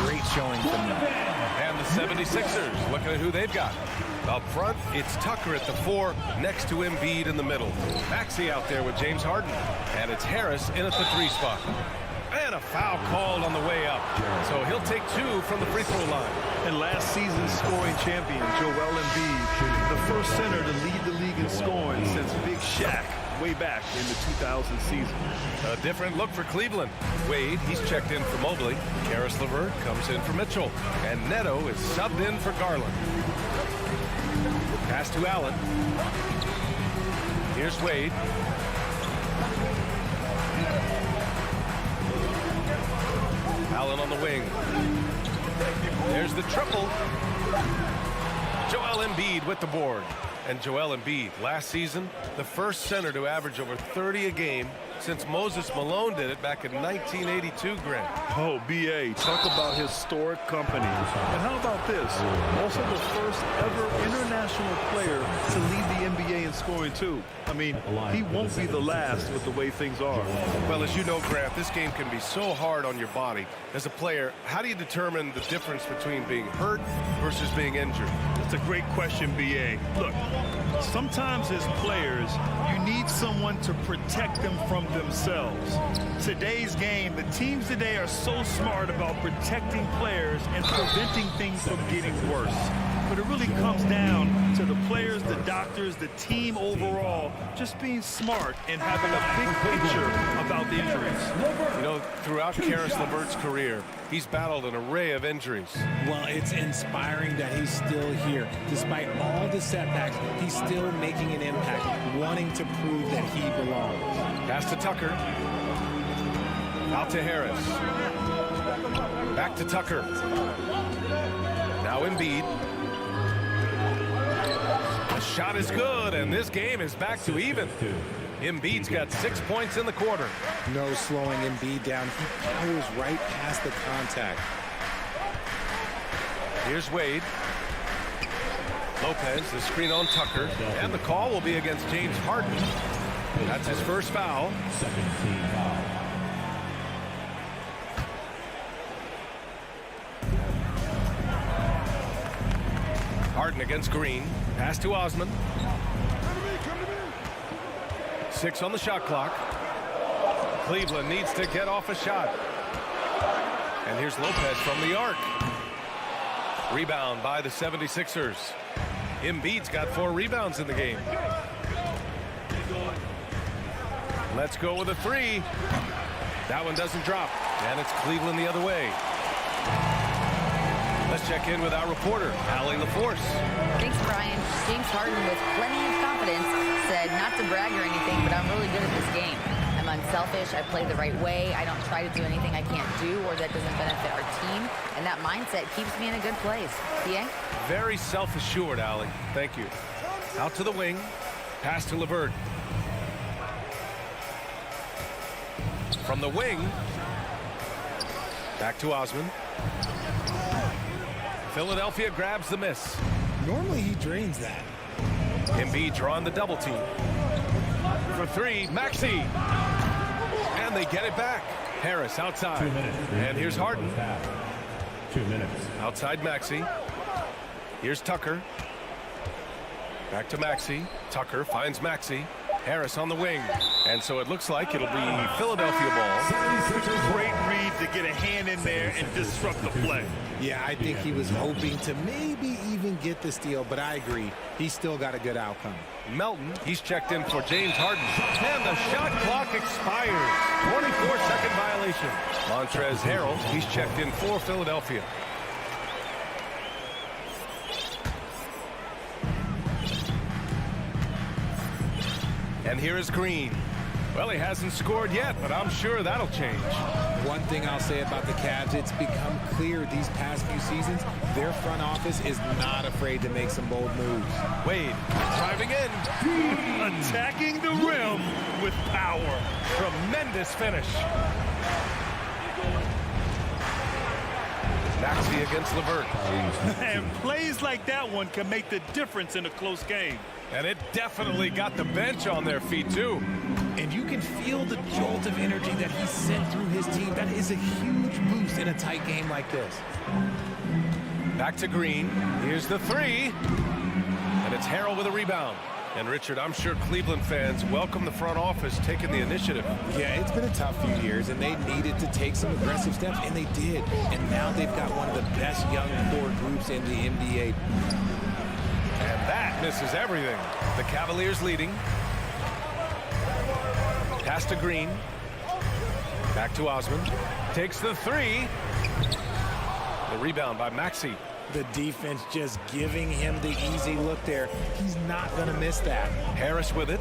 Great showing from them. And the 76ers, looking at who they've got. Up front, it's Tucker at the 4, next to Embiid in the middle. Maxey out there with James Harden. And it's Harris in at the 3 spot. And a foul called on the way up. So he'll take 2 from the free throw line. And last season's scoring champion, Joel Embiid, the first center to lead the league in scoring since Big Shaq way back in the 2000 season. A different look for Cleveland. Wade, he's checked in for Mobley. Karis LeVert comes in for Mitchell. And Neto is subbed in for Garland. Pass to Allen. Here's Wade. Allen on the wing. There's the triple. Joel Embiid with the board. And Joel Embiid, last season, the first center to average over 30 a game since Moses Malone did it back in 1982, Grant. Oh, B.A., talk about historic company. And how about this? Also the first ever international player to lead the NBA in scoring, too. I mean, he won't be the last with the way things are. Well, as you know, Grant, this game can be so hard on your body. As a player, how do you determine the difference between being hurt versus being injured? That's a great question, B.A. Look, sometimes as players, you need someone to protect them from themselves. Today's game, the teams today are so smart about protecting players and preventing things from getting worse. But it really comes down to the players, the doctors, the team overall, just being smart and having a big picture about the injuries. You know, throughout Karis LeVert's career, he's battled an array of injuries. Well, it's inspiring that he's still here. Despite all the setbacks, he's still making an impact, wanting to prove that he belongs. Pass to Tucker. Out to Harris. Back to Tucker. Now Embiid. The shot is good, and this game is back to even. Embiid's got 6 points in the quarter. No slowing Embiid down. He powers right past the contact. Here's Wade. Lopez, the screen on Tucker, and the call will be against James Harden. That's his first foul. Second team foul. Harden against Green. Pass to Osman. 6 on the shot clock. Cleveland needs to get off a shot. And here's Lopez from the arc. Rebound by the 76ers. Embiid's got 4 rebounds in the game. Let's go with a 3. That one doesn't drop. And it's Cleveland the other way. Let's check in with our reporter, Allie LaForce. Thanks, Brian. James Harden, with plenty of confidence, said not to brag or anything, but I'm really good at this game. I'm unselfish. I play the right way. I don't try to do anything I can't do or that doesn't benefit our team. And that mindset keeps me in a good place. CA? Very self-assured, Allie. Thank you. Out to the wing. Pass to LeVert. From the wing. Back to Osman. Philadelphia grabs the miss. Normally he drains that. Embiid drawing the double team. For 3, Maxey. And they get it back. Harris outside. 2 minutes. And here's Harden. 2 minutes. Outside Maxey. Here's Tucker. Back to Maxey. Tucker finds Maxey. Harris on the wing. And so it looks like it'll be Philadelphia ball. Great read to get a hand in there and disrupt the play. Yeah, I think he was hoping to maybe even get the steal, but I agree. He's still got a good outcome. Melton, he's checked in for James Harden. And the shot clock expires. 24-second violation. Montrezl Harrell, he's checked in for Philadelphia. And here is Green. Well, he hasn't scored yet, but I'm sure that'll change. One thing I'll say about the Cavs, it's become clear these past few seasons, their front office is not afraid to make some bold moves. Wade driving in. Attacking the rim with power. Tremendous finish. Maxey against LeVert. And plays like that one can make the difference in a close game. And it definitely got the bench on their feet, too. And you can feel the jolt of energy that he sent through his team. That is a huge boost in a tight game like this. Back to Green. Here's the three. And it's Harrell with a rebound. And, Richard, I'm sure Cleveland fans welcome the front office taking the initiative. Yeah, it's been a tough few years, and they needed to take some aggressive steps, and they did. And now they've got one of the best young core groups in the NBA. And that misses everything. The Cavaliers leading. Pass to Green. Back to Osman. Takes the three. The rebound by Maxey. The defense just giving him the easy look there. He's not going to miss that. Harris with it.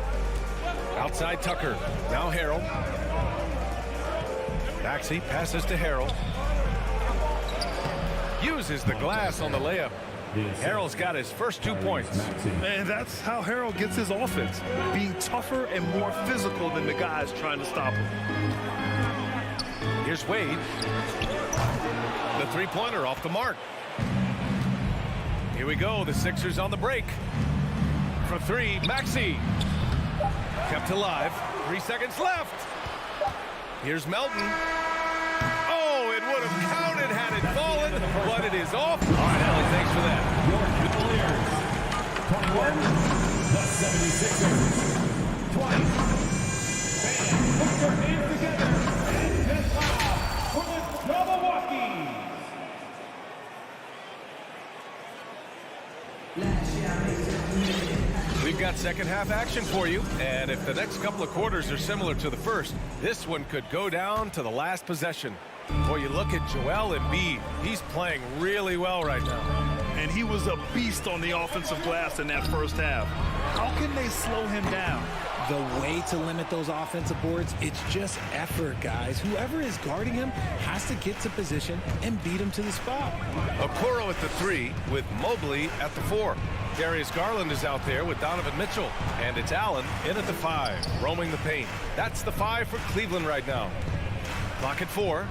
Outside Tucker. Now Harrell. Maxey passes to Harrell. Uses the glass on the layup. Harrell's got his first 2 points. And that's how Harrell gets his offense. Being tougher and more physical than the guys trying to stop him. Here's Wade. The three-pointer off the mark. Here we go. The Sixers on the break. For three, Maxey. Kept alive. 3 seconds left. Here's Melton. Oh, it would have counted had it fallen, but it is off. All right, Allie, thanks for that. Your Cavaliers, 21, the 76ers, 20. Fans, put your hands together and get loud for the Milwaukee. We've got second half action for you, and if the next couple of quarters are similar to the first, this one could go down to the last possession. Boy, you look at Joel Embiid. He's playing really well right now. And he was a beast on the offensive glass in that first half. How can they slow him down? The way to limit those offensive boards, it's just effort, guys. Whoever is guarding him has to get to position and beat him to the spot. Okoro at the three with Mobley at the four. Darius Garland is out there with Donovan Mitchell. And it's Allen in at the 5, roaming the paint. That's the 5 for Cleveland right now. Clock at 4.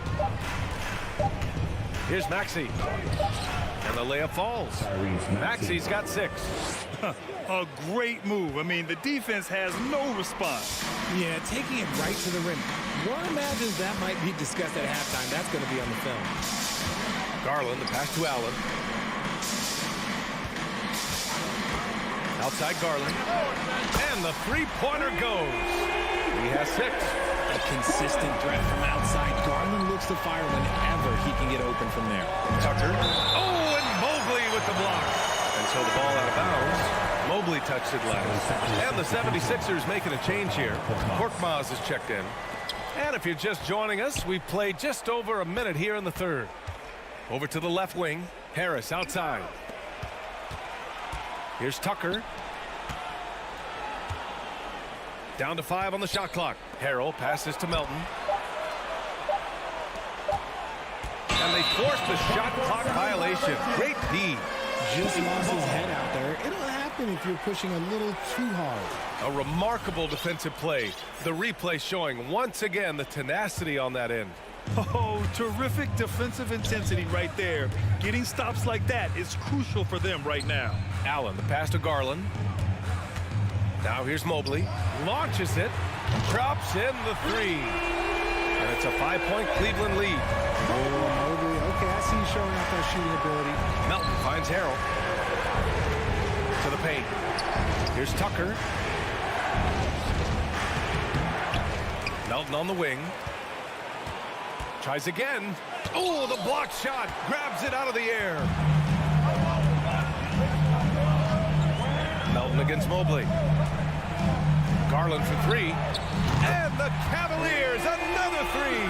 Here's Maxey. And the layup falls. Maxey's got 6. A great move. I mean, the defense has no response. Yeah, taking it right to the rim. One imagines that might be discussed at halftime. That's going to be on the film. Garland, the pass to Allen. Outside Garland. And the three-pointer goes. He has 6. A consistent threat from outside. Garland looks to fire whenever he can get open from there. Tucker. Oh, and Mobley with the block. And so the ball out of bounds. Mobley touched it last. And the 76ers making a change here. Korkmaz is checked in. And if you're just joining us, we've played just over a minute here in the third. Over to the left wing. Harris outside. Here's Tucker. Down to 5 on the shot clock. Harrell passes to Melton. And they forced the shot clock violation. Great D. Just lost his head out there. It'll happen if you're pushing a little too hard. A remarkable defensive play. The replay showing once again the tenacity on that end. Oh, terrific defensive intensity right there. Getting stops like that is crucial for them right now. Allen, the pass to Garland. Now here's Mobley. Launches it. Drops in the 3. And it's a 5-point Cleveland lead. Oh, Mobley. Okay, I see you showing off that shooting ability. Melton finds Harrell. to the paint. Here's Tucker. Melton on the wing. Tries again. Oh, the block shot. Grabs it out of the air. Melton against Mobley. Garland for three. And the Cavaliers, another three.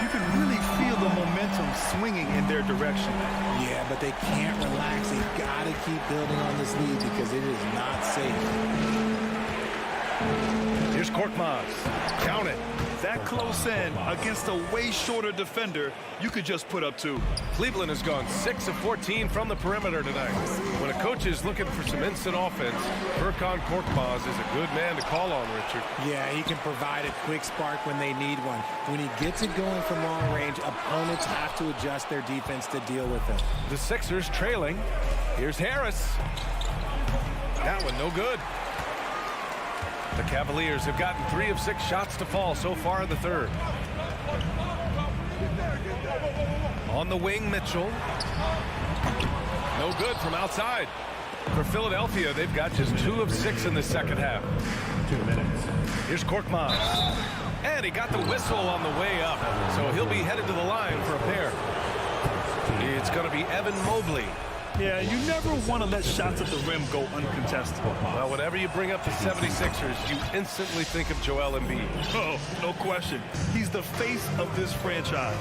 You can really feel the momentum swinging in their direction. Yeah, but they can't relax. They've got to keep building on this lead because it is not safe. Here's Korkmaz. Count it. That close in against a way shorter defender, you could just put up 2. Cleveland has gone 6 of 14 from the perimeter tonight. When a coach is looking for some instant offense, Furkan Korkmaz is a good man to call on, Richard. Yeah, he can provide a quick spark when they need one. When he gets it going from long range, opponents have to adjust their defense to deal with him. The Sixers trailing. Here's Harris. That one no good. The Cavaliers have gotten 3 of 6 shots to fall so far in the third. On the wing, Mitchell. No good from outside. For Philadelphia, they've got just 2 of 6 in the second half. 2 minutes. Here's Korkmaz. And he got the whistle on the way up. So he'll be headed to the line for a pair. It's going to be Evan Mobley. Yeah, you never want to let shots at the rim go uncontested. Well, whenever you bring up the 76ers, you instantly think of Joel Embiid. Oh, no question. He's the face of this franchise.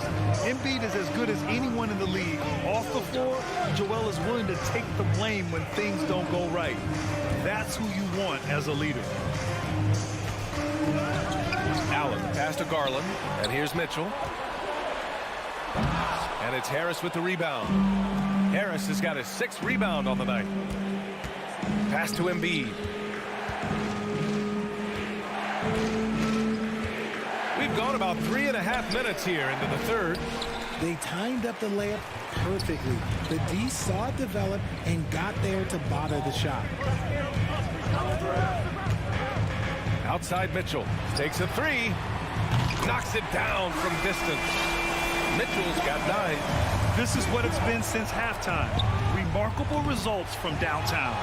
Embiid is as good as anyone in the league. Off the floor, Joel is willing to take the blame when things don't go right. That's who you want as a leader. Allen pass to Garland, and here's Mitchell. And it's Harris with the rebound. Harris has got his 6th rebound on the night. Pass to Embiid. We've gone about 3.5 minutes here into the third. They timed up the layup perfectly. The D saw it develop and got there to bother the shot. Outside Mitchell. Takes a 3. Knocks it down from distance. Mitchell's got 9. This is what it's been since halftime. Remarkable results from downtown.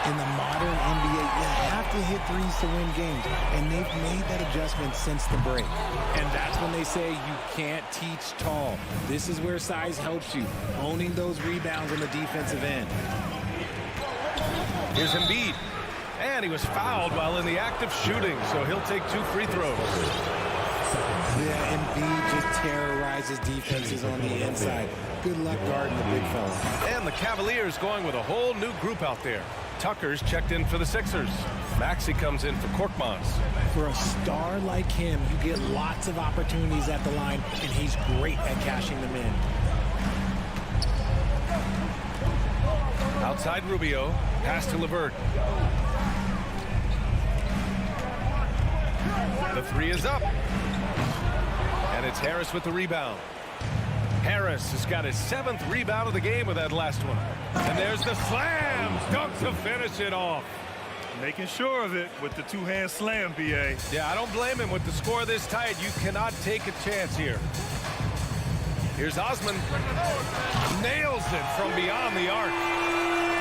In the modern NBA, you have to hit threes to win games, and they've made that adjustment since the break. And that's when they say you can't teach tall. This is where size helps you, owning those rebounds on the defensive end. Here's Embiid. And he was fouled while in the act of shooting, so he'll take 2 free throws. Yeah, Embiid just terrorizes defenses on the inside. Good luck guarding the big fella. And the Cavaliers going with a whole new group out there. Tucker's checked in for the Sixers. Maxey comes in for Korkmaz. For a star like him, you get lots of opportunities at the line, and he's great at cashing them in. Outside Rubio. Pass to LeVert. The 3 is up. And it's Harris with the rebound. Harris has got his 7th rebound of the game with that last one. And there's the slam dunk to finish it off. Making sure of it with the 2-hand slam, B.A. Yeah, I don't blame him with the score this tight. You cannot take a chance here. Here's Osman. Nails it from beyond the arc.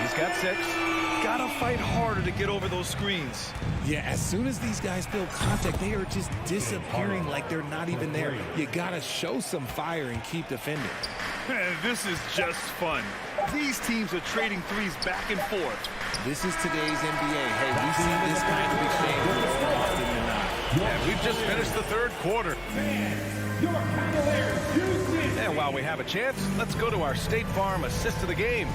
He's got 6. Gotta fight harder to get over those screens. Yeah, as soon as these guys feel contact, they are just disappearing like they're not even there. You gotta show some fire and keep defending. Man, this is just fun. These teams are trading threes back and forth. This is today's NBA. Hey, we see this kind of exchange more often than not. And we've just finished the third quarter. And while we have a chance, let's go to our State Farm assist of the game.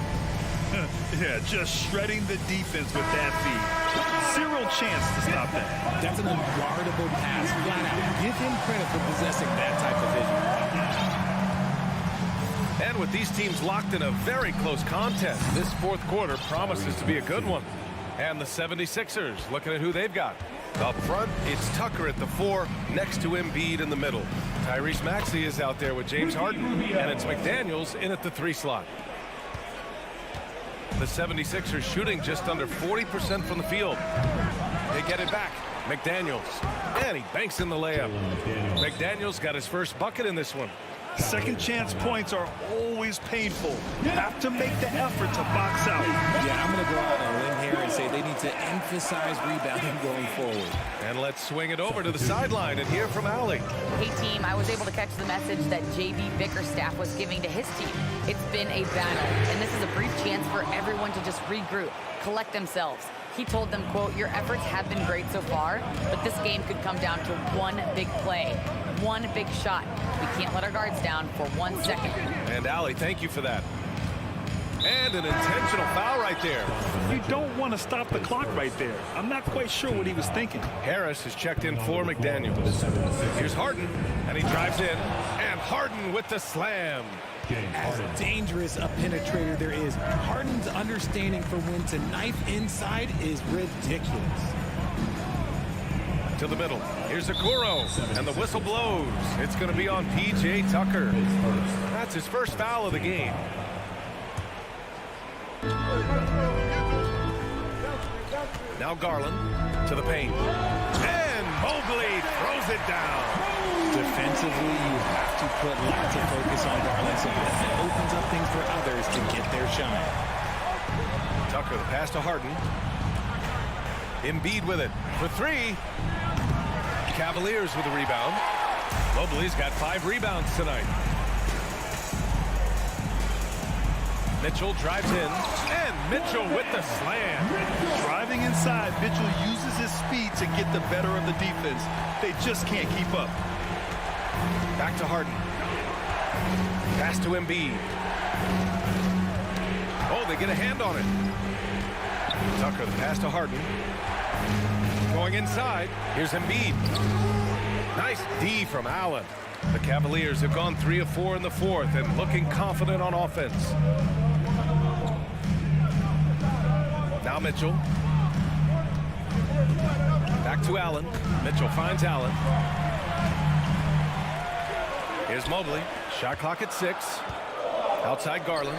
Yeah, just shredding the defense with that feed. 0 chance to stop that. That's an unguardable pass, flat out. Give him credit for possessing that type of vision. And with these teams locked in a very close contest, this fourth quarter promises to be a good one. And the 76ers, looking at who they've got. Up front, it's Tucker at the 4, next to Embiid in the middle. Tyrese Maxey is out there with James Harden, and it's McDaniels in at the 3 slot. The 76ers shooting just under 40% from the field. They get it back. McDaniels. And he banks in the layup. McDaniels got his first bucket in this one. Second chance points are always painful. You have to make the effort to box out. Yeah, I'm going to go out on a limb here and say they need to emphasize rebounding going forward. And let's swing it over to the sideline and hear from Allie. Hey, team, I was able to catch the message that J.B. Bickerstaff was giving to his team. It's been a battle, and this is a brief chance for everyone to just regroup, collect themselves. He told them, quote, your efforts have been great so far, but this game could come down to one big play, one big shot. We can't let our guards down for 1 second. And Allie, thank you for that. And an intentional foul right there. You don't want to stop the clock right there. I'm not quite sure what he was thinking. Harris has checked in for McDaniels. Here's Harden, and he drives in, and Harden with the slam. As dangerous a penetrator there is, Harden's understanding for when to knife inside is ridiculous. To the middle. Here's Okoro, and the whistle blows. It's going to be on P.J. Tucker. That's his first foul of the game. Now Garland to the paint. And Mobley throws it down. Defensively, you have to put lots of focus on Garland, so that opens up things for others to get their shine. Tucker, the pass to Harden. Embiid with it for three. Cavaliers with a rebound. Mobley's got 5 rebounds tonight. Mitchell drives in, and Mitchell with the slam. Driving inside, Mitchell uses his speed to get the better of the defense. They just can't keep up. Back to Harden. Pass to Embiid. Oh, they get a hand on it. Tucker, the pass to Harden. Going inside. Here's Embiid. Nice D from Allen. The Cavaliers have gone 3 of 4 in the fourth and looking confident on offense. Now Mitchell. Back to Allen. Mitchell finds Allen. Here's Mobley. Shot clock at 6. Outside Garland.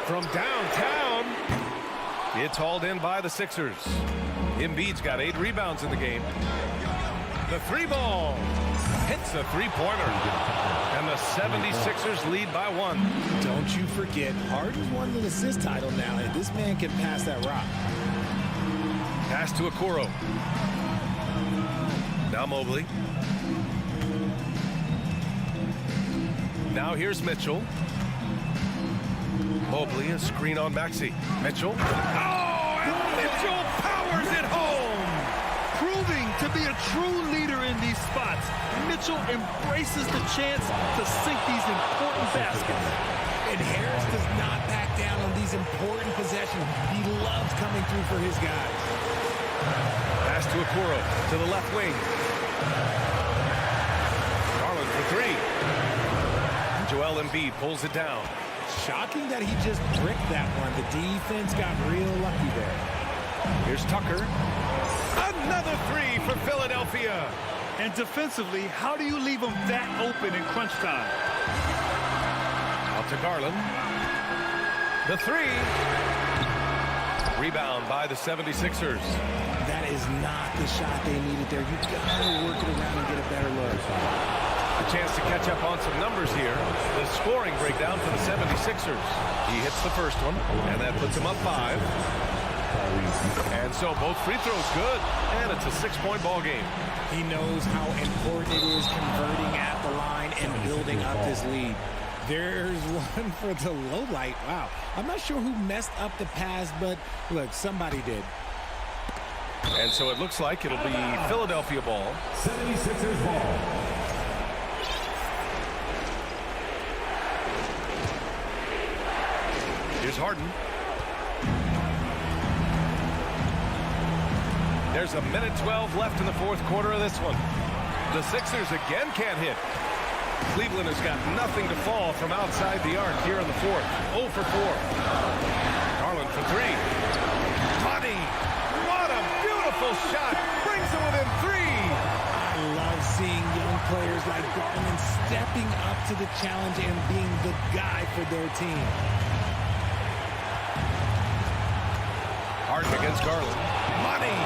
From downtown. It's hauled in by the Sixers. Embiid's got 8 rebounds in the game. The 3-ball. Hits a 3-pointer. And the 76ers lead by 1. Don't you forget, Harden's won an assist title now, and this man can pass that rock. Pass to Okoro. Now Mobley. Now here's Mitchell. Mobley, a screen on Maxey. Mitchell. Oh, and Mitchell powers it home. Proving to be a true leader in these spots, Mitchell embraces the chance to sink these important baskets. And Harris does not back down on these important possessions. He loves coming through for his guys. Pass to Okoro to the left wing. Garland for 3. And Joel Embiid pulls it down. Shocking that he just bricked that one. The defense got real lucky there. Here's Tucker. Another 3 for Philadelphia. And defensively, how do you leave them that open in crunch time? Out to Garland. The 3. Rebound by the 76ers. That is not the shot they needed there. You've got to work it around and get a better look. A chance to catch up on some numbers here. The scoring breakdown for the 76ers. He hits the first one, and that puts him up 5. And so both free throws good, and it's a 6-point ball game. He knows how important it is converting at the line and building up this lead. There's one for the low light. Wow. I'm not sure who messed up the pass, but look, somebody did. And so it looks like it'll be Philadelphia ball. 76ers ball. Here's Harden. There's a minute 12 left in the fourth quarter of this one. The Sixers again can't hit. Cleveland has got nothing to fall from outside the arc here in the fourth. 0 for 4. Garland for 3. Money. What a beautiful shot. Brings it within 3. I love seeing young players like Garland stepping up to the challenge and being the guy for their team. Harden against Garland. money.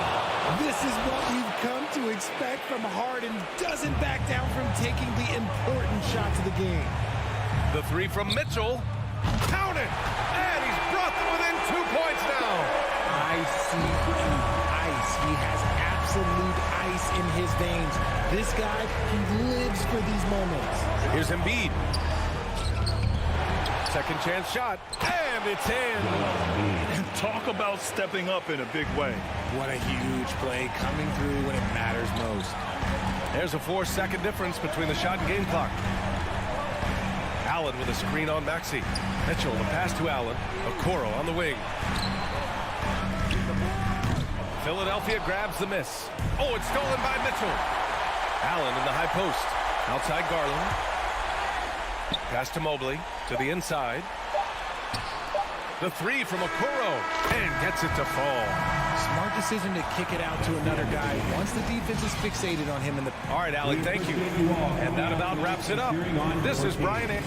This is what we've come to expect from Harden. Doesn't back down from taking the important shots of the game. The three from Mitchell. Count it! And he's brought them within 2 points now. Icy ice. He has absolute ice in his veins. This guy, he lives for these moments. Here's Embiid. Second chance shot. And it's in. And talk about stepping up in a big way. What a huge play coming through when it matters most. There's a 4-second difference between the shot and game clock. Allen with a screen on Maxey. Mitchell, the pass to Allen. Okoro on the wing. Philadelphia grabs the miss. Oh, it's stolen by Mitchell. Allen in the high post. Outside Garland. Pass to Mobley. To the inside. The three from Okoro. And gets it to fall. Smart decision to kick it out to another guy once the defense is fixated on him in the... All right, Allen, thank you. And that about wraps it up. This is Brian.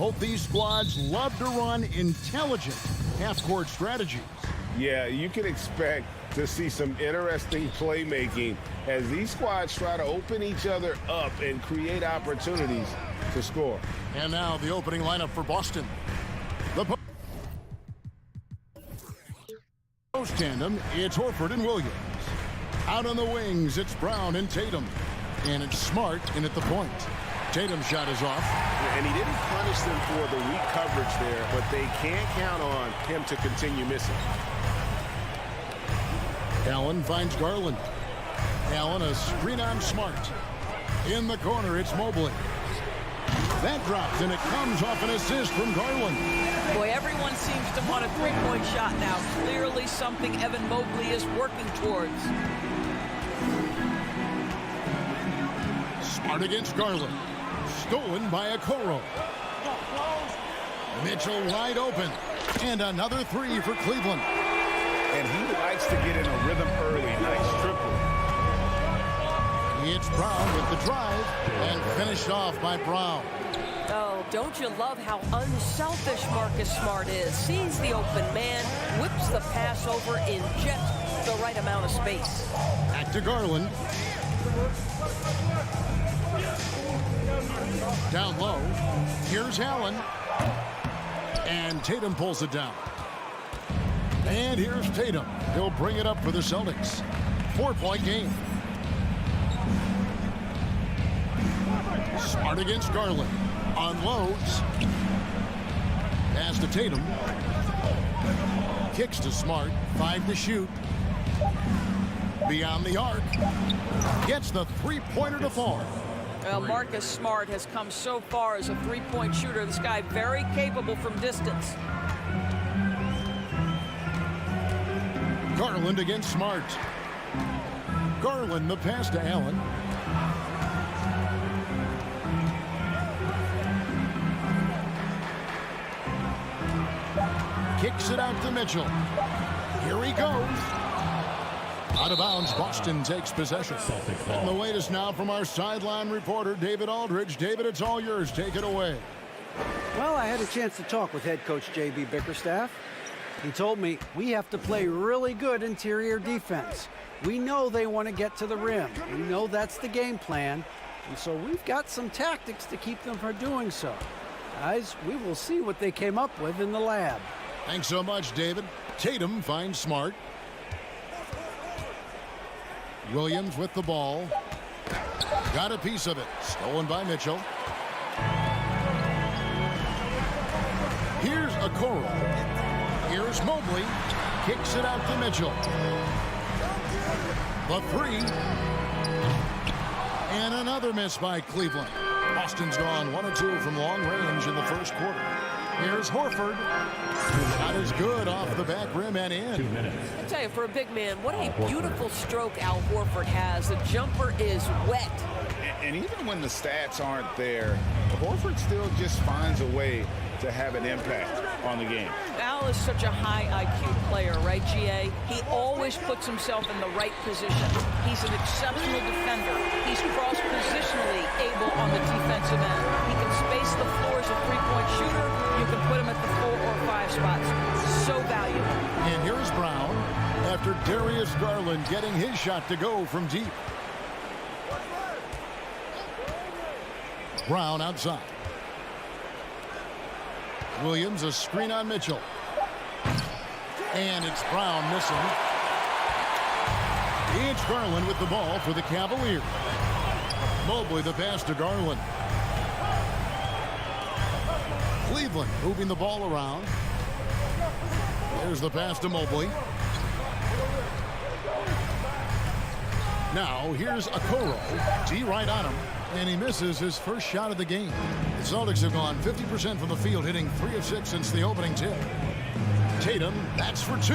Both these squads love to run intelligent half-court strategies. Yeah, you can expect to see some interesting playmaking as these squads try to open each other up and create opportunities to score. And now the opening lineup for Boston. The post tandem, it's Horford and Williams. Out on the wings, it's Brown and Tatum. And it's Smart in at the point. Tatum's shot is off. And he didn't punish them for the weak coverage there, but they can't count on him to continue missing. Allen finds Garland. Allen a screen on Smart. In the corner, it's Mobley. That drops, and it comes off an assist from Garland. Boy, everyone seems to want a three-point shot now. Clearly something Evan Mobley is working towards. Smart against Garland. Stolen by Okoro. Mitchell wide open. And another three for Cleveland. And he likes to get in a rhythm early. Nice triple. It's Brown with the drive and finished off by Brown. Oh, don't you love how unselfish Marcus Smart is? Sees the open man, whips the pass over in just the right amount of space. Back to Garland. Down low. Here's Allen. And Tatum pulls it down. And here's Tatum. He'll bring it up for the Celtics. 4-point game. Smart against Garland. Unloads. Pass to Tatum. Kicks to Smart. 5 to shoot. Beyond the arc. Gets the three-pointer to fall. Well, Marcus Smart has come so far as a three-point shooter. This guy very capable from distance. Garland against Smart. Garland the pass to Allen. Kicks it out to Mitchell. Here he goes. Out of bounds, Boston takes possession. And the latest now from our sideline reporter, David Aldridge. David, it's all yours. Take it away. Well, I had a chance to talk with head coach J.B. Bickerstaff. He told me we have to play really good interior defense. We know they want to get to the rim. We know that's the game plan. And so we've got some tactics to keep them from doing so. Guys, we will see what they came up with in the lab. Thanks so much, David. Tatum finds Smart. Williams with the ball. Got a piece of it. Stolen by Mitchell. Here's Okoro. Here's Mobley. Kicks it out to Mitchell. The three. And another miss by Cleveland. Boston's gone 1 of 2 from long range in the first quarter. Here's Horford. Not as good off the back rim and in. 2 minutes. I tell you, for a big man, what a beautiful stroke Al Horford has. The jumper is wet. And even when the stats aren't there, Horford still just finds a way to have an impact on the game. Al is such a high IQ player, right, GA? He always puts himself in the right position. He's an exceptional defender. He's cross-positionally able on the defensive end. He can space the floor as a three-point shooter. You can put him at the 4 or 5 spots. So valuable. And here's Brown after Darius Garland getting his shot to go from deep. Brown outside. Williams a screen on Mitchell. And it's Brown missing. It's Garland with the ball for the Cavaliers. Mobley the pass to Garland. Cleveland moving the ball around. There's the pass to Mobley. Now here's Okoro. T right on him. And he misses his first shot of the game. The Celtics have gone 50% from the field, hitting 3 of 6 since the opening tip. Tatum, that's for 2.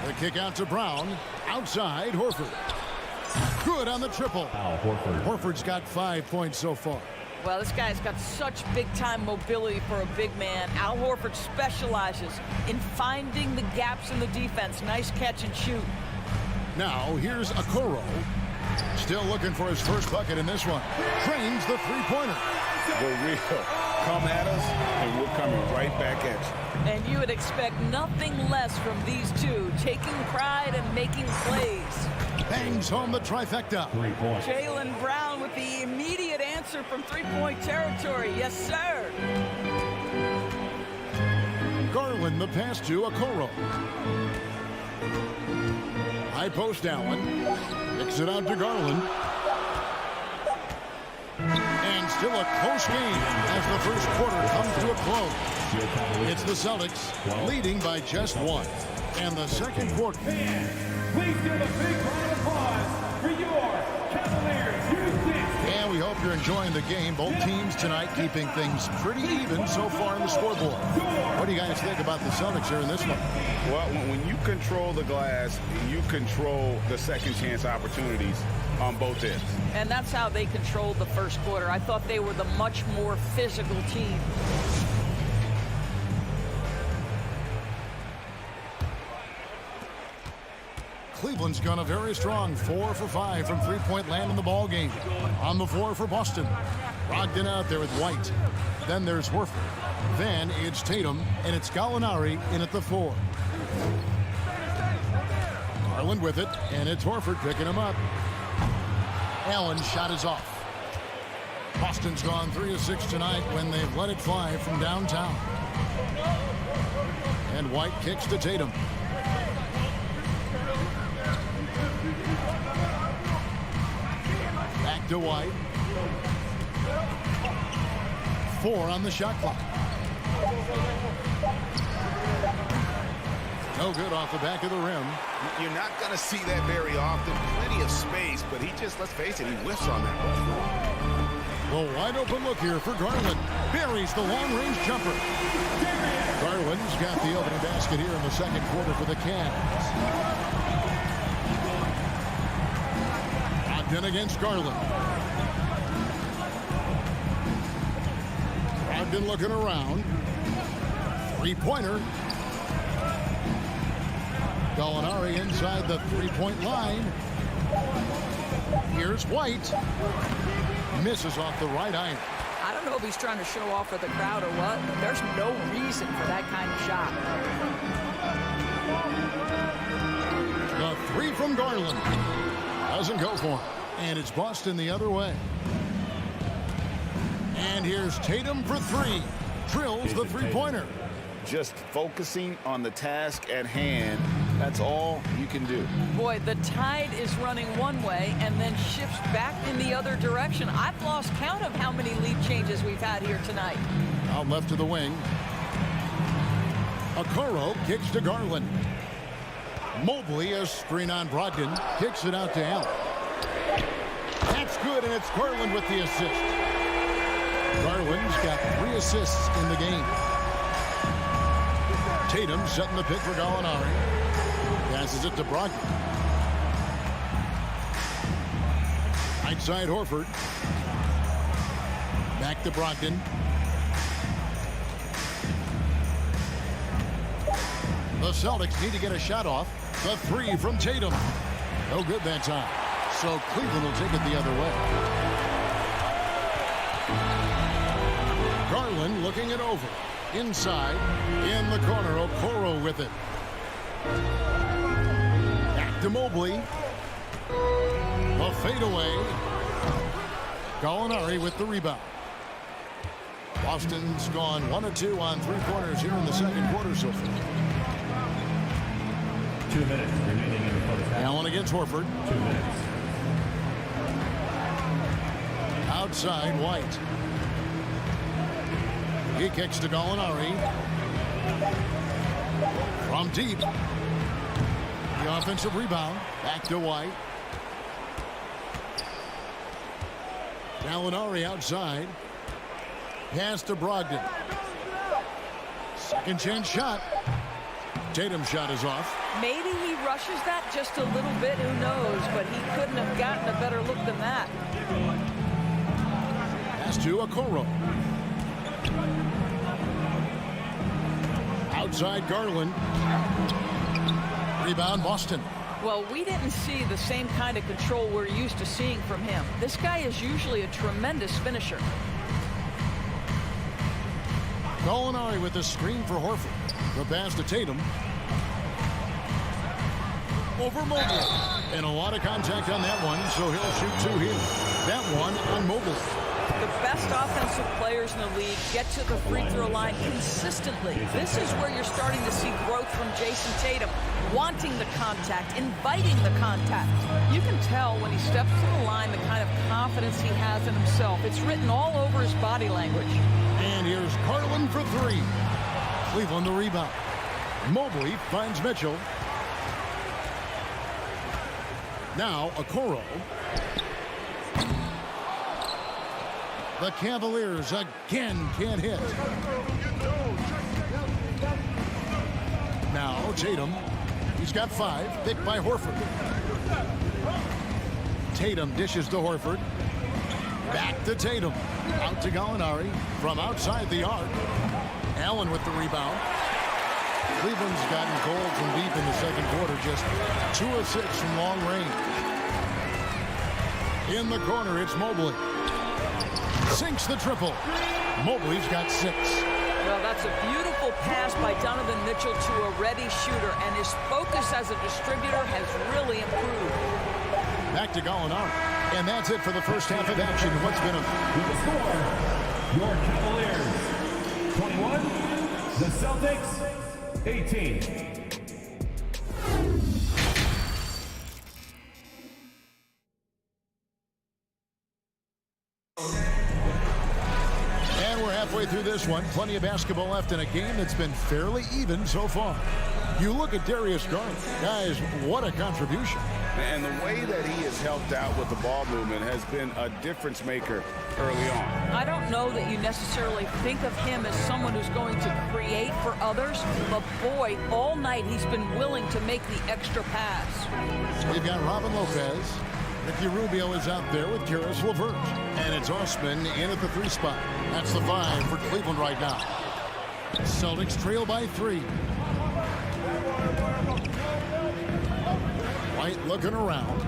The kick out to Brown. Outside, Horford. Good on the triple. Horford's got 5 points so far. Well, this guy's got such big-time mobility for a big man. Al Horford specializes in finding the gaps in the defense. Nice catch and shoot. Now, here's Okoro. Still looking for his first bucket in this one. Trains the three-pointer. The real come at us, and we're coming right back at you. And you would expect nothing less from these two, taking pride and making plays. Bangs home the trifecta. 3 points. Jaylen Brown with the immediate answer from three-point territory. Yes, sir. Garland the pass to Okoro. High post Allen. Kicks it out to Garland. And still a close game as the first quarter comes to a close. It's the Celtics leading by just 1. And the second quarter. Please give a big round of applause for your Cavaliers. And we hope you're enjoying the game. Both teams tonight keeping things pretty even so far in the scoreboard. What do you guys think about the Celtics here in this one? Well, when you control the glass, you control the second chance opportunities on both ends. And that's how they controlled the first quarter. I thought they were the much more physical team. Cleveland's gone a very strong 4 for 5 from three-point land in the ball game. On the floor for Boston. Brogdon out there with White. Then there's Horford. Then it's Tatum, and it's Gallinari in at the 4. Garland with it, and it's Horford picking him up. Allen's shot is off. Boston's gone 3 of 6 tonight when they've let it fly from downtown. And White kicks to Tatum. Back to White. 4 on the shot clock. No good off the back of the rim. You're not going to see that very often. Plenty of space, but he just, let's face it, he whiffs on that one. The wide open look here for Garland. Buries the long-range jumper. Garland's got the opening basket here in the second quarter for the Cavs. Brogdon against Garland. Brogdon looking around. Three-pointer. Gallinari inside the three-point line. Here's White. Misses off the right iron. I don't know if he's trying to show off for the crowd or what, but there's no reason for that kind of shot. The 3 from Garland. Doesn't go for him. And it's Boston the other way. And here's Tatum for 3. Drills the three-pointer. Just focusing on the task at hand. That's all you can do. Boy, the tide is running one way and then shifts back in the other direction. I've lost count of how many lead changes we've had here tonight. Out left to the wing. Okoro kicks to Garland. Mobley, a screen on Brogdon, kicks it out to Allen. That's good, and it's Garland with the assist. Garland's got 3 assists in the game. Tatum setting the pick for Gallinari. Passes it to Brogdon. Right side Horford. Back to Brogdon. The Celtics need to get a shot off. The 3 from Tatum. No good that time. So Cleveland will take it the other way. Garland looking it over. Inside, in the corner, Okoro with it. Back to Mobley. A fadeaway. Gallinari with the rebound. Boston's gone 1 of 2 on three-pointers here in the second quarter so far. 2 minutes remaining in the first half. Allen against Horford. 2 minutes. Outside, White. He kicks to Gallinari. From deep. The offensive rebound. Back to White. Gallinari outside. Pass to Brogdon. Second chance shot. Tatum's shot is off. Maybe he rushes that just a little bit, who knows, but he couldn't have gotten a better look than that. Pass to Okoro. Outside Garland. Rebound Boston. Well, we didn't see the same kind of control we're used to seeing from him. This guy is usually a tremendous finisher. Gallinari with the screen for Horford. The pass to Tatum. Over Mobley. And a lot of contact on that one, so he'll shoot 2 here. That one on Mobley. The best offensive players in the league get to the free throw line consistently. This is where you're starting to see growth from Jason Tatum, wanting the contact, inviting the contact. You can tell when he steps to the line the kind of confidence he has in himself. It's written all over his body language. And here's Carlin for 3. Cleveland the rebound. Mobley finds Mitchell. Now Okoro. The Cavaliers again can't hit. Now Tatum. He's got 5. Picked by Horford. Tatum dishes to Horford. Back to Tatum. Out to Gallinari from outside the arc. Allen with the rebound. Cleveland's gotten cold from deep in the second quarter. Just 2 of 6 from long range. In the corner, it's Mobley. Sinks the triple. Mobley's got 6. Well, that's a beautiful pass by Donovan Mitchell to a ready shooter, and his focus as a distributor has really improved. Back to Gallinari. And that's it for the first half of action. What's been a... The score, your Cavaliers 21, the Celtics 18. Halfway through this one, plenty of basketball left in a game that's been fairly even so far. You look at Darius Garland. Guys, what a contribution. And the way that he has helped out with the ball movement has been a difference maker early on. I don't know that you necessarily think of him as someone who's going to create for others, but boy, all night he's been willing to make the extra pass. We've got Robin Lopez. Ricky Rubio is out there with Karis LeVert. And it's Osman in at the 3 spot. That's the 5 for Cleveland right now. Celtics trail by 3. White looking around.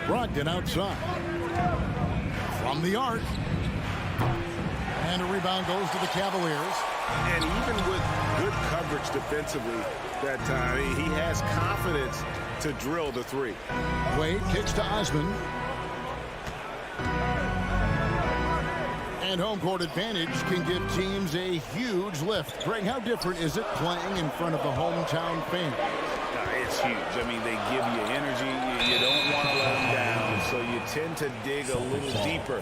Brogdon outside. From the arc. And a rebound goes to the Cavaliers. And even with good coverage defensively that time, he has confidence to drill the 3. Wade kicks to Osman. And home court advantage can give teams a huge lift. Greg, how different is it playing in front of the hometown fans? It's huge. I mean, they give you energy. You don't want to let them down, so you tend to dig a little deeper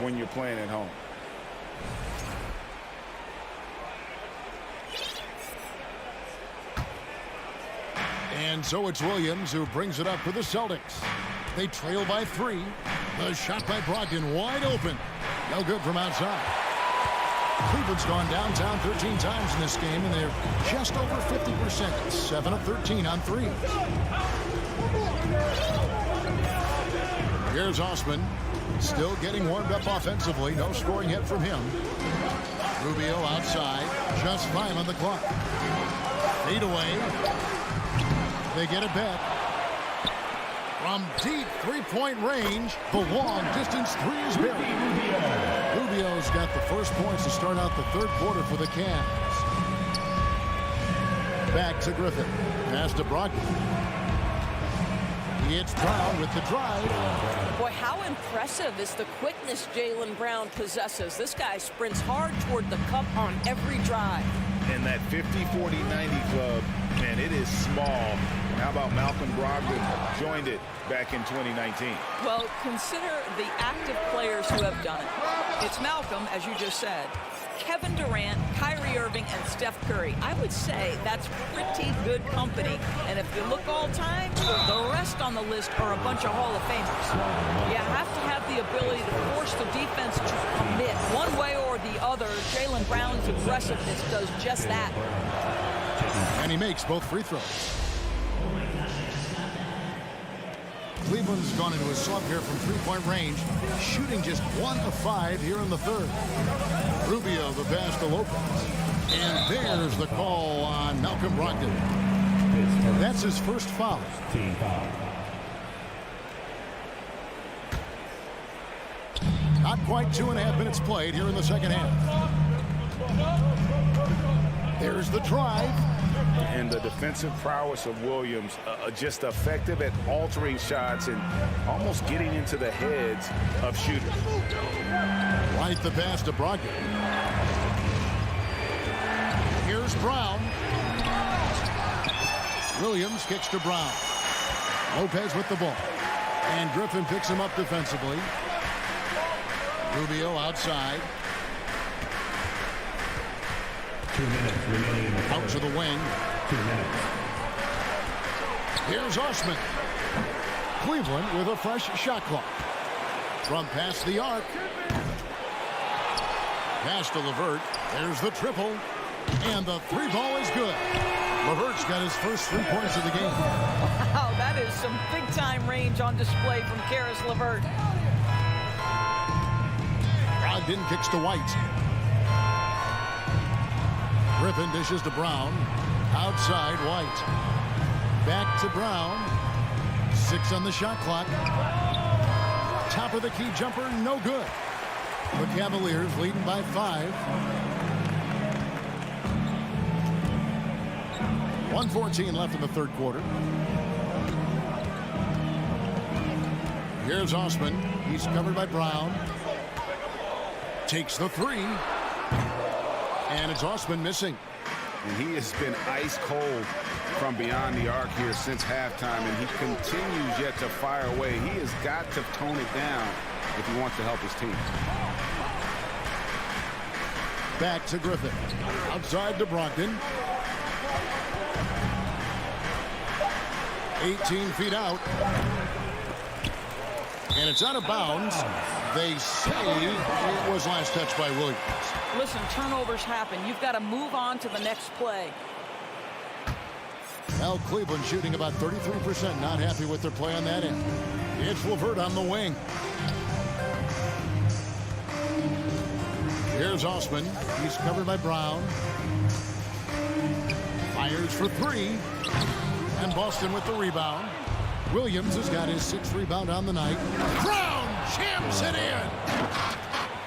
when you're playing at home. And so it's Williams who brings it up for the Celtics. They trail by 3. The shot by Brogdon wide open. No good from outside. Cleveland's gone downtown 13 times in this game, and they're just over 50%. 7 of 13 on 3. Here's Osman. Still getting warmed up offensively. No scoring yet from him. Rubio outside. Just 5 on the clock. Fade away. They get it back. From deep three-point range, the long-distance 3 is buried. Rubio's got the first points to start out the third quarter for the Cavs. Back to Griffin. Pass to Brogdon. It's Brown with the drive. Boy, how impressive is the quickness Jaylen Brown possesses. This guy sprints hard toward the cup on every drive. And that 50-40-90 club, man, it is small. How about Malcolm Brogdon joined it back in 2019? Well, consider the active players who have done it. It's Malcolm, as you just said, Kevin Durant, Kyrie Irving, and Steph Curry. I would say that's pretty good company. And if you look all time, the rest on the list are a bunch of Hall of Famers. You have to have the ability to force the defense to commit one way or the other. Jaylen Brown's aggressiveness does just that. And he makes both free throws. Cleveland's gone into a slump here from three-point range, shooting just 1 of 5 here in the third. Rubio the pass to Lopez. And there's the call on Malcolm Brogdon. That's his first foul. Not quite 2.5 minutes played here in the second half. There's the drive. And the defensive prowess of Williams, just effective at altering shots and almost getting into the heads of shooters. Right the pass to Brogdon. Here's Brown. Williams kicks to Brown. Lopez with the ball. And Griffin picks him up defensively. Rubio outside. 2 minutes remaining. Out to the wing. 2 minutes. Here's Osman. Cleveland with a fresh shot clock. From past the arc. Pass to LeVert. There's the triple. And the three ball is good. LeVert's got his first 3 points of the game. Wow, that is some big-time range on display from Karis LeVert. Brogdon kicks to White. Griffin dishes to Brown. Outside, White. Back to Brown. 6 on the shot clock. Top of the key jumper, no good. The Cavaliers leading by 5. 1:14 left in the third quarter. Here's Osman. He's covered by Brown. Takes the 3. And it's Osman missing. And he has been ice cold from beyond the arc here since halftime, and he continues yet to fire away. He has got to tone it down if he wants to help his team. Back to Griffin. Outside to Brogdon. 18 feet out. And it's out of bounds. They say it was last touched by Williams. Listen, turnovers happen. You've got to move on to the next play. Now Cleveland shooting about 33%. Not happy with their play on that end. It's LeVert on the wing. Here's Osman. He's covered by Brown. Fires for 3. And Boston with the rebound. Williams has got his 6th rebound on the night. Brown jams it in.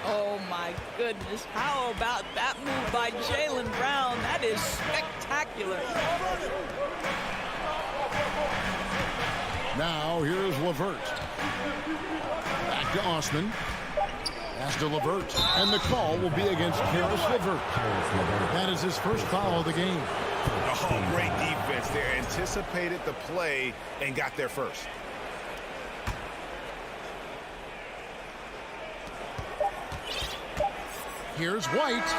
Oh, my goodness. How about that move by Jaylen Brown? That is spectacular. Now here's LeVert. Back to Osman. Pass to LeVert. And the call will be against Karis LeVert. That is his first foul of the game. Oh, great defense there. Anticipated the play and got there first. Here's White.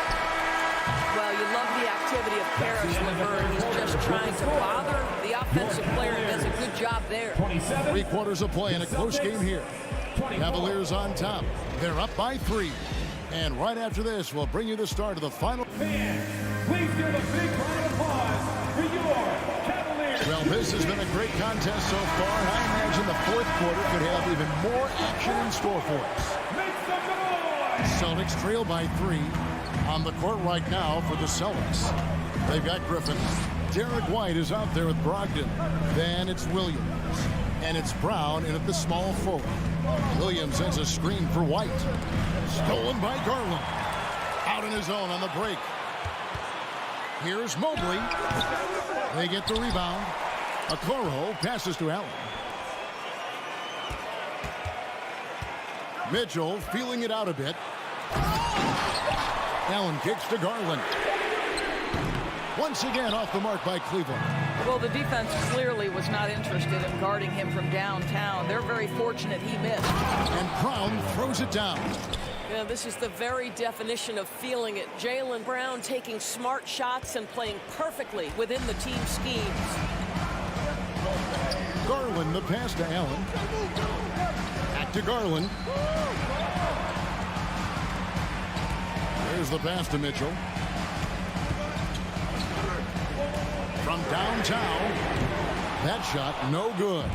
Well, you love the activity of Karis LeVert. He's just trying to bother the offensive player and does a good job there. 3/4 of play in a close game here. Cavaliers on top. They're up by 3. And right after this, we'll bring you the start of the final. Please give a big round of applause for your Cavaliers. Well, this has been a great contest so far. And I imagine the fourth quarter could have even more action in store for us. Make some noise! Celtics trail by 3. On the court right now for the Celtics. They've got Griffin. Derek White is out there with Brogdon. Then it's Williams. And it's Brown in at the small forward. Williams sends a screen for White. Stolen by Garland. Out on his own on the break. Here's Mobley. They get the rebound. Okoro passes to Allen. Mitchell feeling it out a bit. Allen kicks to Garland. Once again off the mark by Cleveland. Well, the defense clearly was not interested in guarding him from downtown. They're very fortunate he missed. And Brown throws it down. Yeah, this is the very definition of feeling it. Jaylen Brown taking smart shots and playing perfectly within the team schemes. Garland, the pass to Allen. Back to Garland. There's the pass to Mitchell. From downtown. That shot, no good.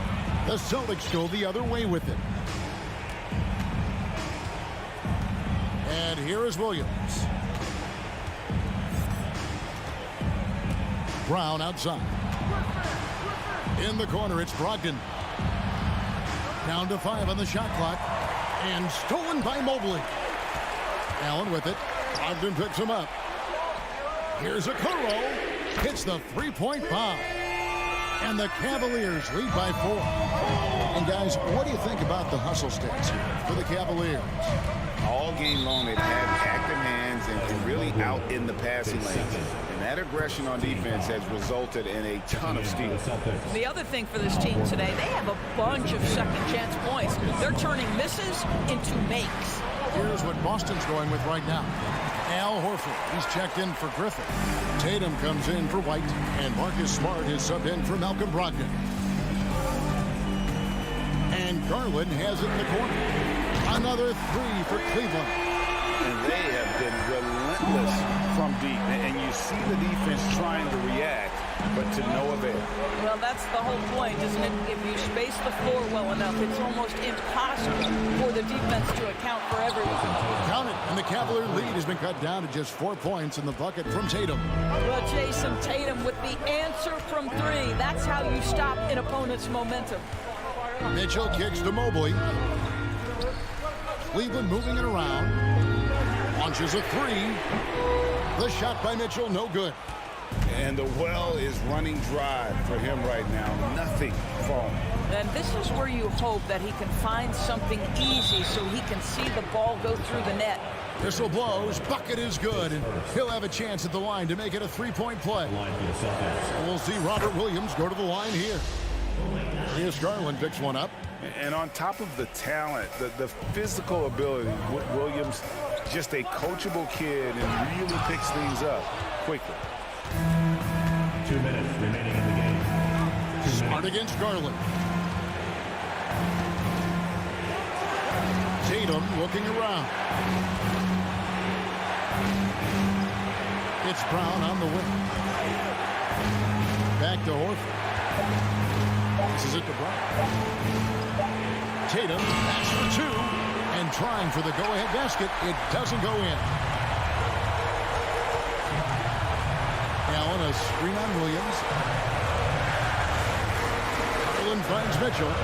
The Celtics go the other way with it. And here is Williams. Brown outside. In the corner, it's Brogdon. Down to 5 on the shot clock. And stolen by Mobley. Allen with it. Ogden picks him up. Here's Okoro. Hits the three-point bomb. And the Cavaliers lead by 4. And guys, what do you think about the hustle stats here for the Cavaliers? All game long, they've had active hands and really out in the passing lanes. And that aggression on defense has resulted in a ton of steals. The other thing for this team today, they have a bunch of second chance points. They're turning misses into makes. Here's what Boston's going with right now. Al Horford, he's checked in for Griffin. Tatum comes in for White, and Marcus Smart is subbed in for Malcolm Brogdon. And Garland has it in the corner. Another 3 for Cleveland. And they have been relentless from deep. And you see the defense trying to react, but to no avail. Well, that's the whole point, isn't it? If you space the floor well enough, it's almost impossible for the defense to account for everyone. Count it, and the Cavalier lead has been cut down to just 4 points in the bucket from Tatum. Well, Jason Tatum with the answer from 3. That's how you stop an opponent's momentum. Mitchell kicks to Mobley. Cleveland moving it around. Launches a 3. The shot by Mitchell, no good. And the well is running dry for him right now. Nothing falling. And this is where you hope that he can find something easy so he can see the ball go through the net. Whistle blows, bucket is good, and he'll have a chance at the line to make it a 3-point play. We'll see Robert Williams go to the line here. Here's Garland, picks one up. And on top of the talent, the physical ability, Williams, just a coachable kid and really picks things up quickly. 2 minutes remaining in the game. Smart against Garland. Tatum looking around. It's Brown on the wing. Back to Horford. This is it to Brown. Tatum, pass for 2, and trying for the go-ahead basket. It doesn't go in. Allen, a screen on Williams. Garland finds Mitchell.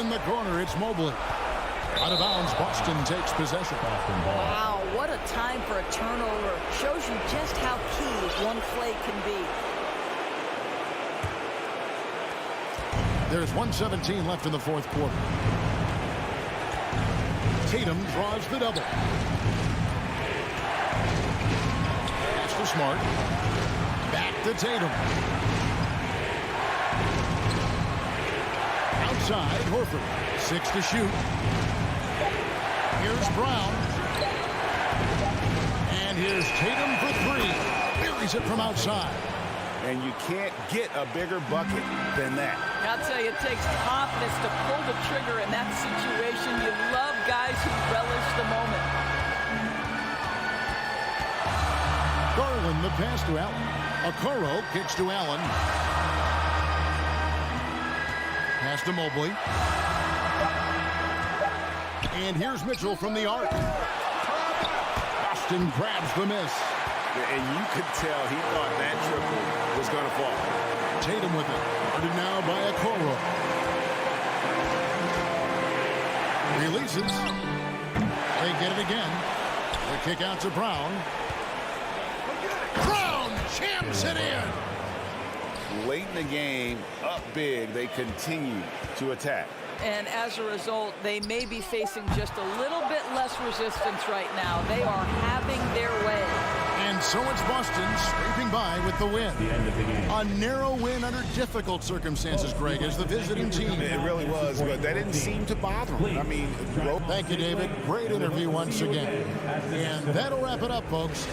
In the corner, it's Mobley. Out of bounds, Boston takes possession. Wow, what a time for a turnover. Shows you just how key one play can be. There's 1:17 left in the fourth quarter. Tatum draws the double. Pass to Smart. Back to Tatum. Outside, Horford. 6 to shoot. Here's Brown. And here's Tatum for 3. Buries it from outside. And you can't get a bigger bucket than that. I'll tell you, it takes confidence to pull the trigger in that situation. You love guys who relish the moment. Garland, the pass to Allen. Okoro kicks to Allen. Pass to Mobley. And here's Mitchell from the arc. Boston grabs the miss. And you could tell he thought that triple was going to fall. Tatum with it. Guarded now by Okoro. Releases. They get it again. The kick out to Brown. Brown jams it in. Late in the game, up big, they continue to attack. And as a result, they may be facing just a little bit less resistance right now. They are having their way. And so it's Boston scraping by with the win. The end of the game. A narrow win under difficult circumstances, Greg, as the visiting team. It really was, but that didn't seem to bother him. I mean, Thank you, David. Great interview once again. And that'll wrap it up, folks.